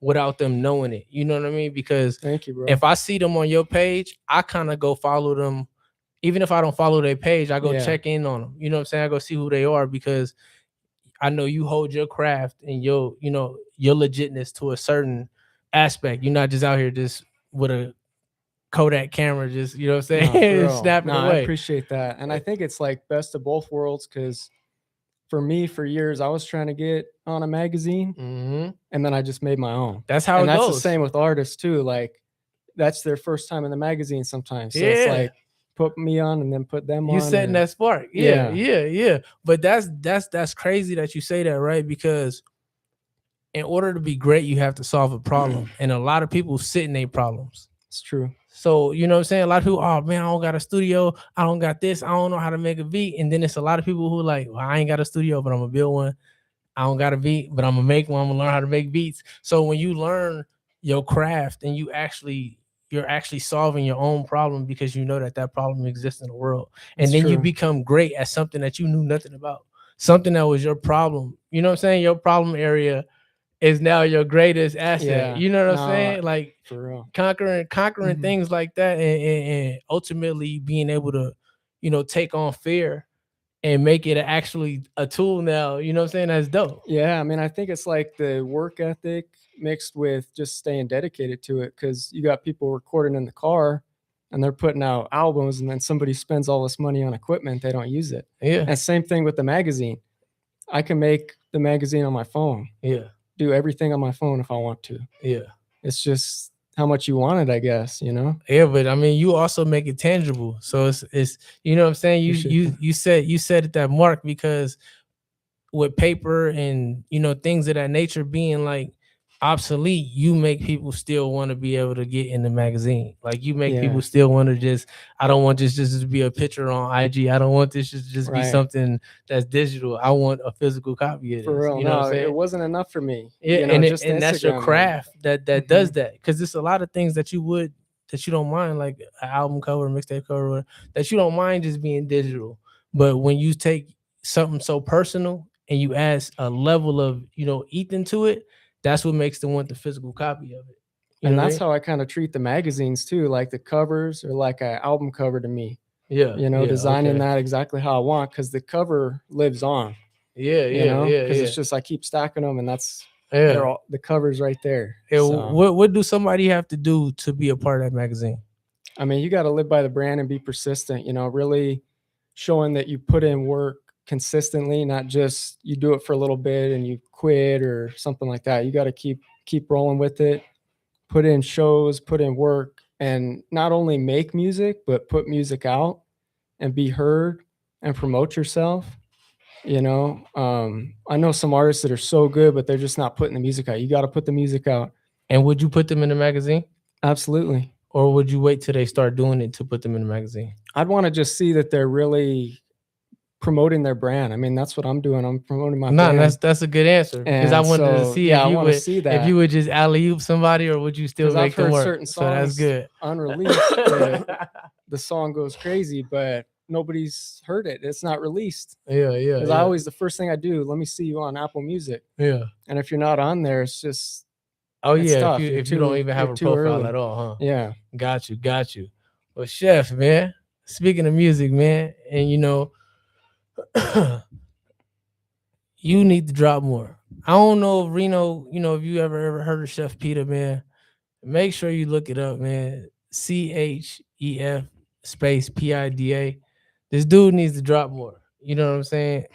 without them knowing it. You know what I mean? Because Thank you, bro. if I see them on your page, I kind of go follow them. Even if I don't follow their page, I go check in on them. You know what I'm saying? I go see who they are, because I know you hold your craft and your legitness to a certain aspect. You're not just out here just with a Kodak camera, just, you know what I'm No, for saying, real. snapping No, I away. appreciate that. And I think it's like best of both worlds, because for me, for years, I was trying to get on a magazine, and then I just made my own. That's how and it that's goes. the same with artists too. Like, that's their first time in the magazine sometimes. So Yeah. it's like, put me on and then put them on. You setting and- that spark. Yeah. But that's crazy that you say that, right? Because in order to be great, you have to solve a problem. And a lot of people sit in their problems. It's true. So, you know what I'm saying? A lot of people, oh man, I don't got a studio. I don't got this. I don't know how to make a beat. And then it's a lot of people who like, well, I ain't got a studio, but I'm gonna build one. I don't got a beat, but I'm gonna make one. I'm gonna learn how to make beats. So when you learn your craft and you're actually solving your own problem, because you know that problem exists in the world. And It's then you true. become great at something that you knew nothing about. Something that was your problem. You know what I'm saying? Your problem area is now your greatest asset. Yeah. You know what No, I'm saying? Like, For real. conquering things like that, and ultimately being able to, take on fear and make it actually a tool now. You know what I'm saying? That's dope. Yeah, I mean, I think it's like the work ethic mixed with just staying dedicated to it, because you got people recording in the car and they're putting out albums, and then somebody spends all this money on equipment, they don't use it. Yeah. And same thing with the magazine. I can make the magazine on my phone. Yeah. Do everything on my phone if I want to. Yeah. It's just how much you want it, I guess, you know? Yeah, but I mean, you also make it tangible. So it's you know what I'm saying? You said it that mark, because with paper and things of that nature being like obsolete, you make people still want to be able to get in the magazine. Like you make people still want to just, I don't want this just to be a picture on IG. I don't want this to just be something that's digital. I want a physical copy of this. For real. You know what I'm saying? It wasn't enough for me. Yeah, and that's your craft that does that, because there's a lot of things that you don't mind, like an album cover, mixtape cover, that you don't mind just being digital. But when you take something so personal and you add a level of Ethan to it, that's what makes them want the physical copy of it. And that's how I kind of treat the magazines too. Like the covers are like an album cover to me. Yeah, designing that exactly how I want, because the cover lives on. Because it's just I keep stacking them, and that's they're all, the cover's right there. So. What do somebody have to do to be a part of that magazine? I mean, you got to live by the brand and be persistent. Really showing that you put in work consistently, not just you do it for a little bit and you quit or something like that. You got to keep rolling with it, put in shows, put in work, and not only make music, but put music out and be heard and promote yourself. I know some artists that are so good, but they're just not putting the music out. You got to put the music out. And would you put them in the magazine? Absolutely. Or would you wait till they start doing it to put them in the magazine? I'd want to just see that they're really promoting their brand. I mean, that's what I'm doing. I'm promoting my brand. That's a good answer. Because I wanted to see if you would just alley-oop somebody, or would you still make them work? Certain songs so that's good. Unreleased. The song goes crazy, but nobody's heard it. It's not released. Yeah. Because I always, the first thing I do, let me see you on Apple Music. Yeah. And if you're not on there, it's just if you don't even have a profile at all, huh? Yeah. Got you. Well, Chef, man, speaking of music, man, and you need to drop more. I don't know if Reno, if you ever heard of Chef Peter, man, make sure you look it up, man. CHEF space PIDA. This dude needs to drop more. You know what I'm saying?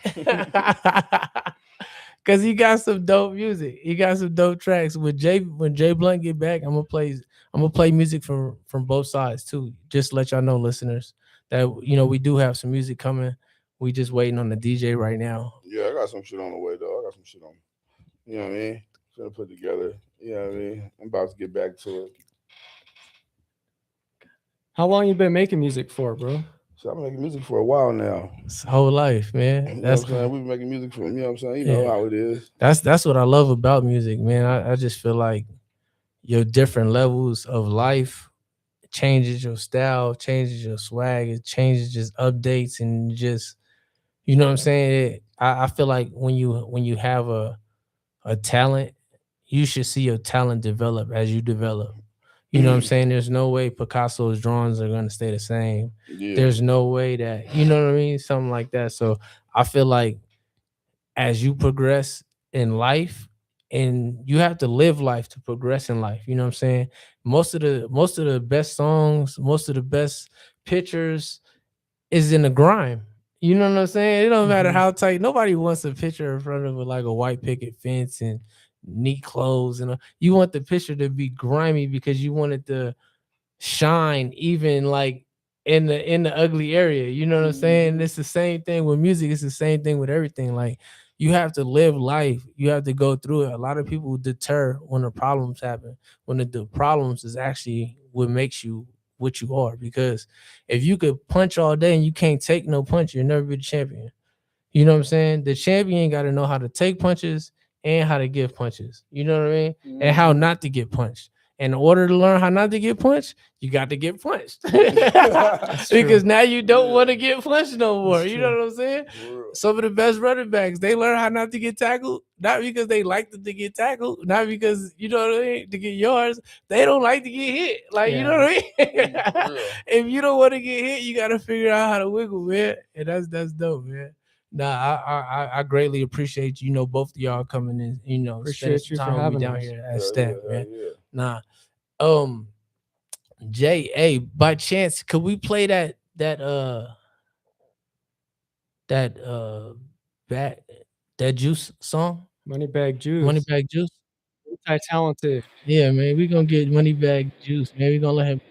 Cause he got some dope music. He got some dope tracks. When J Blunt get back, I'm gonna play music from both sides too. Just to let y'all know, listeners, that we do have some music coming. We just waiting on the DJ right now. Yeah, I got some shit on the way though. I got some shit on. You know what I mean? Gonna put together. You know what I mean? I'm about to get back to it. How long you been making music for, bro? So I've been making music for a while now. It's whole life, man. You know what I'm saying? We've been making music for, you know what I'm saying? You know how it is. That's what I love about music, man. I just feel like your different levels of life changes your style, changes your swag, it changes just updates, and just, you know what I'm saying? I feel like when you have a talent, you should see your talent develop as you develop. You know what I'm saying? There's no way Picasso's drawings are going to stay the same. Yeah. There's no way that, you know what I mean? Something like that. So I feel like as you progress in life, and you have to live life to progress in life. You know what I'm saying? Most of the best songs, most of the best pictures is in the grime. You know what I'm saying? It don't matter how tight. Nobody wants a picture in front of like a white picket fence and neat clothes, and you want the picture to be grimy because you want it to shine, even like in the ugly area. You know what I'm saying? It's the same thing with music. It's the same thing with everything. Like, you have to live life. You have to go through it. A lot of people deter when the problems happen, when the problems is actually what makes you what you are. Because if you could punch all day and you can't take no punch, you'll never be the champion. You know what I'm saying? The champion got to know how to take punches and how to give punches. You know what I mean? And how not to get punched. In order to learn how not to get punched, you got to get punched. Because now you don't want to get punched no more. You know what I'm saying? Some of the best running backs, they learn how not to get tackled, not because they like to get tackled, not because, you know what I mean, to get yards. They don't like to get hit. Like, you know what I mean? If you don't want to get hit, you got to figure out how to wiggle, man. And that's dope, man. Nah, I greatly appreciate, both of y'all coming in, appreciate you for having having me down us. here at Stamp, man. Nah. Jay, by chance, could we play that Juice song? Moneybag Juice. Moneybag Juice? multi-talented. Yeah, man, we gonna get money bag juice, man. We gonna let him.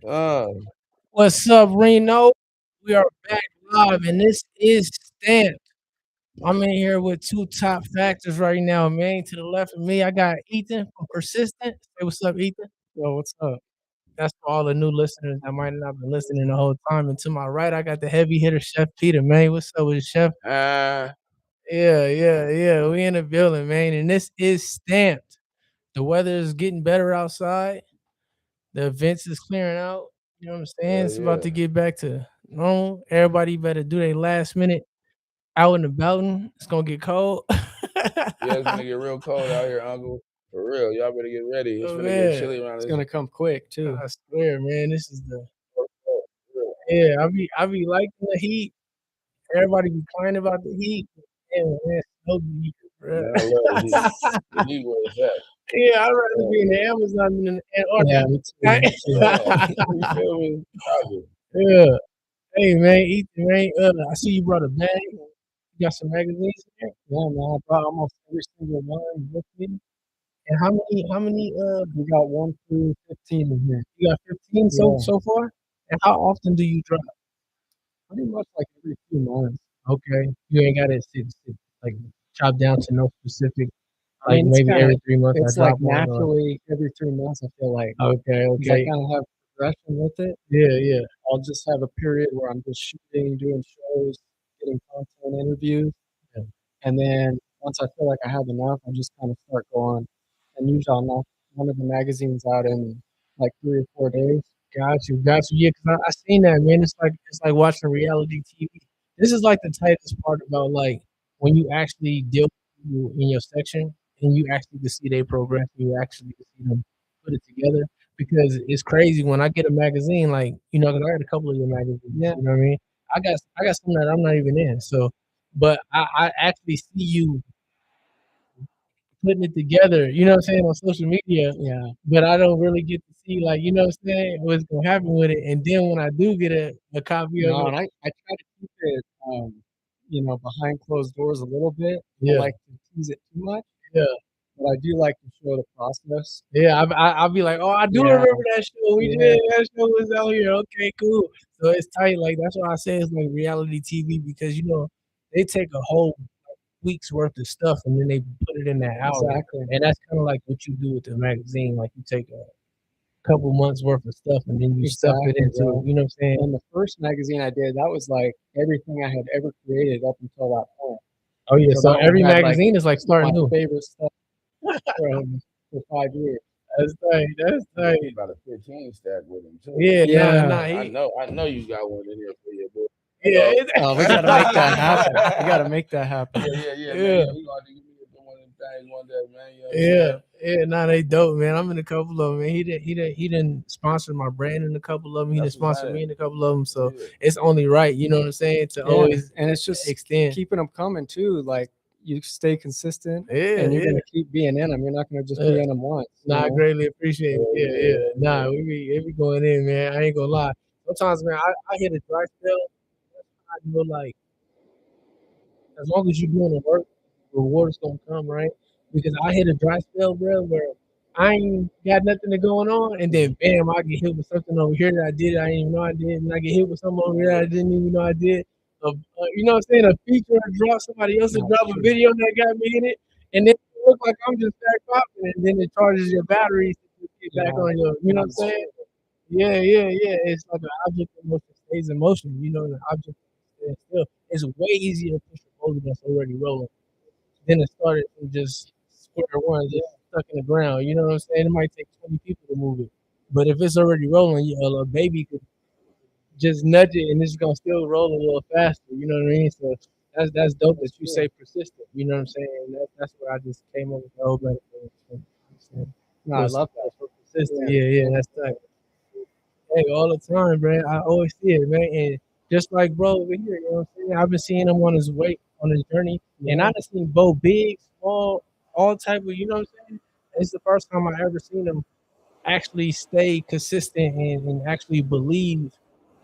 What's up, Reno? We are back live, and this is Stamped. I'm in here with two top factors right now, man. To the left of me, I got Ethan from Persistent. Say what's up, Ethan. Yo, what's up? That's for all the new listeners that might not have been listening the whole time. And to my right, I got the heavy hitter, Chef Peter, man. What's up with the chef? Yeah. We in the building, man. And this is Stamped. The weather is getting better outside. The events is clearing out. You know what I'm saying? It's about to get back to normal. Everybody better do their last minute out and about. It's gonna get cold. Yeah, it's gonna get real cold out here, Uncle. For real, y'all better get ready. It's gonna get chilly around It's this. gonna come quick too. I swear, man. This is the I be liking the heat. Everybody be crying about the heat. Yeah, man, so heat, bro. Man, I love the heat. The heat where it's at. Yeah, I'd rather be in the Amazon than in the Antarctica. You feel me? Yeah. Hey, man, Ethan, man. I see you brought a bag. You got some magazines in there? Yeah, man. I brought almost every single one with me. And how many? We got 1 through 15 in here. You got 15 so far? And how often do you drop? Pretty much like every few months. Okay. You ain't got it like chopped down to no specific. I mean, maybe every 3 months. It's like naturally every 3 months. I feel like. Okay. I kind of have progression with it. Yeah. I'll just have a period where I'm just shooting, doing shows, getting content interviews, and then once I feel like I have enough, I just kind of start going. And usually I'll knock one of the magazines out in like 3 or 4 days. Got you. Yeah, because I seen that, man. It's like watching reality TV. This is like the tightest part about like when you actually deal with people in your section and you actually can see their progress. You actually can see them put it together. Because it's crazy when I get a magazine, like, you know, because I got a couple of your magazines. Yeah. You know what I mean? I got some that I'm not even in. So, but I actually see you putting it together, you know what I'm saying, on social media. Yeah. But I don't really get to see, like, you know what I'm saying, what's gonna happen with it. And then when I do get a copy of it. And I try to keep it behind closed doors a little bit. Yeah. I like to tease it too much. Yeah. But I do like to show the process. Yeah, I'll be like, oh, I do remember that show. We did. That show was out here. Okay, cool. So it's tight. Like, that's why I say it's like reality TV because, you know, they take a whole week's worth of stuff and then they put it in that hour. Exactly. And that's kind of like what you do with the magazine. Like, you take a couple months worth of stuff and then you stuff it into, you know what I'm saying? And the first magazine I did, that was like everything I had ever created up until that point. Oh, yeah. So every magazine is like starting my new. favorite stuff for 5 years. That's tight. That's tight. About a 15 stack with him too. Yeah. I know you got one in here for you, boy. Yeah. We gotta make that happen. We gotta make that happen. Yeah. Man, we gonna give me one of them things one day, man. You know Nah, they dope, man. I'm in a couple of them, man. He didn't sponsor my brand in a couple of them. He didn't sponsor me in a couple of them. So it's only right, you know what I'm saying, to always and it's just extend keeping them coming too. Like you stay consistent, Yeah, and you're yeah. gonna keep being in them. You're not gonna just be in them once. you Nah, I know? greatly appreciate it. Yeah. Nah, we be going in, man. I ain't gonna lie. Sometimes, man, I hit a dry spell. I know, like, as long as you're doing the work, the reward's gonna come, right? Because I hit a dry spell, bro, where I ain't got nothing going on, and then bam, I get hit with something over here that I did, I didn't even know I did, and I get hit with something over here that I didn't even know I did. You know what I'm saying? A feature or drop, somebody else will drop a video that got me in it, and then it look like I'm just back popping, and then it charges your batteries to get back on your, you know what I'm saying? Yeah. It's like an object of motion stays in motion, you know, the object stands still. It's way easier to push a boulder that's already rolling than it started from just square one, just stuck in the ground. You know what I'm saying? It might take 20 people to move it. But if it's already rolling, a baby could just nudge it and it's gonna still roll a little faster. You know what I mean? So that's dope that you say persistent. You know what I'm saying? That's where I just came up with the whole metaphor. No, I love that. Persistent. Yeah, that's tight. Hey, all the time, man. I always see it, man. And just like bro over here, you know what I'm saying? I've been seeing him on his journey. And I done seen Bo big, small, all type of, you know what I'm saying? It's the first time I ever seen him actually stay consistent and actually believe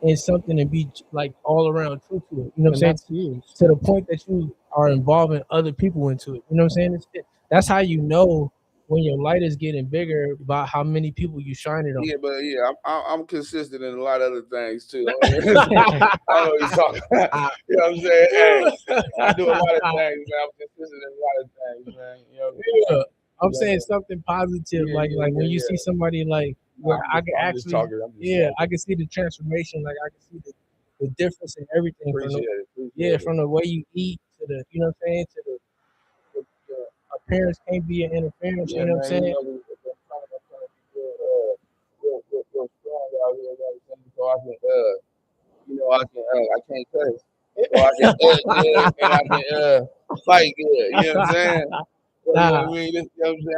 in something and be like all around true to it. You know what I'm saying? That's huge. To the point that you are involving other people into it. You know what I'm saying? That's how you know when your light is getting bigger by how many people you shine it on. Yeah, but I'm consistent in a lot of other things too. I know what you're talking about. You know what I'm saying? Hey, I do a lot of things, man. I'm consistent in a lot of things, man. You know what Yeah. I'm saying something positive, like when you see somebody like where I can actually, I can see the transformation, like I can see the difference in everything from the way you eat to the, you know what I'm saying, to the appearance can't be an interference, you know what I'm saying? I can't cuss. So I can good and I can fight good. You know what I'm saying? You know what I mean? You know what I'm saying?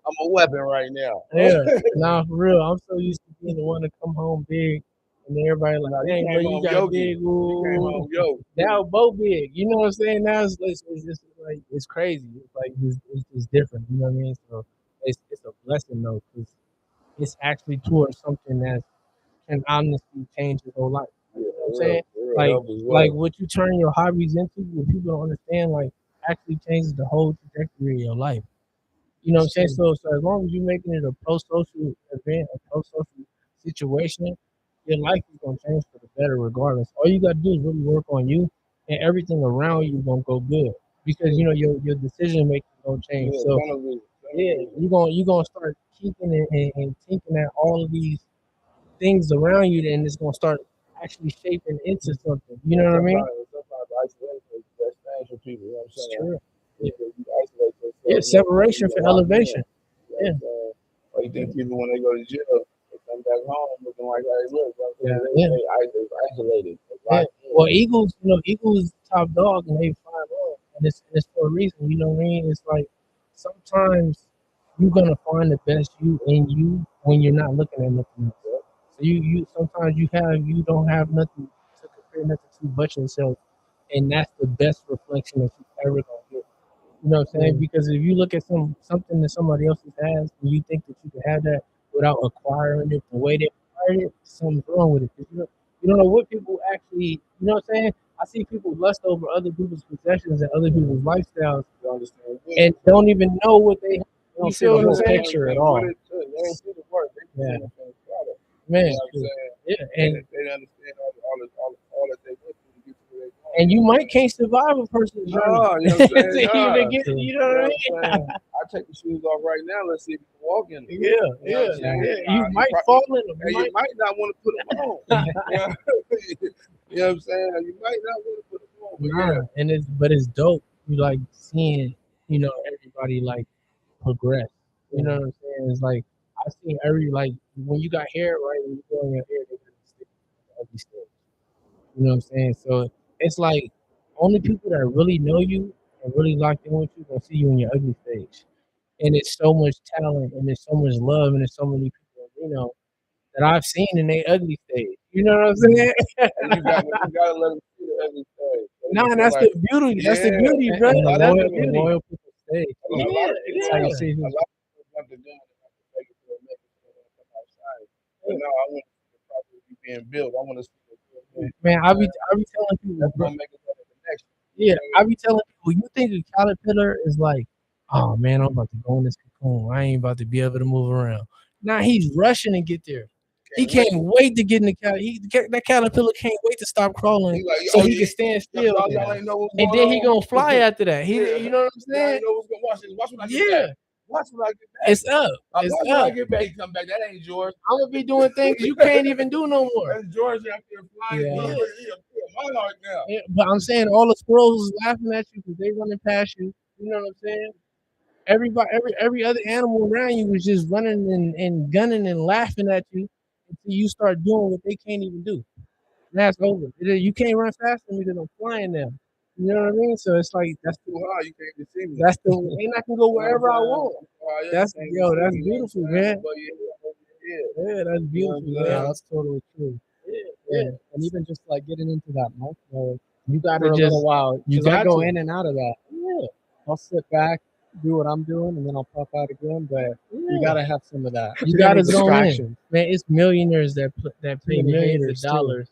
I'm a weapon right now. Yeah, nah, for real. I'm so used to being the one to come home big, and then everybody like, dang, bro, you got a big. Now both big. You know what I'm saying? Now it's just like it's crazy. It's like it's different. You know what I mean? So it's a blessing though, because it's actually towards something that can honestly change your whole life. You know what I'm saying? Like what you turn your hobbies into, what people don't understand, like actually changes the whole trajectory of your life. You know what I'm saying? So as long as you're making it a pro-social event, a pro-social situation, your life is gonna change for the better regardless. All you gotta do is really work on you, and everything around you gonna go good because you know your decision making gonna change. So you're gonna start keeping and thinking at all of these things around you, and it's gonna start actually shaping into something. You know what I mean? Sometimes isolation is the best thing for people. You know what I'm saying? Yeah, separation for elevation. Yeah. Or you think people when they go to jail, they come back home looking like how they look. They isolated. Yeah. Well, Eagles, you know, Eagles top dog and they 5-0, and it's for a reason. You know what I mean? It's like sometimes you're gonna find the best you in you when you're not looking at nothing else. So you sometimes you don't have nothing to compare nothing to but yourself, and that's the best reflection that you ever gonna get. You know what I'm saying? Because if you look at something that somebody else has, and you think that you can have that without acquiring it the way they acquired it, something's wrong with it. 'Cause you don't know what people actually. You know what I'm saying? I see people lust over other people's possessions and other people's lifestyles, and don't even know what they. They don't see the whole picture at all. Yeah. Man, yeah, and they understand all that they went through to get to where they going. And you might can't survive a person's journey. No, you know what I'm saying? You know what I mean? I take the shoes off right now. Let's see if you can walk in them. Yeah. You might fall in them. You might not want to put them on. You know what I'm saying? You might not want to put them on. But it's dope. You like seeing, you know, everybody like progress. You know what I'm saying? It's like I seen when you got hair, right? When you grow your hair, they got stick ugly stuff. You know what I'm saying? So it's like only people that really know you and really locked in with you gonna see you in your ugly stage. And it's so much talent and there's so much love and there's so many people, you know, that I've seen in their ugly stage. You know what I'm saying? You gotta let them see the ugly stage. No, and that's the beauty. That's the beauty, bro. That's the beauty. Loyal people stay. A lot of people jump the gun and take it to a next come outside. But no, I want to see the property being built. I want to see the man, I be telling people that's gonna make it better the next. Yeah, I be telling people, you think a caterpillar is like, oh man, I'm about to go in this cocoon. I ain't about to be able to move around. Now he's rushing to get there. He can't wait to get in the caterpillar. That caterpillar can't wait to stop crawling so he can stand still. And then he gonna fly after that. You know what I'm saying? Watch when I get back. Watch when I get back. It's up. Watch when I get back. He come back. That ain't George. I'm gonna be doing things you can't even do no more. That's George out there flying. Now. Yeah, but I'm saying all the squirrels is laughing at you because they running past you. You know what I'm saying? Every other animal around you was just running and gunning and laughing at you until you start doing what they can't even do. And that's over. You can't run faster than me because I'm flying now. You know what I mean? So it's like that's too hard. You can't even see me. That's and I can go wherever I want. That's beautiful, man. Yeah, that's beautiful. Yeah, that's totally true. Yeah. And even just like getting into that month mode, you gotta just a little while. You gotta go in and out of that. Yeah. I'll sit back, do what I'm doing, and then I'll pop out again. But you gotta have some of that. You gotta go in. Man, it's millionaires that pay millions of dollars.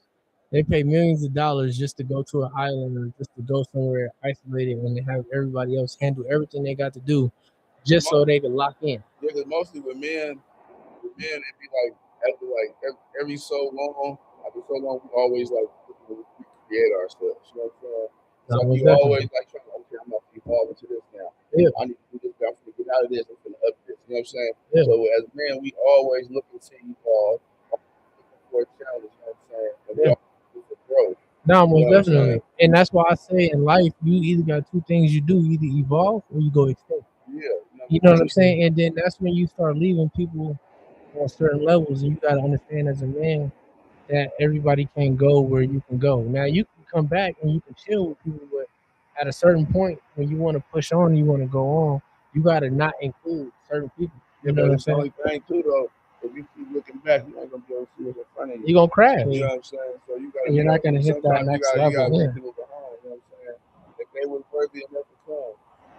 They pay millions of dollars just to go to an island or just to go somewhere isolated when they have everybody else handle everything they got to do. just so they can lock in. Yeah, because mostly with men, it'd be like after like every so long, we always like recreate ourselves. You know what I'm saying? So like, you always like trying to, okay, I'm gonna evolve into this now. Yeah. I need to do this. I'm gonna get out of this. I'm gonna up this. You know what I'm saying? Yeah. So as men, we always looking to evolve, looking for a challenge. You know what I'm saying? And we always looking for growth. No, most You know what I'm definitely. saying? And that's why I say in life, you either got two things you do: either evolve or you go extinct. Yeah. You know what I'm saying? And then that's when you start leaving people on certain levels, and you got to understand as a man that everybody can't go where you can go. Now you can come back and you can chill with people, but at a certain point when you want to push on, you want to go on, you got to not include certain people. You know what I'm It's the saying? only thing too, though. If you keep looking back, you ain't gonna be able to see what's in front of you. You're gonna crash. You know what I'm saying? So you gotta. You're not gonna hit that sometimes next you level. gotta Yeah. leave people behind. You know what I'm saying? If they was worthy enough to come,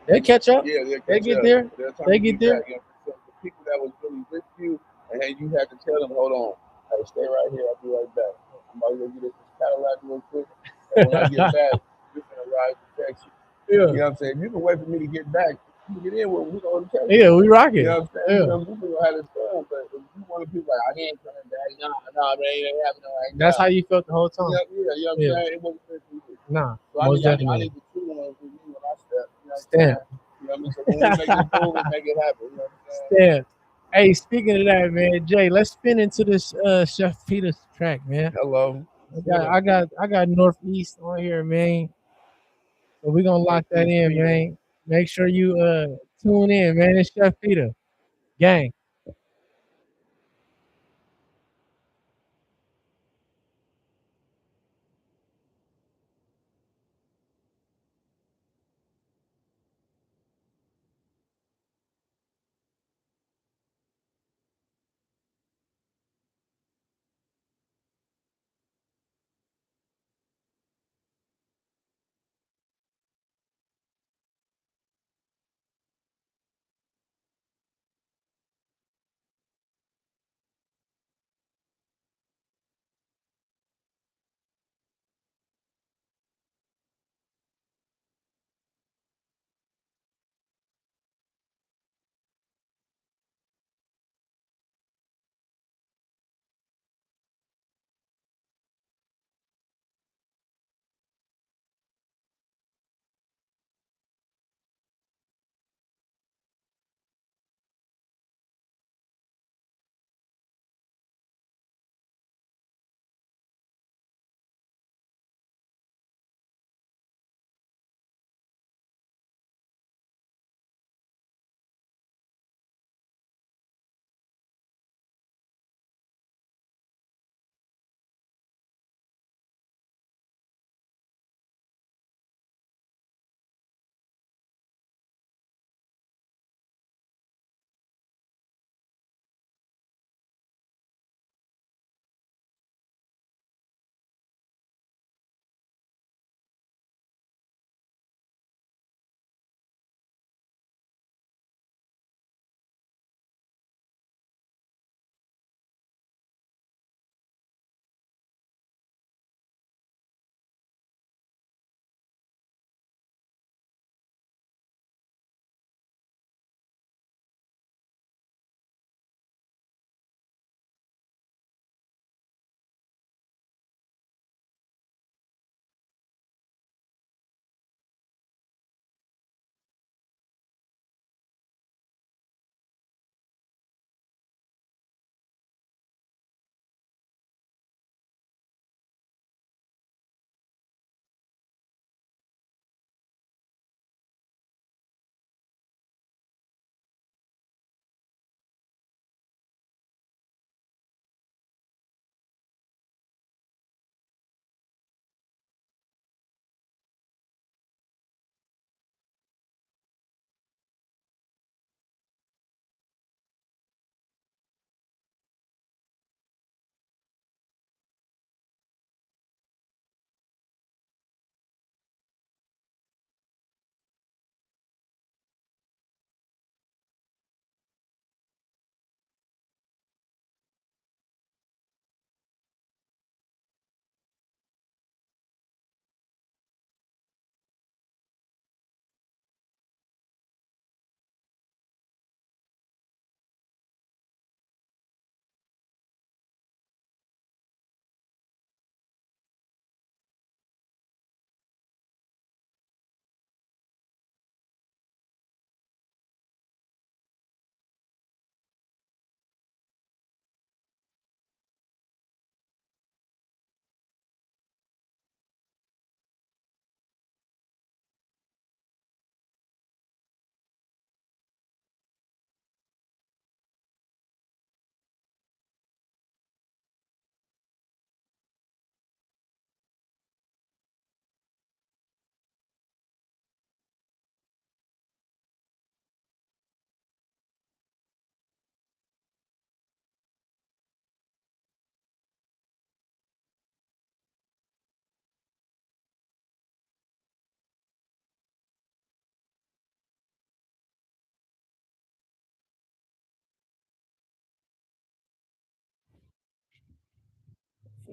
They catch up. yeah, They get there. They get there. Back, you know? So the people that was really with you, and then you had to tell them, hold on, hey, stay right here. I'll be right back. I'm about to go get this Cadillac real quick, and when I get back, you're gonna ride to Texas. Yeah. You know what I'm saying? If you can wait for me to get back, you get in with me. We going to Texas. Yeah, we rock it. You know what I'm saying? Yeah. You know, people gonna have this fun, but if you want to be like, I ain't coming back. Nah, man, it ain't happening right That's now. how you felt the whole time. Yeah, you know what I'm saying? It wasn't fit for you. Nah, So I most need definitely. the true ones with me when I step. You know what I'm Stamp. saying? You know what I mean? So when we make it move, we make it happen. You know what I'm saying? Stamp. Hey, speaking of that, man, Jay, let's spin into this Chef Peter's track, man. Hello. I got Northeast on here, man. So we're gonna lock that in, man. Make sure you tune in, man. It's Chef Peter. Gang.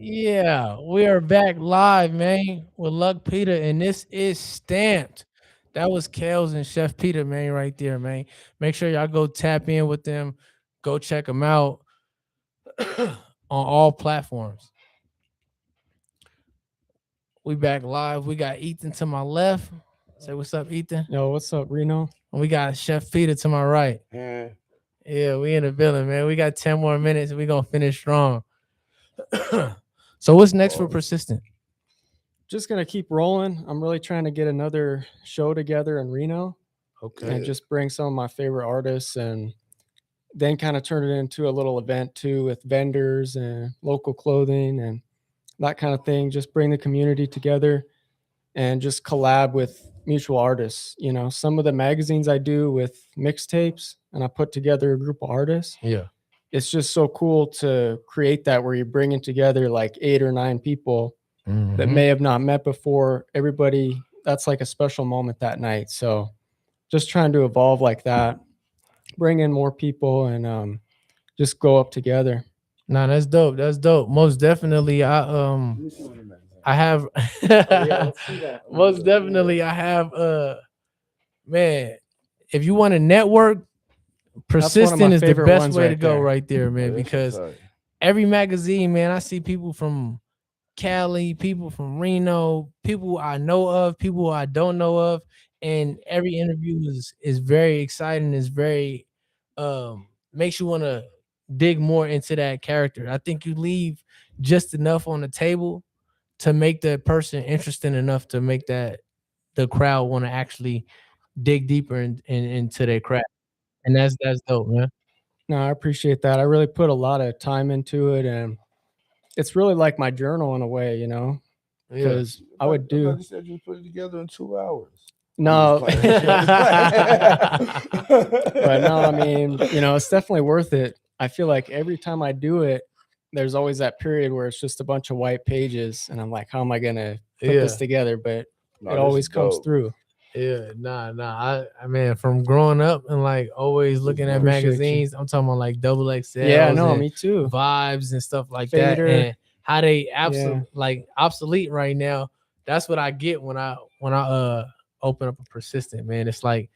Yeah, we are back live, man, with Luck Peter, and this is stamped. That was Kels and Chef Peter, man, right there, man. Make sure y'all go tap in with them. Go check them out on all platforms. We back live. We got Ethan to my left. Say what's up, Ethan. Yo, what's up, Reno? And we got Chef Peter to my right. Yeah, we in the building, man. We got 10 more minutes and we gonna finish strong. So what's next for Persistent? Just gonna keep rolling. I'm really trying to get another show together in Reno. Okay. And just bring some of my favorite artists and then kind of turn it into a little event too with vendors and local clothing and that kind of thing. Just bring the community together and just collab with mutual artists. You know, some of the magazines I do with mixtapes and I put together a group of artists. Yeah. It's just so cool to create that where you're bringing together like 8 or 9 people that may have not met before. Everybody, that's like a special moment that night. So just trying to evolve like that, bring in more people and just go up together. Nah, that's dope. That's dope. Most definitely. I have most definitely I have man, if you want to network, Persistent is the best way to go right there, man, because every magazine, man, I see people from Cali, people from Reno, people I know of, people I don't know of, and every interview is very exciting, is very makes you want to dig more into that character. I think you leave just enough on the table to make the person interesting enough to make that the crowd want to actually dig deeper into their craft. And that's dope, man. No, I appreciate that. I really put a lot of time into it and it's really like my journal in a way, you know, because I would do. You said you put it together in 2 hours. No, but no, I mean, you know, it's definitely worth it. I feel like every time I do it, there's always that period where it's just a bunch of white pages, and I'm like, how am I gonna put this together? But it always comes through. Yeah, nah. I mean, from growing up and like always looking at magazines, I'm talking about like Double XL. Yeah, no, me too. Vibes and stuff like Fader. that, and how they like obsolete right now. That's what I get when I open up a Persistent, man. It's like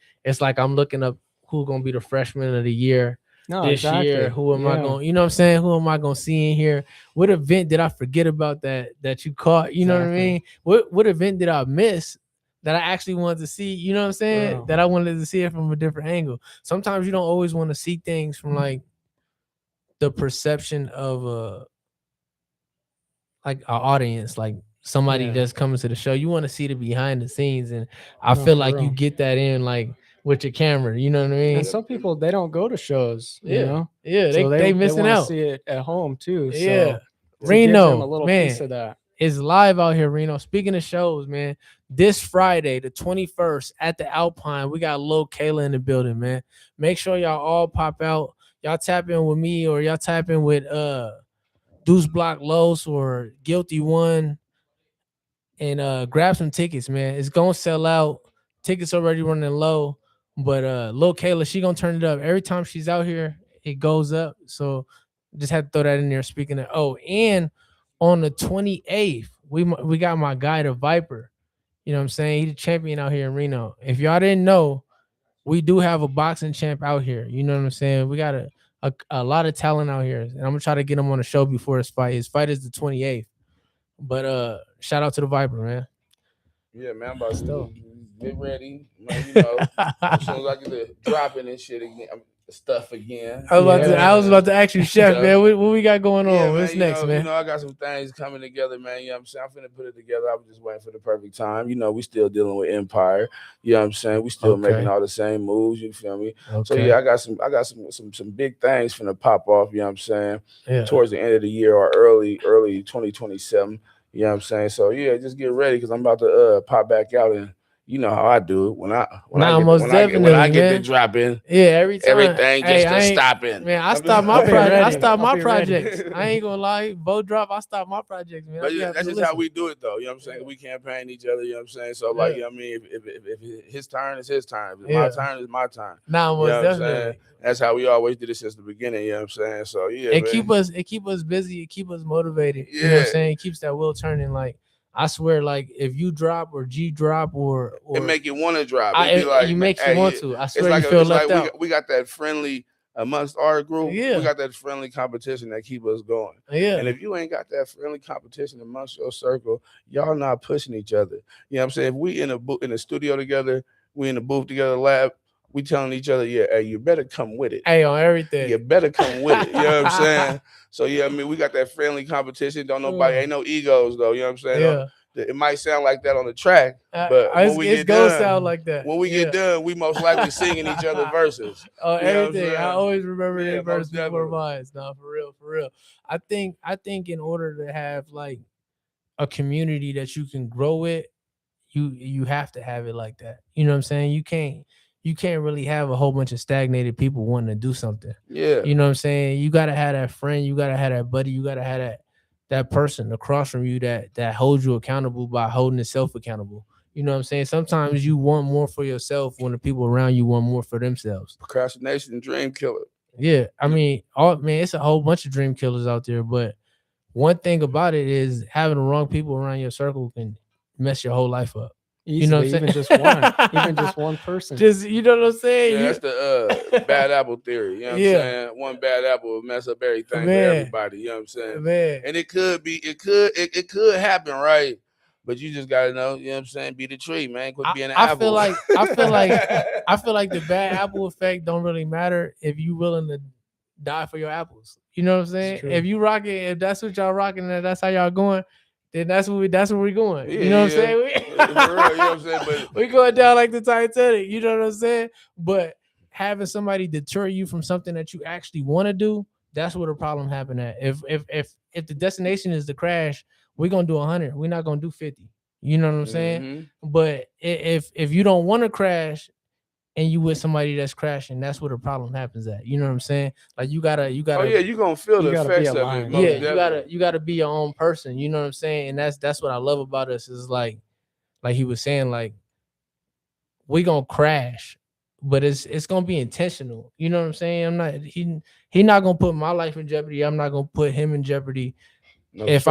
I'm looking up who's gonna be the freshman of the year this year. Who am I going? You know what I'm saying? Who am I gonna see in here? What event did I forget about that you caught? You know what I mean? What event did I miss that I actually wanted to see? You know what I'm saying? Wow. That I wanted to see it from a different angle. Sometimes you don't always want to see things from like the perception of like our audience, like somebody that's coming to the show. You want to see the behind the scenes, and I feel like you get that in like with your camera. You know what I mean? And some people, they don't go to shows. You know? Yeah, so they missing wanna out. See it at home too. Yeah, So Reno, give them a little piece of that. Is live out here, Reno. Speaking of shows, man, this Friday, the 21st at the Alpine, we got Lil Kayla in the building, man. Make sure y'all all pop out. Y'all tap in with me or y'all tap in with Deuce Block Los or Guilty One and grab some tickets, man. It's gonna sell out. Tickets already running low, but Lil Kayla, she gonna turn it up. Every time she's out here, it goes up. So just had to throw that in there. Speaking of, and on the 28th, we got my guy, the Viper. You know what I'm saying? He's the champion out here in Reno. If y'all didn't know, we do have a boxing champ out here. You know what I'm saying? We got a lot of talent out here, and I'm gonna try to get him on the show before his fight. His fight is the 28th. But shout out to the Viper, man. Yeah, man, I'm about to get ready. Man, you know, as soon as I get to dropping and shit again, stuff again. I was about to ask you, Chef, man, what we got going on? What's next, man? You know, I got some things coming together, man. You know what I'm saying? I'm finna put it together. I was just waiting for the perfect time. You know, we still dealing with Empire. You know what I'm saying? We still making all the same moves. You feel me? So yeah, I got some big things finna pop off. You know what I'm saying? Towards the end of the year or early 2027. You know what I'm saying? So yeah, just get ready because I'm about to pop back out and You know how I do it when I get the drop in. Yeah, every time everything just to stop in. Man, I stop my project. I stop my projects. I ain't gonna lie. Boat drop. I stop my projects, man. But that's just how we do it, though. You know what I'm saying? We campaign each other. You know what I'm saying? So like, you know what I mean? If his turn is his time. If my turn is my time. Nah, you know what I'm definitely. saying? That's how we always did it since the beginning. You know what I'm saying? So yeah, it keep us busy. It keep us motivated. Yeah. You know what I'm saying? It keeps that wheel turning. Like I swear, like if you drop or G drop or it make you want to drop. You make you want to. I swear, you feel left out. We got that friendly amongst our group. Yeah. We got that friendly competition that keep us going. Yeah. And if you ain't got that friendly competition amongst your circle, y'all not pushing each other. You know what I'm saying? If we in a studio together, we in the booth together, lab. We telling each other, yeah, hey, you better come with it. Hey, on everything. You better come with it. You know what I'm saying? So yeah, I mean, we got that friendly competition. Ain't no egos though. You know what I'm saying? Yeah. It might sound like that on the track, but when we get gonna done, sound like that. When we get done, we most likely singing each other verses. Oh, everything. I always remember Yeah, their verse most before mine. No, for real. I think in order to have like a community that you can grow with, you have to have it like that. You know what I'm saying? You can't really have a whole bunch of stagnated people wanting to do something. Yeah. You know what I'm saying? You gotta have that friend, you gotta have that buddy, you gotta have that person across from you that holds you accountable by holding itself accountable. You know what I'm saying? Sometimes you want more for yourself when the people around you want more for themselves. Procrastination, dream killer. Yeah, I mean, it's a whole bunch of dream killers out there, but one thing about it is having the wrong people around your circle can mess your whole life up. Easily, you know what I'm saying? even just one person. Just, you know what I'm saying? Yeah, that's the bad apple theory. You know what I'm saying? One bad apple will mess up everything for everybody. You know what I'm saying? Man. And it could happen, right? But you just gotta know, you know what I'm saying? Be the tree, man. Quit being an apple. I feel like the bad apple effect don't really matter if you willing to die for your apples. You know what I'm saying? If you rocking, if that's what y'all rocking and that's how y'all going, then that's where we're going. Yeah, you know what I'm saying? For real, you know what I'm saying? But we going down like the Titanic. You know what I'm saying? But having somebody deter you from something that you actually want to do, that's where the problem happen at. If the destination is to crash, we're gonna do 100. We're not gonna do 50. You know what I'm saying? But if you don't want to crash and you with somebody that's crashing, that's where the problem happens at. You know what I'm saying? Like you gotta. Oh yeah, you gonna feel the effects of it. Yeah, you gotta be your own person. You know what I'm saying? And that's what I love about us is like he was saying, like we gonna crash, but it's gonna be intentional. You know what I'm saying? He not gonna put my life in jeopardy. I'm not gonna put him in jeopardy. No, if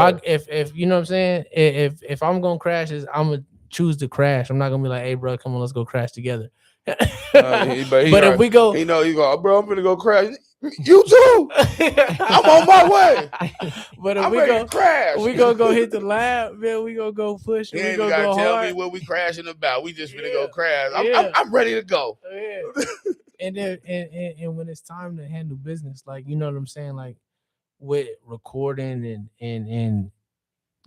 you know what I'm saying, if I'm gonna crash, I'm gonna choose to crash. I'm not gonna be like, hey bro, come on, let's go crash together. But if we go, you go, bro, I'm gonna go crash. You too. I'm on my way. But if I'm ready to crash. We gonna go hit the lab, man. We gonna go push. You we ain't gonna gotta go tell hard. me what we crashing about. We just gonna go crash. Yeah. I'm ready to go. Yeah. And then and when it's time to handle business, like you know what I'm saying, like with recording and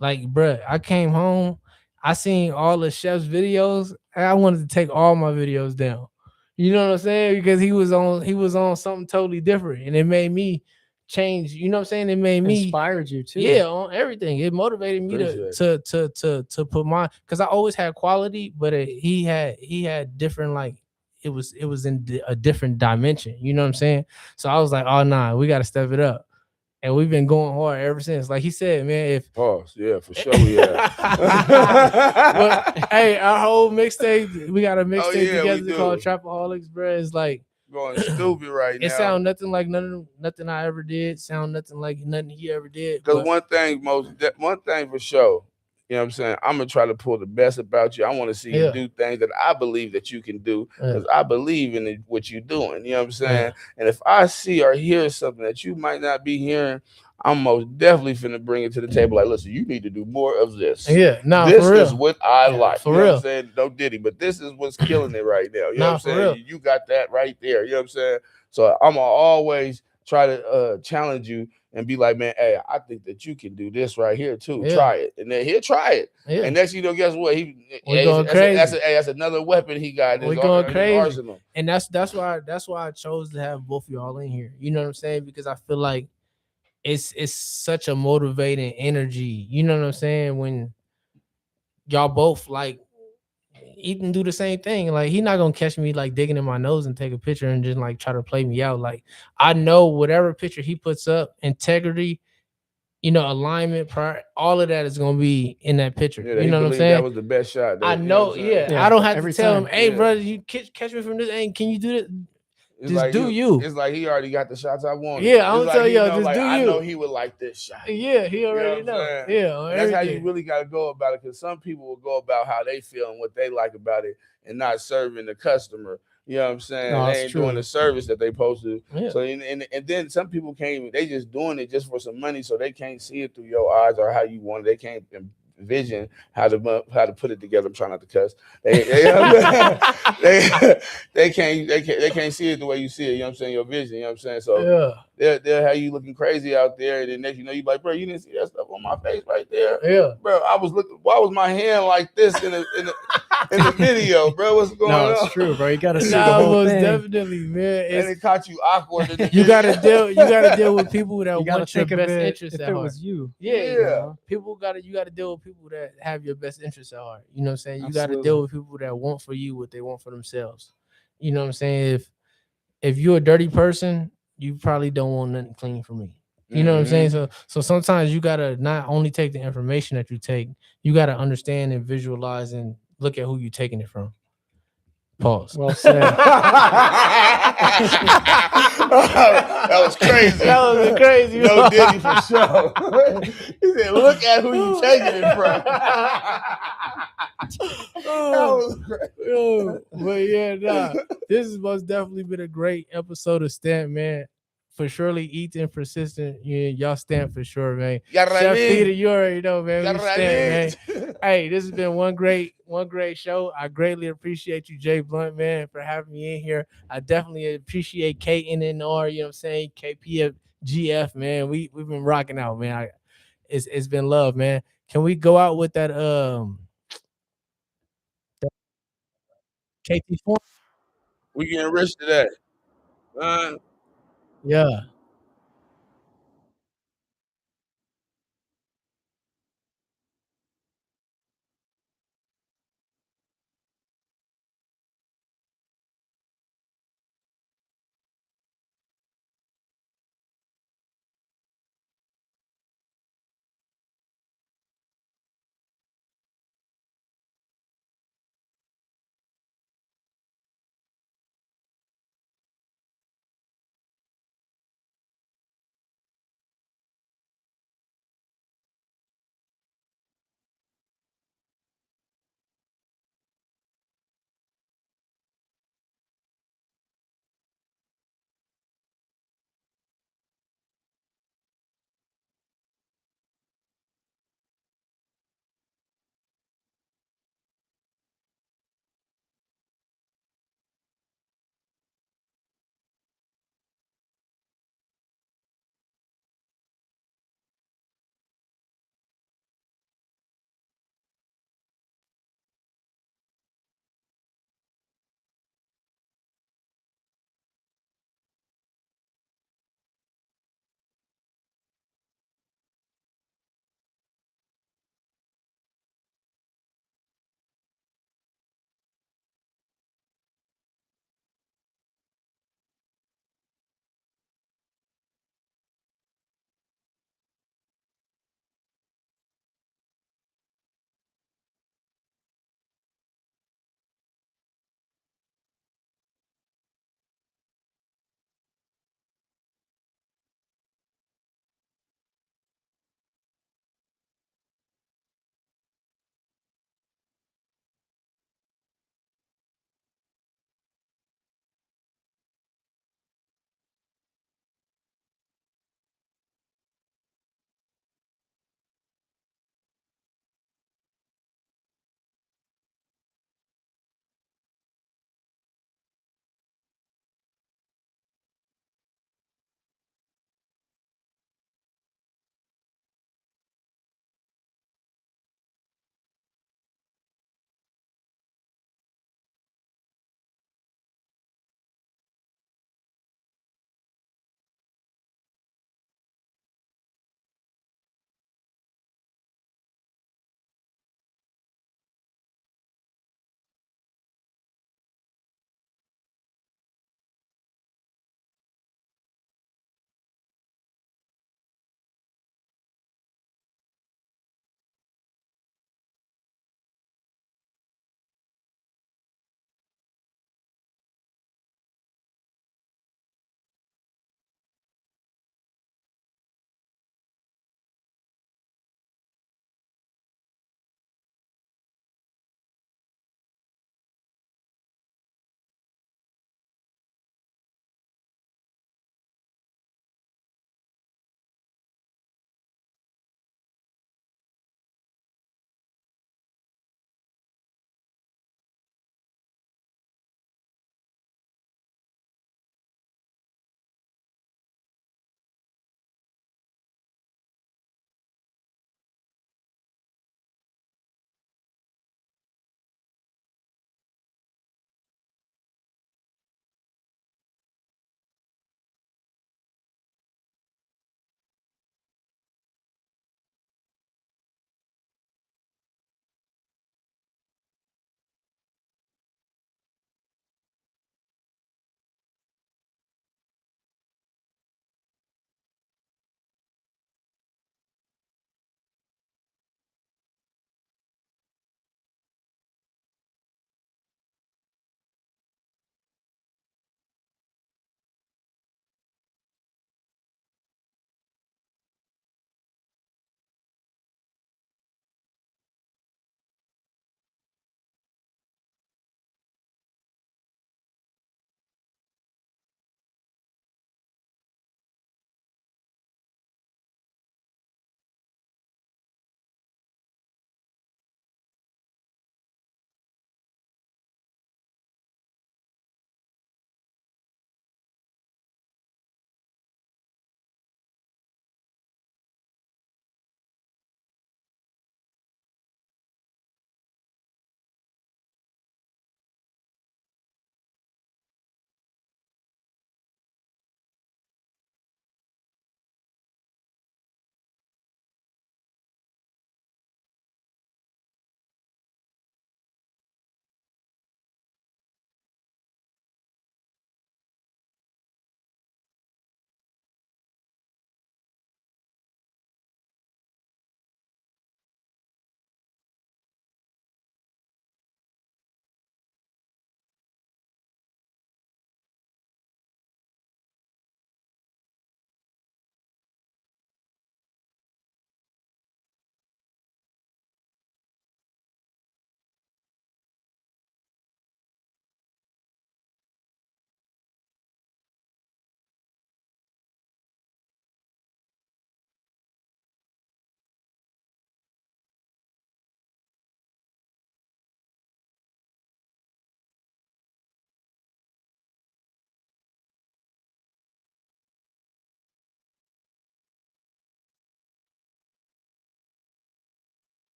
like, bruh, I came home, I seen all the chef's videos, and I wanted to take all my videos down. You know what I'm saying? Because he was on something totally different, and it made me change. You know what I'm saying? It made me inspired you too. Yeah, on everything. It motivated me to put my, because I always had quality, but he had different, like it was in a different dimension. You know what I'm saying? So I was like, oh nah, we got to step it up. And we've been going hard ever since. Like he said, man, if pause, yeah, for sure we have. But hey, our whole mixtape, we got a mixtape together called Trapaholics, bro. It's like going stupid right now. It sound nothing like nothing I ever did. Sound nothing like nothing he ever did. Because one thing for sure, you know what I'm saying? I'm gonna try to pull the best about you. I want to see you do things that I believe that you can do, because I believe in what you're doing. You know what I'm saying? And if I see or hear something that you might not be hearing, I'm most definitely finna bring it to the table. Like, listen, you need to do more of this. Yeah, no, this for real. is what I like. For you know real. what I'm saying? No Diddy, but this is what's killing it right now. You know what I'm saying? Real. You got that right there. You know what I'm saying? So I'm gonna always try to challenge you and be like, man, hey, I think that you can do this right here too. Yeah. Try it, and then he'll try it. Yeah. And next, guess what? We're going crazy. That's another weapon he got. We're going crazy. Arsenal. And that's why I chose to have both of y'all in here. You know what I'm saying? Because I feel like it's such a motivating energy. You know what I'm saying? When y'all both like Ethan do the same thing. Like he not gonna catch me like digging in my nose and take a picture and just like try to play me out. Like I know whatever picture he puts up, integrity, alignment, prior, all of that is gonna be in that picture. Yeah, you know what I'm that saying? was the best shot. I know. I don't have to tell him, hey, Yeah. brother, you catch me from this. Hey, can you do this? It's Just like do you. It's like he already got the shots I wanted. Yeah, I'm like telling y'all, just like, do I you. know he would like this shot. Yeah, he already know. Yeah, that's how you really got to go about it. Because some people will go about how they feel and what they like about it, and not serving the customer. You know what I'm saying? No, they ain't doing the service that they supposed to. Yeah. So and then some people can't even. They just doing it just for some money, so they can't see it through your eyes or how you want it. They can't envision how to put it together. I'm trying not to cuss. They can't see it the way you see it. You know what I'm saying? Your vision. You know what I'm saying? So they'll have you looking crazy out there, and then next you know you like, bro, you didn't see that stuff on my face right there. Yeah, bro. I was looking. Why was my hand like this in the video, bro? What's going on? No, it's true, bro. You got to see the whole most thing. definitely, man. And it caught you awkward. In the you video. gotta deal with people that You gotta want your think of best it interest if at it heart. was you. Yeah. Yeah. You gotta deal with people that have your best interest at heart. You know what I'm saying? You gotta Absolutely. deal with people that want for you what they want for themselves. You know what I'm saying? If you're a dirty person, you probably don't want nothing clean for me. You know what I'm saying? So sometimes you gotta not only take the information that you take, you gotta understand and visualize and look at who you're taking it from. Pause. Well said. That was crazy. That was crazy. No Diddy for sure. He said, "Look at who you taking it from." That was crazy. But yeah, nah. This has most definitely been a great episode of Stamp, man. For surely Ethan persistent. Yeah, y'all stand for sure, man. Chef Peter, you already know, man. We stand, man. Hey, this has been one great show. I greatly appreciate you, Jay Blunt, man, for having me in here. I definitely appreciate KNNR, you know what I'm saying? KPFGF, man. We've been rocking out, man. It's been love, man. Can we go out with that KT4? We getting rich today. Yeah.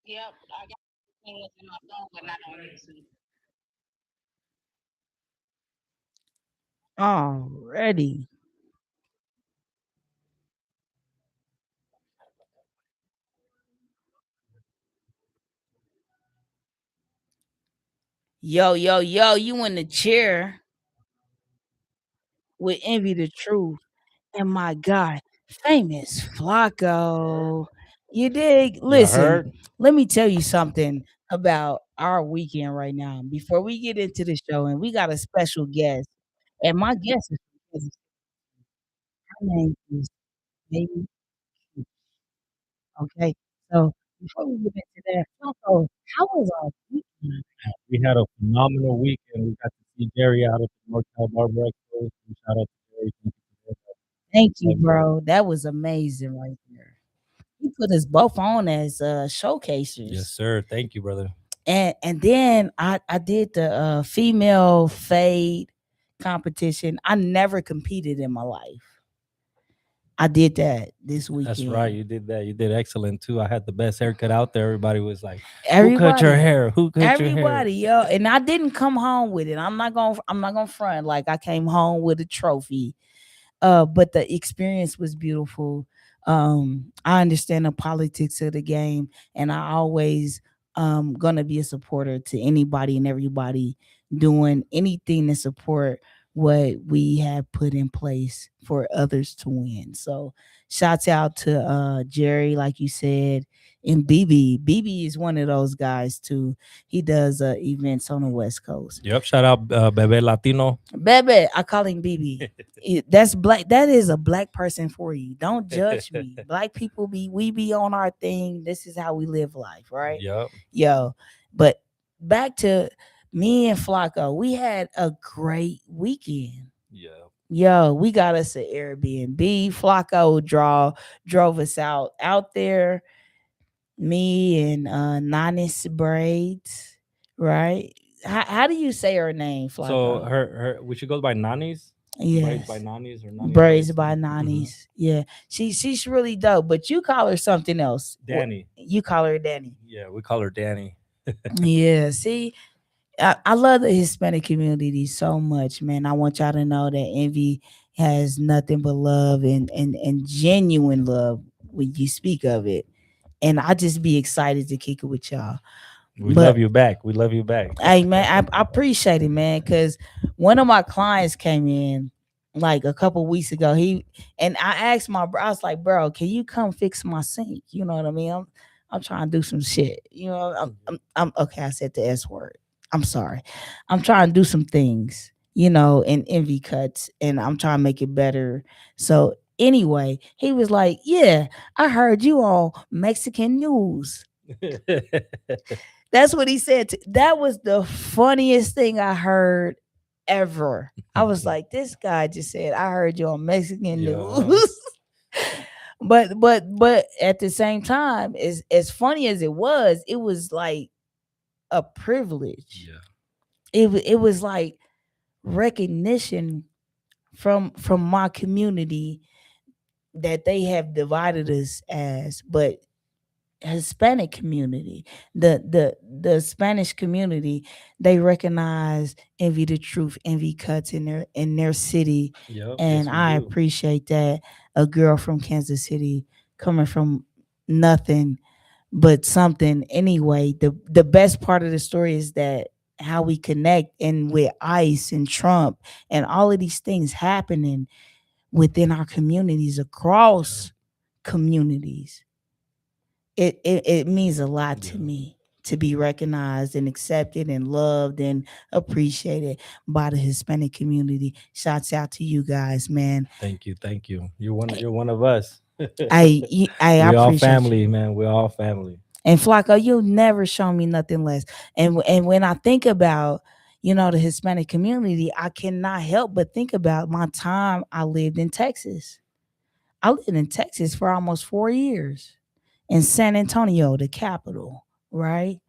Yep, I got things in my phone, but not on YouTube. Already. Yo, yo, yo, you in the chair with Envy the Truth. And my God, famous Flacco. You dig? You heard? Listen, let me tell you something about our weekend right now. Before we get into the show, and we got a special guest. And my guest is her name is Baby. Okay. So before we get into that, Flacco, how was our weekend? We had a phenomenal weekend. We got to see Gary out at the Norcal Barber Expo. Shout out to Gary. Thank you for Thank you, that. bro. That was amazing right there. He put us both on as showcasers. Yes, sir. Thank you, brother. And then I did the female fade competition. I never competed in my life. I did that this weekend. That's right. You did that. You did excellent too. I had the best haircut out there. Everybody was like, Everybody, "Who cut your hair? Who cut your hair?" Everybody, yo. And I didn't come home with it. I'm not gonna front like I came home with a trophy. But the experience was beautiful. I understand the politics of the game, and I always gonna be a supporter to anybody and everybody doing anything to support what we have put in place for others to win. So shouts out to Jerry, like you said, and BB. BB is one of those guys too. He does events on the West Coast. Yep. Shout out Bebe Latino. Bebe, I call him BB. That's black. That is a black person for you. Don't judge me. Black people we be on our thing. This is how we live life, right? Yep. Yo, but back to me and Flacco. We had a great weekend. Yeah. Yo, we got us an Airbnb. Flacco drove us out there. Me and Nanis Braids, right? How do you say her name, Flacco? So her she goes by Nani's. Yes. Braids by Nani's or Nani's Braids by Nani's. Mm-hmm. Yeah. She's really dope, but you call her something else. Danny. You call her Danny. Yeah, we call her Danny. Yeah. See, I love the Hispanic community so much, man. I want y'all to know that Envy has nothing but love and genuine love when you speak of it. And I just be excited to kick it with y'all. We love you back. We love you back. Hey man, I appreciate it, man. Because one of my clients came in like a couple weeks ago. I asked I was like, bro, can you come fix my sink? You know what I mean? I'm trying to do some shit. You know, I'm okay. I said the S word. I'm sorry. I'm trying to do some things, you know, in Envy Cuts, and I'm trying to make it better. So anyway, he was like, yeah, I heard you on Mexican news. That's what he said. That was the funniest thing I heard ever. I was like, this guy just said, I heard you on Mexican news. but at the same time, as funny as it was like a privilege. Yeah. It was like recognition from my community that they have divided us as, but Hispanic community, the Spanish community, they recognize Envy the Truth, Envy Cuts in their city. Yep, and yes, I appreciate that. A girl from Kansas City coming from nothing but something. Anyway, the best part of the story is that how we connect, and with ICE and Trump and all of these things happening within our communities, across communities. It means a lot to me to be recognized and accepted and loved and appreciated by the Hispanic community. Shouts out to you guys, man. Thank you. You're one of us. I we all appreciate family, you. man. We're all family. And Flacco, you'll never show me nothing less. And when I think about, you know, the Hispanic community, I cannot help but think about my time I lived in Texas. I lived in Texas for almost 4 years in San Antonio, the capital, right?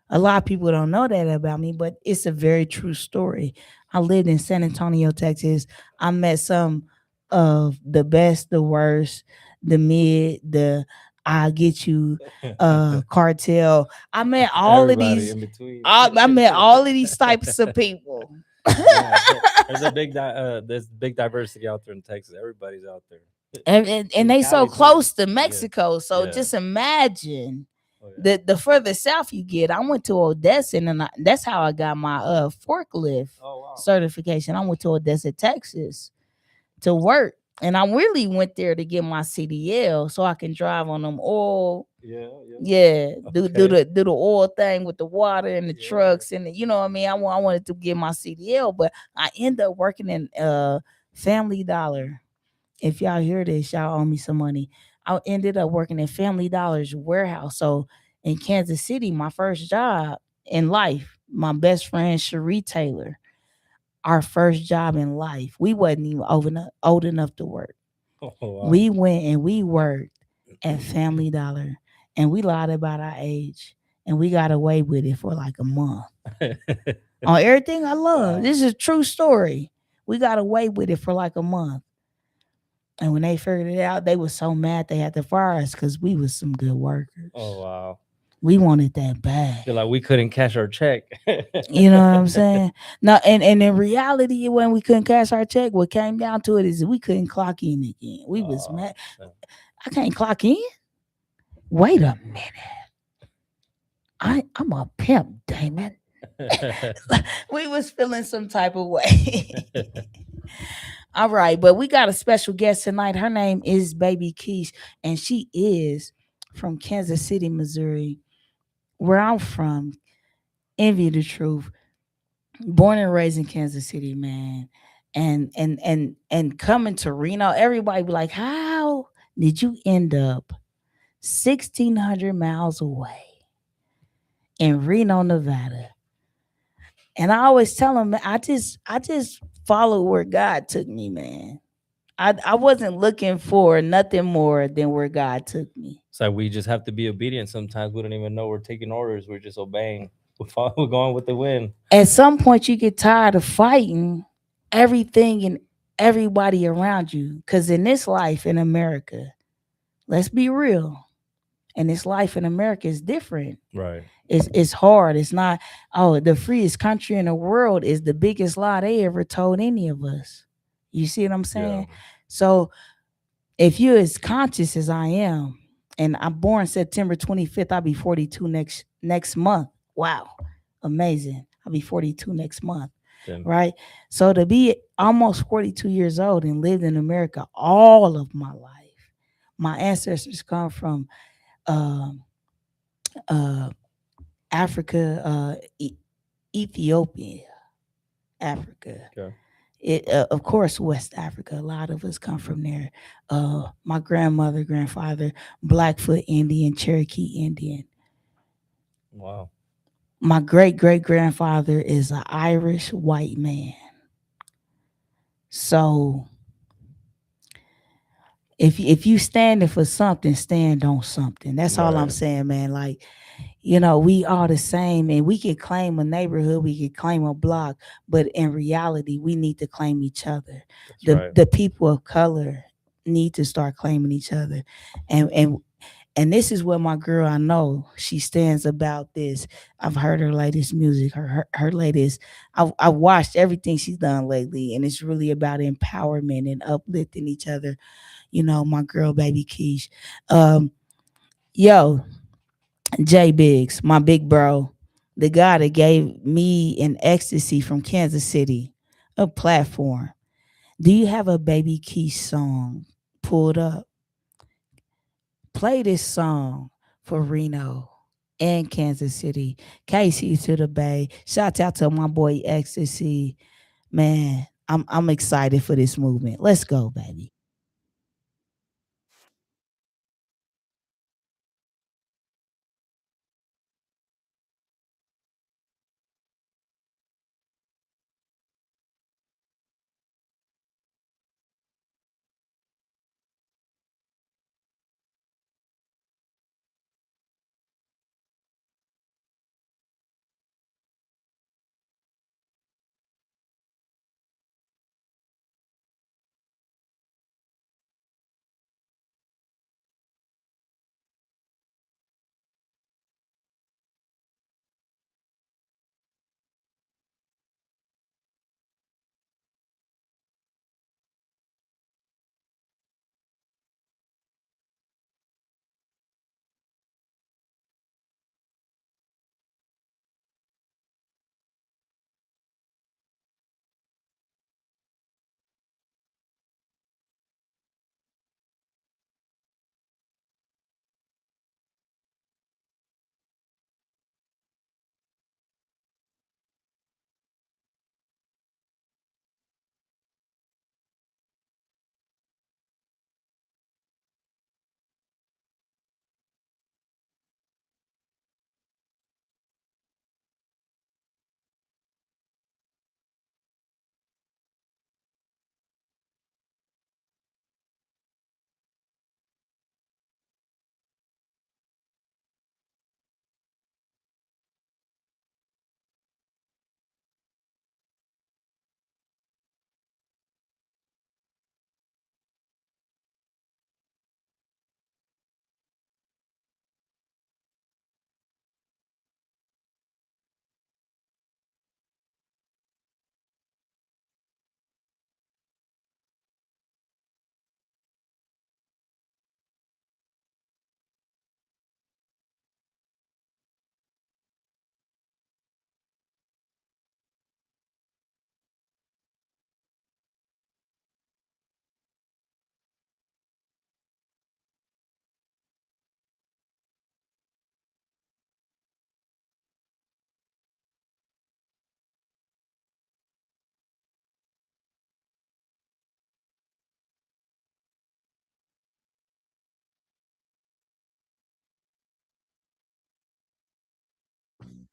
A lot of people don't know that about me, but it's a very true story. I lived in San Antonio, Texas. I met some of the best, the worst, the mid, I'll get you cartel. I met all of Everybody these. in between. I met all of these types of people. Yeah, there's big diversity out there in Texas. Everybody's out there. And they so Cali, too. close to Yeah. Mexico. So Yeah. just imagine Oh, yeah. the further south you get. I went to Odessa, and that's how I got my forklift certification. I went to Odessa, Texas, to work, and I really went there to get my CDL so I can drive on them oil. Yeah, do the oil thing with the water and the trucks, and you know what I mean. I wanted to get my CDL, but I ended up working in Family Dollar. If y'all hear this, y'all owe me some money. I ended up working at Family Dollar's warehouse. So in Kansas City, my first job in life, my best friend Cherie Taylor, our first job in life, we wasn't even old enough to work. Oh, wow. We went and we worked at Family Dollar, and we lied about our age, and we got away with it for like a month. On everything I love. Wow. This is a true story. We got away with it for like a month. And when they figured it out, they were so mad they had to fire us because we was some good workers. Oh, wow. We wanted that bad. They're like, we couldn't cash our check. You know what I'm saying? No, and in reality, when we couldn't cash our check, what came down to it is we couldn't clock in again. We was mad. I can't clock in. Wait a minute. I'm a pimp, Damon. We was feeling some type of way. All right, but we got a special guest tonight. Her name is Baby Keish, and she is from Kansas City, Missouri, where I'm from. Envy the truth. Born and raised in Kansas City, man. And coming to Reno, everybody be like, how did you end up 1,600 miles away in Reno, Nevada? And I always tell them, I just follow where God took me, man. I wasn't looking for nothing more than where God took me. It's like we just have to be obedient sometimes. We don't even know we're taking orders. We're just obeying. We're going with the wind. At some point, you get tired of fighting everything and everybody around you. Because in this life in America, let's be real. And this life in America is different. Right. It's hard. It's not, the freest country in the world is the biggest lie they ever told any of us. You see what I'm saying? Yeah. So if you're as conscious as I am, and I'm born September 25th, I'll be 42 next month. Wow. Amazing. I'll be 42 next month. Then. Right? So to be almost 42 years old and lived in America all of my life, my ancestors come from Africa, Ethiopia, Africa. Okay. Of course, West Africa. A lot of us come from there. My grandmother, grandfather, Blackfoot Indian, Cherokee Indian. Wow. My great grandfather is an Irish white man. So if you standing for something, stand on something. That's all I'm saying, man. Like, we are the same, and we can claim a neighborhood, we can claim a block, but in reality, we need to claim each other. The people of color need to start claiming each other, and this is what my girl, I know she stands about this. I've heard her latest music, her latest. I've watched everything she's done lately, and it's really about empowerment and uplifting each other. My girl, Baby Keish. Yo, J.Biggs, my big bro, the guy that gave me an ecstasy from Kansas City, a platform. Do you have a Baby Keish song pulled up? Play this song for Reno and Kansas City. KC to the Bay. Shout out to my boy Ecstasy. Man, I'm excited for this movement. Let's go, baby.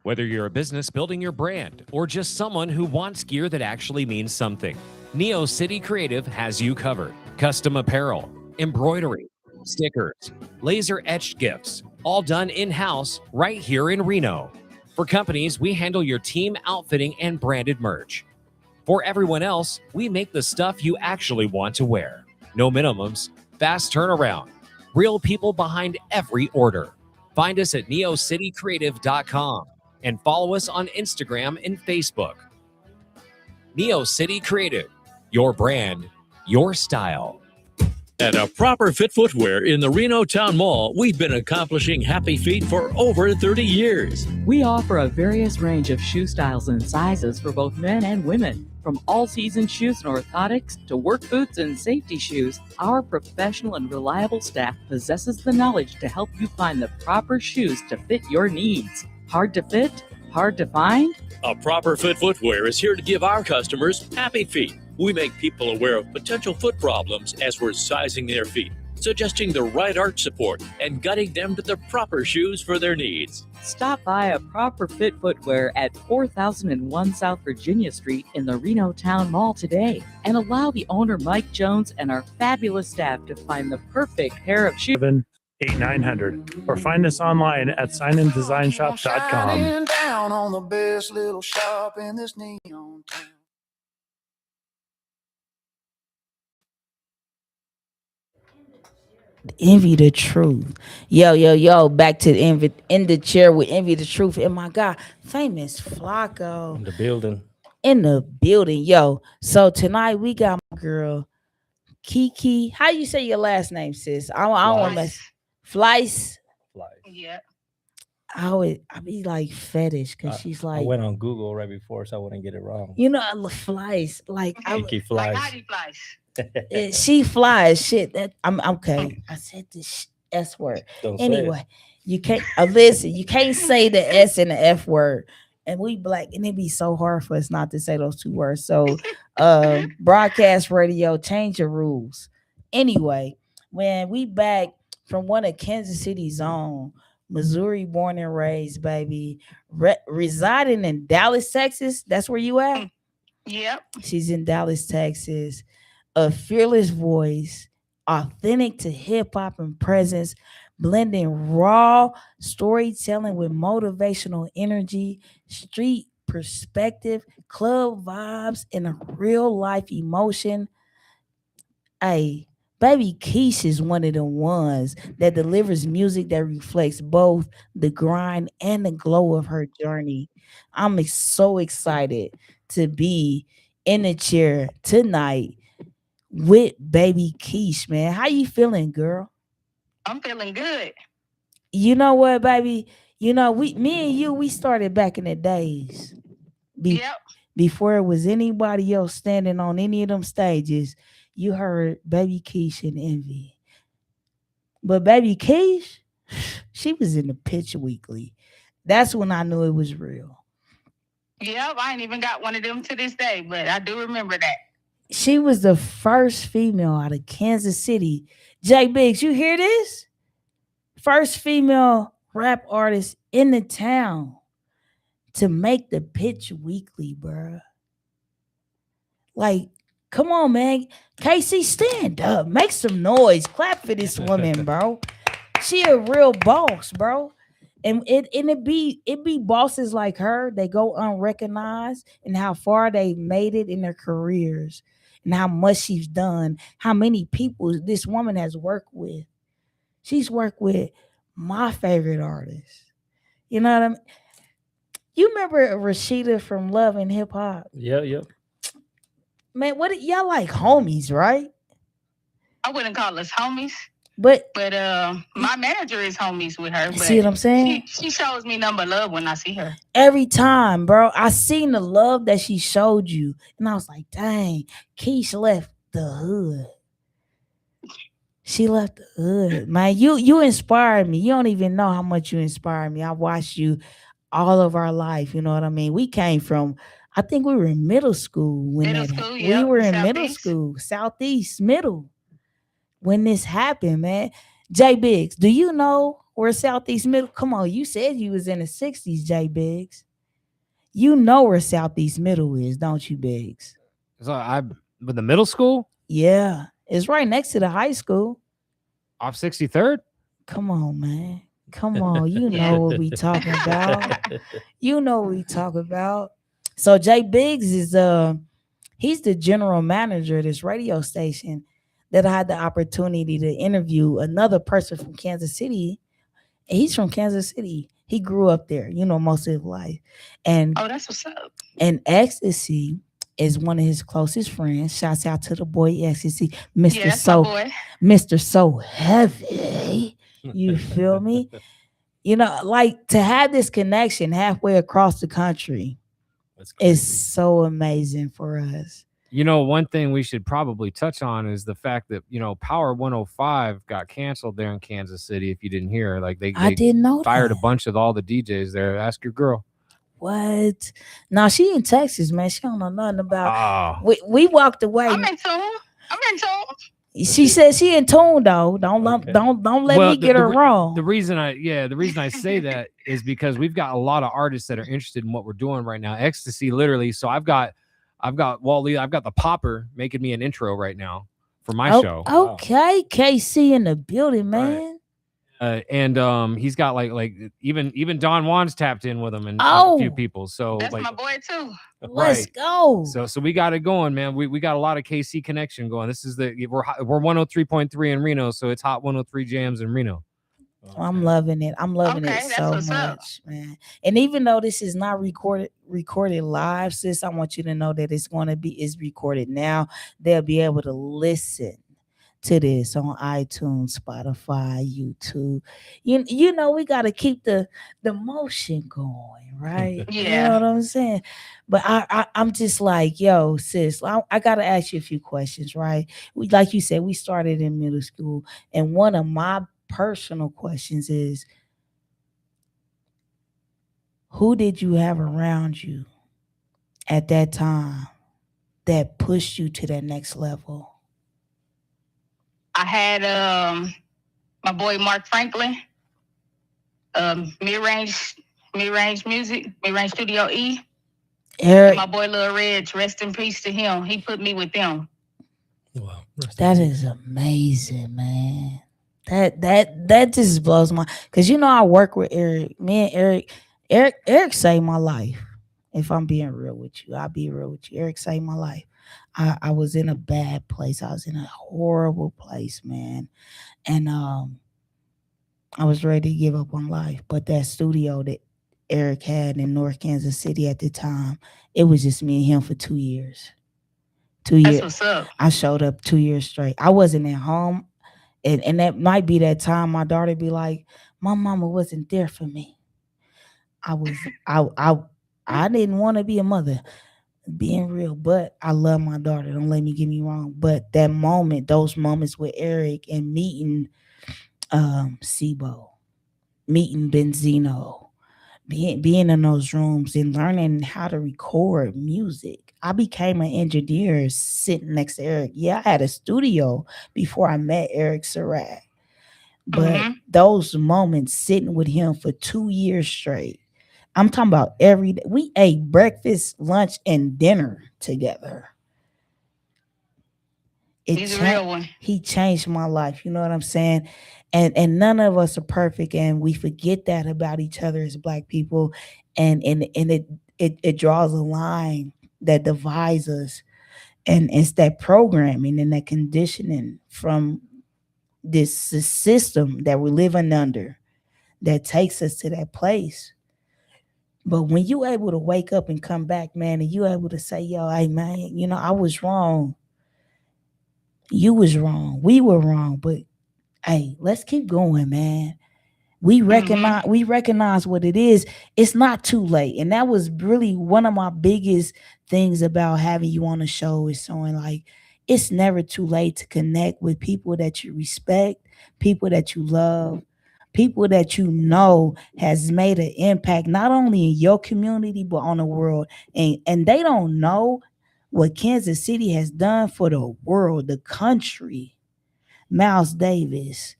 Whether you're a business building your brand or just someone who wants gear that actually means something, Neo City Creative has you covered. Custom apparel, embroidery, stickers, laser etched gifts, all done in-house right here in Reno. For companies, we handle your team outfitting and branded merch. For everyone else, we make the stuff you actually want to wear. No minimums, fast turnaround, real people behind every order. Find us at neocitycreative.com and follow us on Instagram and Facebook. Neo City Creative, your brand, your style. At A Proper Fit Footwear in the Reno Town Mall, we've been accomplishing happy feet for over 30 years. We offer a various range of shoe styles and sizes for both men and women. From all-season shoes and orthotics to work boots and safety shoes, our professional and reliable staff possesses the knowledge to help you find the proper shoes to fit your needs. Hard to fit? Hard to find? A Proper Fit Footwear is here to give our customers happy feet. We make people aware of potential foot problems as we're sizing their feet, suggesting the right arch support and guiding them to the proper shoes for their needs. Stop by A Proper Fit Footwear at 4001 South Virginia Street in the Reno Town Mall today and allow the owner Mike Jones and our fabulous staff to find the perfect pair of shoes. 8900 or find us online at signinDesignShop.com. Shining down on the best little shop in this neon town. Envy the truth. Yo. Back to the envy in the chair with Envy the truth. And my God, famous Flacco In the building. in the building. Yo. So tonight we got my girl Kiki. How you say your last name, sis? I don't want to mess. Flice. Yeah. I be like fetish because she's I like, went on Google right before so I wouldn't get it wrong. you know, I love Flice. Like Kiki Like flies. Heidi Flies. she flies. Shit. That I'm okay. I said this S word. Don't say it. Anyway, you can't listen. You can't say the S and the F word. And we black, and it'd be so hard for us not to say those two words. So, broadcast radio, change your rules. Anyway, when we back from one of Kansas City's own, Missouri born and raised, baby, residing in Dallas, Texas. That's where you at? Yep. She's in Dallas, Texas. A fearless voice, authentic to hip hop and presence, blending raw storytelling with motivational energy, street perspective, club vibes, and a real life emotion. Hey, Baby Keish is one of the ones that delivers music that reflects both the grind and the glow of her journey. I'm so excited to be in the chair tonight with Baby Keish, man. How you feeling, girl? I'm feeling good. You know what, baby? You know, me and you, we started back in the days. Yep. Before it was anybody else standing on any of them stages, you heard Baby Keish and Envy. But Baby Keish, she was in the Pitch Weekly. That's when I knew it was real. Yep, I ain't even got one of them to this day, but I do remember that. She was the first female out of Kansas City. J.Biggs, you hear this? First female rap artist in the town to make the Pitch Weekly, bruh. Like, come on, man. Casey, stand up. Make some noise. Clap for this woman, bro. She a real boss, bro. And it be bosses like her. They go unrecognized and how far they made it in their careers and how much she's done. How many people this woman has worked with. She's worked with my favorite artists. You know what I mean? You remember Rashida from Love and Hip Hop? Yep. Man, y'all like homies, right? I wouldn't call us homies. But my manager is homies with her. But see what I'm saying? She shows me nothing but love when I see her. Every time, bro. I seen the love that she showed you. And I was like, dang, Keish left the hood. She left the hood. Man, you inspired me. You don't even know how much you inspired me. I watched you all of our life. You know what I mean? We came from, I think we were in middle school. We were in middle school, Southeast, middle. When this happened, man. J.Biggs, do you know where Southeast Middle? Come on, you said you was in the 60s, J.Biggs. You know where Southeast Middle is, don't you, Biggs? So I with the middle school? Yeah. It's right next to the high school. Off 63rd? Come on, man. Come on. You know what we talking about. You know what we talking about. So J.Biggs is he's the general manager of this radio station that I had the opportunity to interview another person from Kansas City. He's from Kansas City. He grew up there, most of his life. And that's what's up. And Ecstasy is one of his closest friends. Shouts out to the boy Ecstasy, Mr. Yeah, that's my boy. Mr. So Heavy. You feel me? Like to have this connection halfway across the country is so amazing for us. One thing we should probably touch on is the fact that, Power 105 got canceled there in Kansas City. If you didn't hear, like they didn't know fired that. a bunch of all the DJs there. Ask your girl. What? Now she in Texas, man. She don't know nothing about. Oh. We walked away. I'm in tune. She said she in tune though. Don't let me get her wrong. The reason I say that is because we've got a lot of artists that are interested in what we're doing right now. Ecstasy, literally. So I've got Wally, I've got the Popper making me an intro right now for my show. Okay, KC in the building, man. And he's got like even Don Juan's tapped in with him and a few people. So that's my boy too. Let's go. So we got it going, man. We got a lot of KC connection going. This is we're 103.3 in Reno, so it's Hot 103 Jams in Reno. I'm loving it. I'm loving it so much, man. And even though this is not recorded live, sis, I want you to know that it's recorded now. They'll be able to listen to this on iTunes, Spotify, YouTube. You know we got to keep the motion going, right? Yeah. You know what I'm saying? But I'm just like, yo, sis, I got to ask you a few questions, right? Like you said, we started in middle school, and one of my personal questions is, who did you have around you at that time that pushed you to that next level? I had my boy Mark Franklin, mid-range music, mid-range Studio E. Eric, my boy Lil Reg, rest in peace to him. He put me with them. Wow, that is amazing, man. That just blows my, because I work with Eric. Me and Eric saved my life. If I'm being real with you, I'll be real with you. Eric saved my life. I was in a bad place. I was in a horrible place, man. And I was ready to give up on life. But that studio that Eric had in North Kansas City at the time, it was just me and him for 2 years. 2 years. That's what's up. I showed up 2 years straight. I wasn't at home. And that might be that time my daughter be like, my mama wasn't there for me. I didn't want to be a mother, being real, but I love my daughter. Don't let me get me wrong. But that moment, those moments with Eric and meeting Sibo, meeting Benzino, being in those rooms and learning how to record music. I became an engineer sitting next to Eric. Yeah, I had a studio before I met Eric Surratt. But those moments sitting with him for 2 years straight, I'm talking about every day. We ate breakfast, lunch, and dinner together. He's a real one. He changed my life. You know what I'm saying? And none of us are perfect, and we forget that about each other as Black people. And it draws a line that divides us. And it's that programming and that conditioning from this system that we're living under that takes us to that place. But when you able to wake up and come back, man, and you able to say, yo, hey, man, I was wrong. You was wrong. We were wrong. But, hey, let's keep going, man. We recognize what it is. It's not too late. And that was really one of my biggest things about having you on the show, is showing like it's never too late to connect with people that you respect, people that you love, people that has made an impact not only in your community but on the world. And they don't know what Kansas City has done for the world, the country. Miles Davis,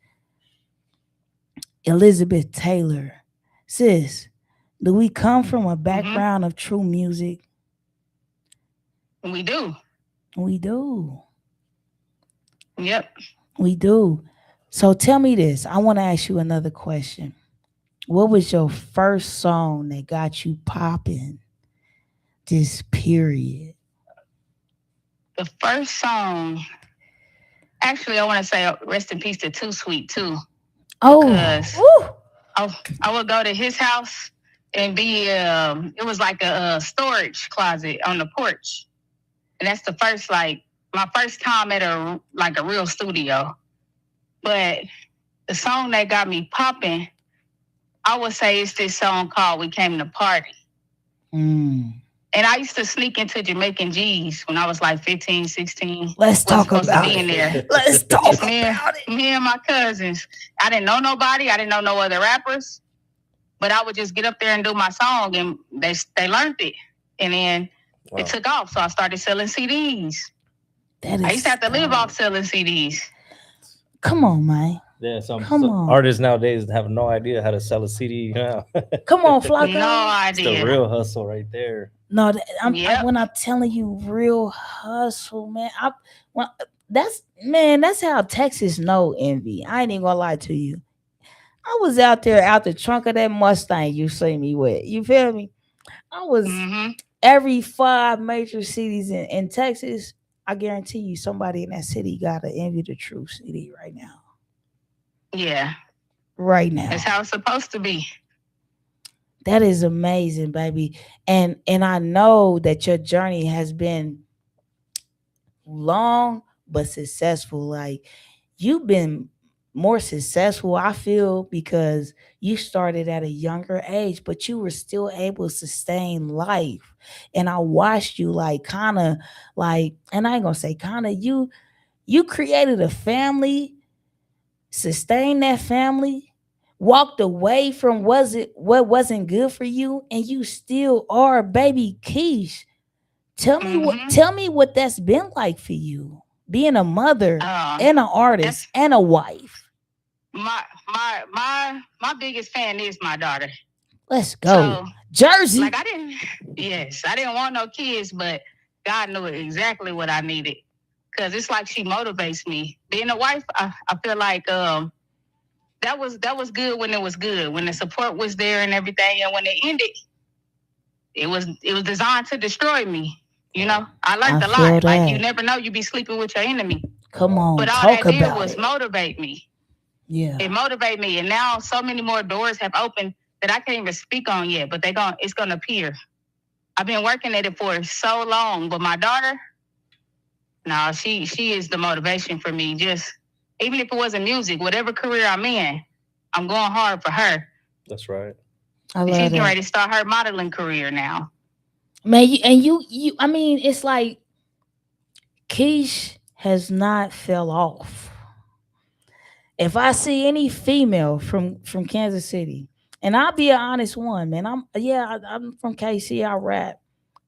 Elizabeth Taylor. Sis, do we come from a background of true music? We do. We do. Yep. We do. So tell me this. I want to ask you another question. What was your first song that got you popping? This period. The first song, actually, I want to say rest in peace to Too Sweet too. Because I would go to his house and be it was like a storage closet on the porch, and that's the first my first time at a real studio. But the song that got me popping, I would say it's this song called "We Came to Party." And I used to sneak into Jamaican G's when I was like 15, 16. Let's talk about it. In there. Let's talk about it. Me and my cousins. I didn't know nobody. I didn't know no other rappers. But I would just get up there and do my song, and they learned it. And then it took off. So I started selling CDs. I used to have to live off selling CDs. Come on, man. Yeah, some on. artists nowadays have no idea how to sell a CD. Come on, Flocko. No idea. It's the real hustle right there. No, when I'm telling you real hustle, man, that's how Texas know Envy. I ain't even gonna lie to you. I was out there out the trunk of that Mustang you see me with. You feel me? I was every 5 major cities in Texas. I guarantee you somebody in that city got an Envy the Truth CD right now. Yeah. Right now. That's how it's supposed to be. That is amazing, baby. And I know that your journey has been long but successful. Like, you've been more successful, I feel, because you started at a younger age, but you were still able to sustain life. And I watched you and I ain't gonna say you created a family, sustained that family, walked away from what wasn't good for you, and you still are baby Keish. Tell me what that's been like for you, being a mother and an artist and a wife. My biggest fan is my daughter. Let's go. So, Jersey. I didn't want no kids, but God knew exactly what I needed. Because it's like she motivates me. Being a wife, I feel like that was good when it was good, when the support was there and everything. And when it ended, it was designed to destroy me. You know, I learned a lot. Like, you never know, you be sleeping with your enemy. Come on, but all talk that did about was it. Motivate me. Yeah, it motivated me, and now so many more doors have opened that I can't even speak on yet. But it's gonna appear. I've been working at it for so long, but my daughter, no, she is the motivation for me. Just even if it wasn't music, whatever career I'm in, I'm going hard for her. That's right. I love She's getting that. ready to start her modeling career now. Man, I mean, it's like Keish has not fell off. If I see any female from Kansas City, and I'll be an honest one, man. I'm from KC. I rap.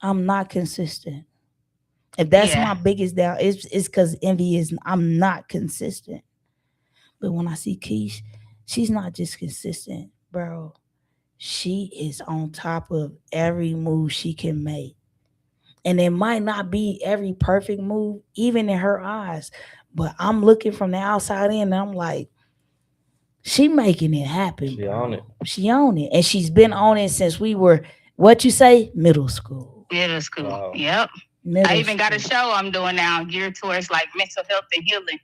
I'm not consistent. If that's my biggest doubt, it's because Envy is. I'm not consistent. But when I see Keish, she's not just consistent, bro. She is on top of every move she can make. And it might not be every perfect move, even in her eyes. But I'm looking from the outside in, and I'm like, she making it happen. She on it. She on it. And she's been on it since we were, what you say, middle school. Middle school. Wow. Yep. I even got a show I'm doing now geared towards like mental health and healing.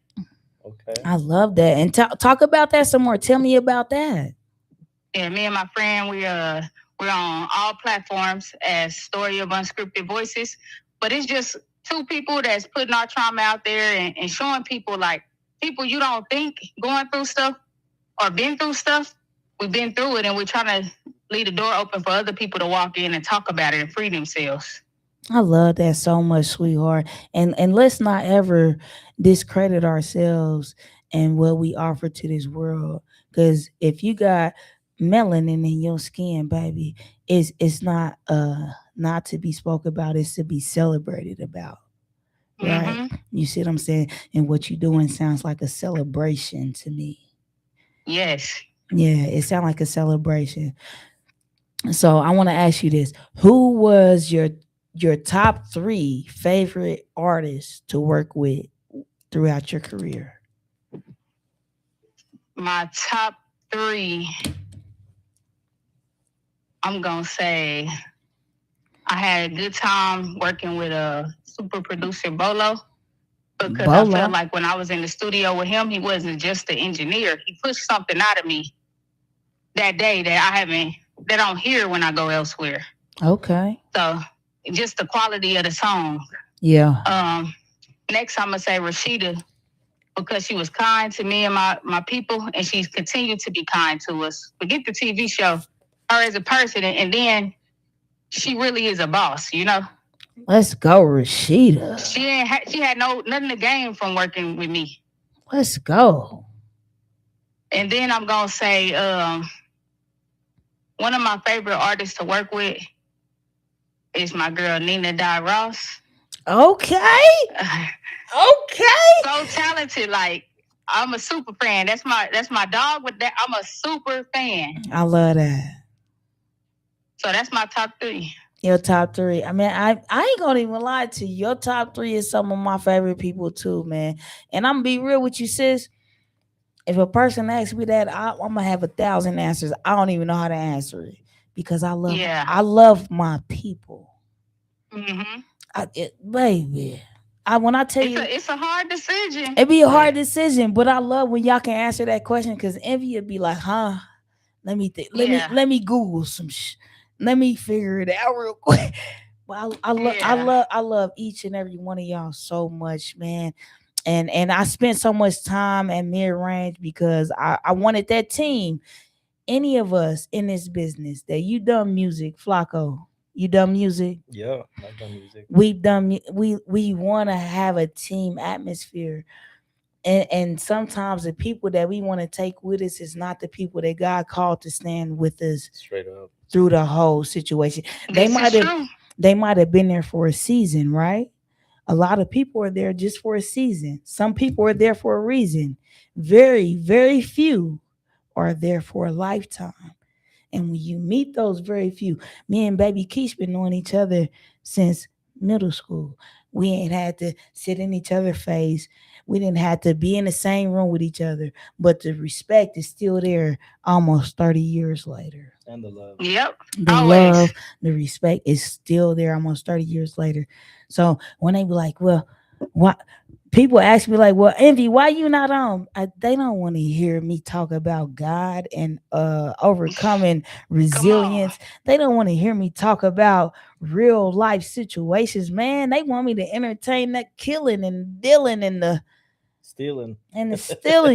Okay. I love that. And talk about that some more. Tell me about that. Yeah, me and my friend, we're on all platforms as Story of Unscripted Voices. But it's just 2 people that's putting our trauma out there and showing people, like, people you don't think going through stuff or been through stuff. We've been through it, and we're trying to leave the door open for other people to walk in and talk about it and free themselves. I love that so much, sweetheart. And let's not ever discredit ourselves and what we offer to this world. Because if you got melanin in your skin, baby, it's not not to be spoke about, it's to be celebrated about. Right? Mm-hmm. You see what I'm saying? And what you're doing sounds like a celebration to me. Yes. Yeah, it sounds like a celebration. So I want to ask you this: who was your top 3 favorite artists to work with throughout your career? My top 3, I'm gonna say I had a good time working with a super producer Bolo, because I felt like when I was in the studio with him, he wasn't just the engineer. He pushed something out of me that day that I don't hear when I go elsewhere. Okay. So just the quality of the song. Yeah. Next, I'm gonna say Rashida, because she was kind to me and my people, and she's continued to be kind to us. Forget the TV show, her as a person, and then she really is a boss, you know. Let's go, Rashida. She had nothing to gain from working with me. Let's go. And then I'm gonna say one of my favorite artists to work with is my girl Nina Di Ross. Okay. Okay. So talented, like I'm a super fan. That's my dog. With that, I'm a super fan. I love that. So that's my top 3. Your top 3. I mean, I ain't gonna even lie to you. Your top 3 is some of my favorite people too, man. And I'm gonna be real with you, sis. If a person asks me that, I'm gonna have 1,000 answers. I don't even know how to answer it because I love my people. Baby. When I tell you, it's a hard decision. It be a hard decision, but I love when y'all can answer that question, because Envy would be like, huh? Let me think. Let me Google some let me figure it out real quick. But I love each and every one of y'all so much, man. And I spent so much time at mid range because I wanted that team. Any of us in this business that you done music, Flacco, you done music? Yeah, I've done music. We want to have a team atmosphere. And sometimes the people that we want to take with us is not the people that God called to stand with us straight up through the whole situation. They might have been there for a season, right? A lot of people are there just for a season. Some people are there for a reason. Very, very few are there for a lifetime. And when you meet those very few, me and Baby Keish been knowing each other since middle school. We ain't had to sit in each other's face. We didn't have to be in the same room with each other. But the respect is still there almost 30 years later. And the love. Yep. The love, the respect is still there almost 30 years later. So when they be like, well, what? People ask me like, well, Envy, why you not on? They don't want to hear me talk about God and overcoming resilience. They don't want to hear me talk about real life situations, man. They want me to entertain that killing and dealing and the stealing.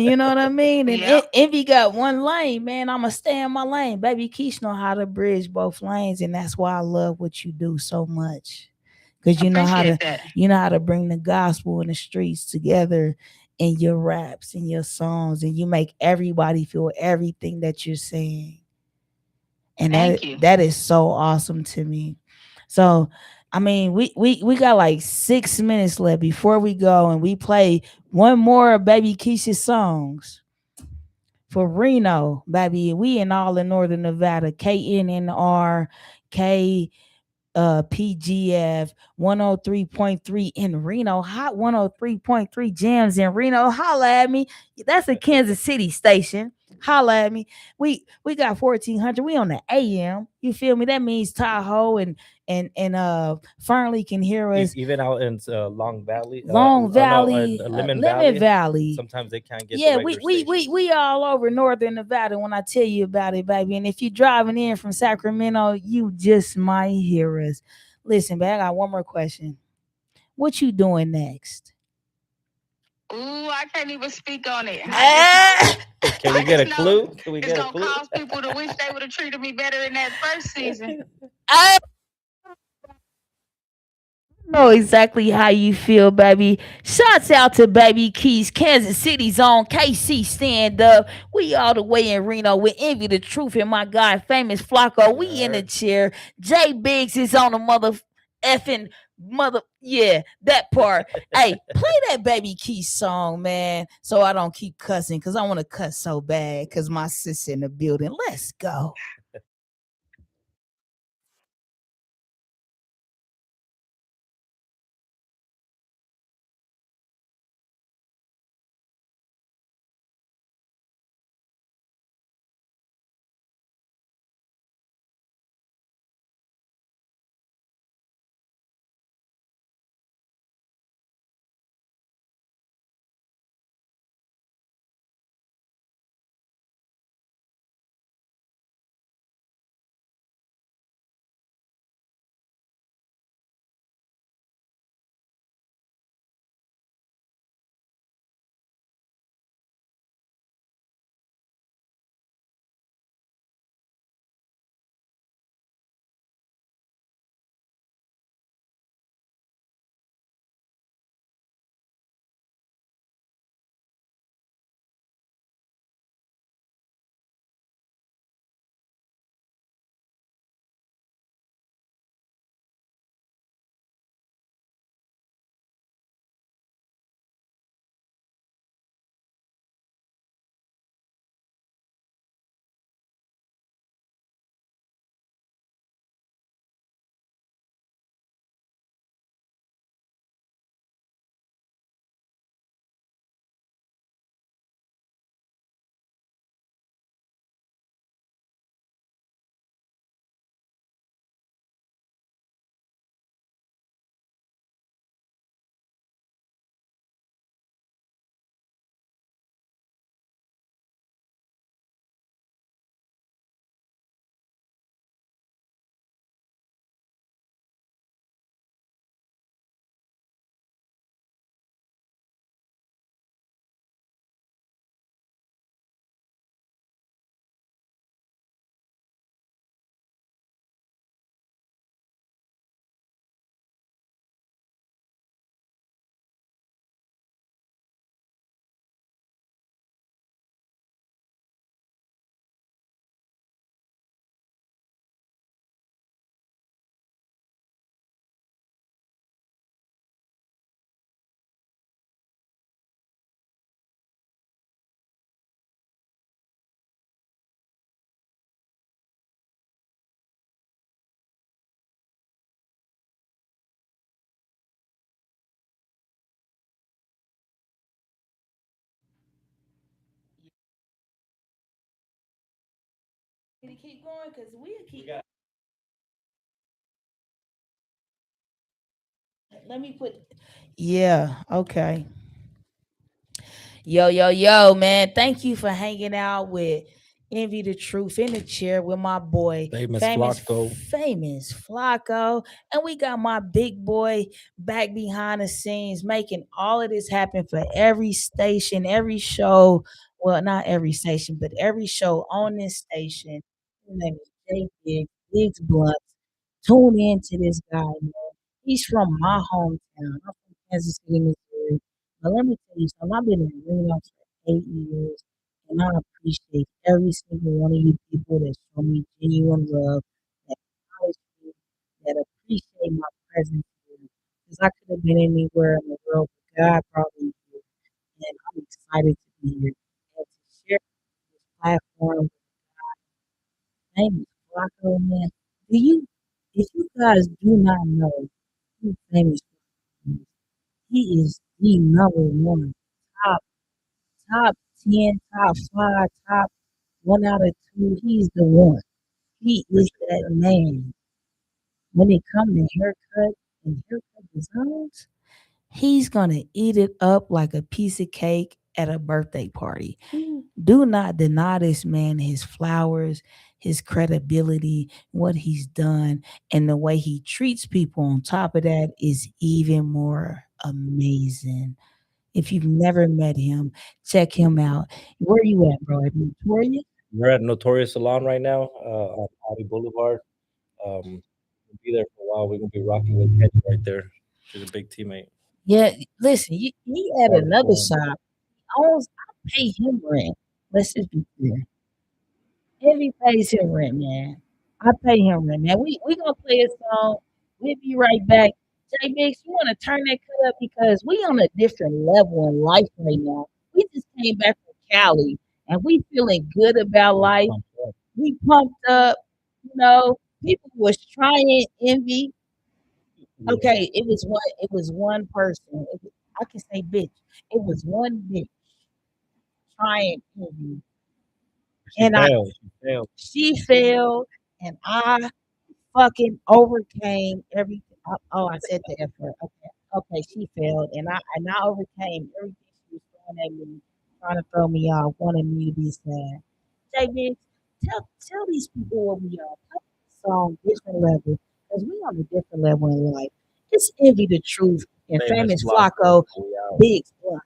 You know what I mean? And Envy got one lane, man. I'ma stay in my lane. Baby Keish know how to bridge both lanes, and that's why I love what you do so much. Because you know how to bring the gospel in the streets together in your raps and your songs, and you make everybody feel everything that you're saying. And that is so awesome to me. So I mean, we got like 6 minutes left before we go, and we play one more of Baby Keish's songs for Reno, baby. We in all in Northern Nevada, KNNR, PGF 103.3 in Reno, Hot 103.3 Jams in Reno. Holla at me. That's a Kansas City station. Holla at me. We got 1400. We on the AM. You feel me? That means Tahoe and Fernley can hear us. Even out in Long Valley. Lemon Valley. Sometimes they can't get. Yeah, we all over Northern Nevada when I tell you about it, baby. And if you're driving in from Sacramento, you just might hear us. Listen, babe, I got one more question. What you doing next? Ooh, I can't even speak on it. Can we get a clue? It's gonna cause people to wish they would have treated me better in that first season. I know exactly how you feel, baby. Shouts out to Baby Keish, Kansas City's own KC Stand Up. We all the way in Reno with Envy the Truth and my guy, Famous Flacco. We in the chair. J.Biggs is on the effing mother. Yeah, that part. Hey, play that Baby Keith song, man, so I don't keep cussing because I want to cuss so bad because my sis in the building. Let's go. To keep going because we'll keep. Let me put. Yeah. Okay. Yo, man. Thank you for hanging out with Envy the Truth in the chair with my boy, Famous Flacco. famous Flacco. And we got my big boy back behind the scenes making all of this happen for every station, every show. Well, not every station, but every show on this station. His name is J.Biggs, Biggs Blunt. Tune in to this guy, man. He's from my hometown. I'm from Kansas City, Missouri. But let me tell you something. I've been in Reno for 8 years, and I appreciate every single one of you people that show me genuine love, that acknowledge me, that appreciate my presence here. Because I could have been anywhere in the world, but God brought me here, and I'm excited to be here and to share this platform. Name is Flacco, man. If you guys do not know who famous Flacco is, he is the number one, top, top 10, top 5, top 1 out of 2. He's the one. He is that man. When it comes to haircut and haircut designs, he's gonna eat it up like a piece of cake at a birthday party. Do not deny this man his flowers, his credibility, what he's done, and the way he treats people on top of that is even more amazing. If you've never met him, check him out. Where you at, bro? At Victoria? We're at Notorious Salon right now on Audi Boulevard. We'll be there for a while. We're gonna be rocking with Kenny right there. She's a big teammate. Yeah, listen, he at another shop. I pay him rent. Let's just be clear. Every pays him rent, man. I pay him rent, man. We gonna play a song. We'll be right back. J.Biggs, you want to turn that cut up because we on a different level in life right now. We just came back from Cali and we feeling good about life. We pumped up. You know, people was trying envy. Okay, it was one. It was one person. I can say bitch. It was one bitch trying envy, and she failed, and I fucking overcame everything. Oh, I said the F word. Okay, she failed, and I overcame everything she was throwing at me, trying to throw me off, wanting me to be sad. J.Biggs, tell these people what we are. Play the song different level, because we on a different level in life. It's envy the truth and famous Flacco, Biggs Blunt.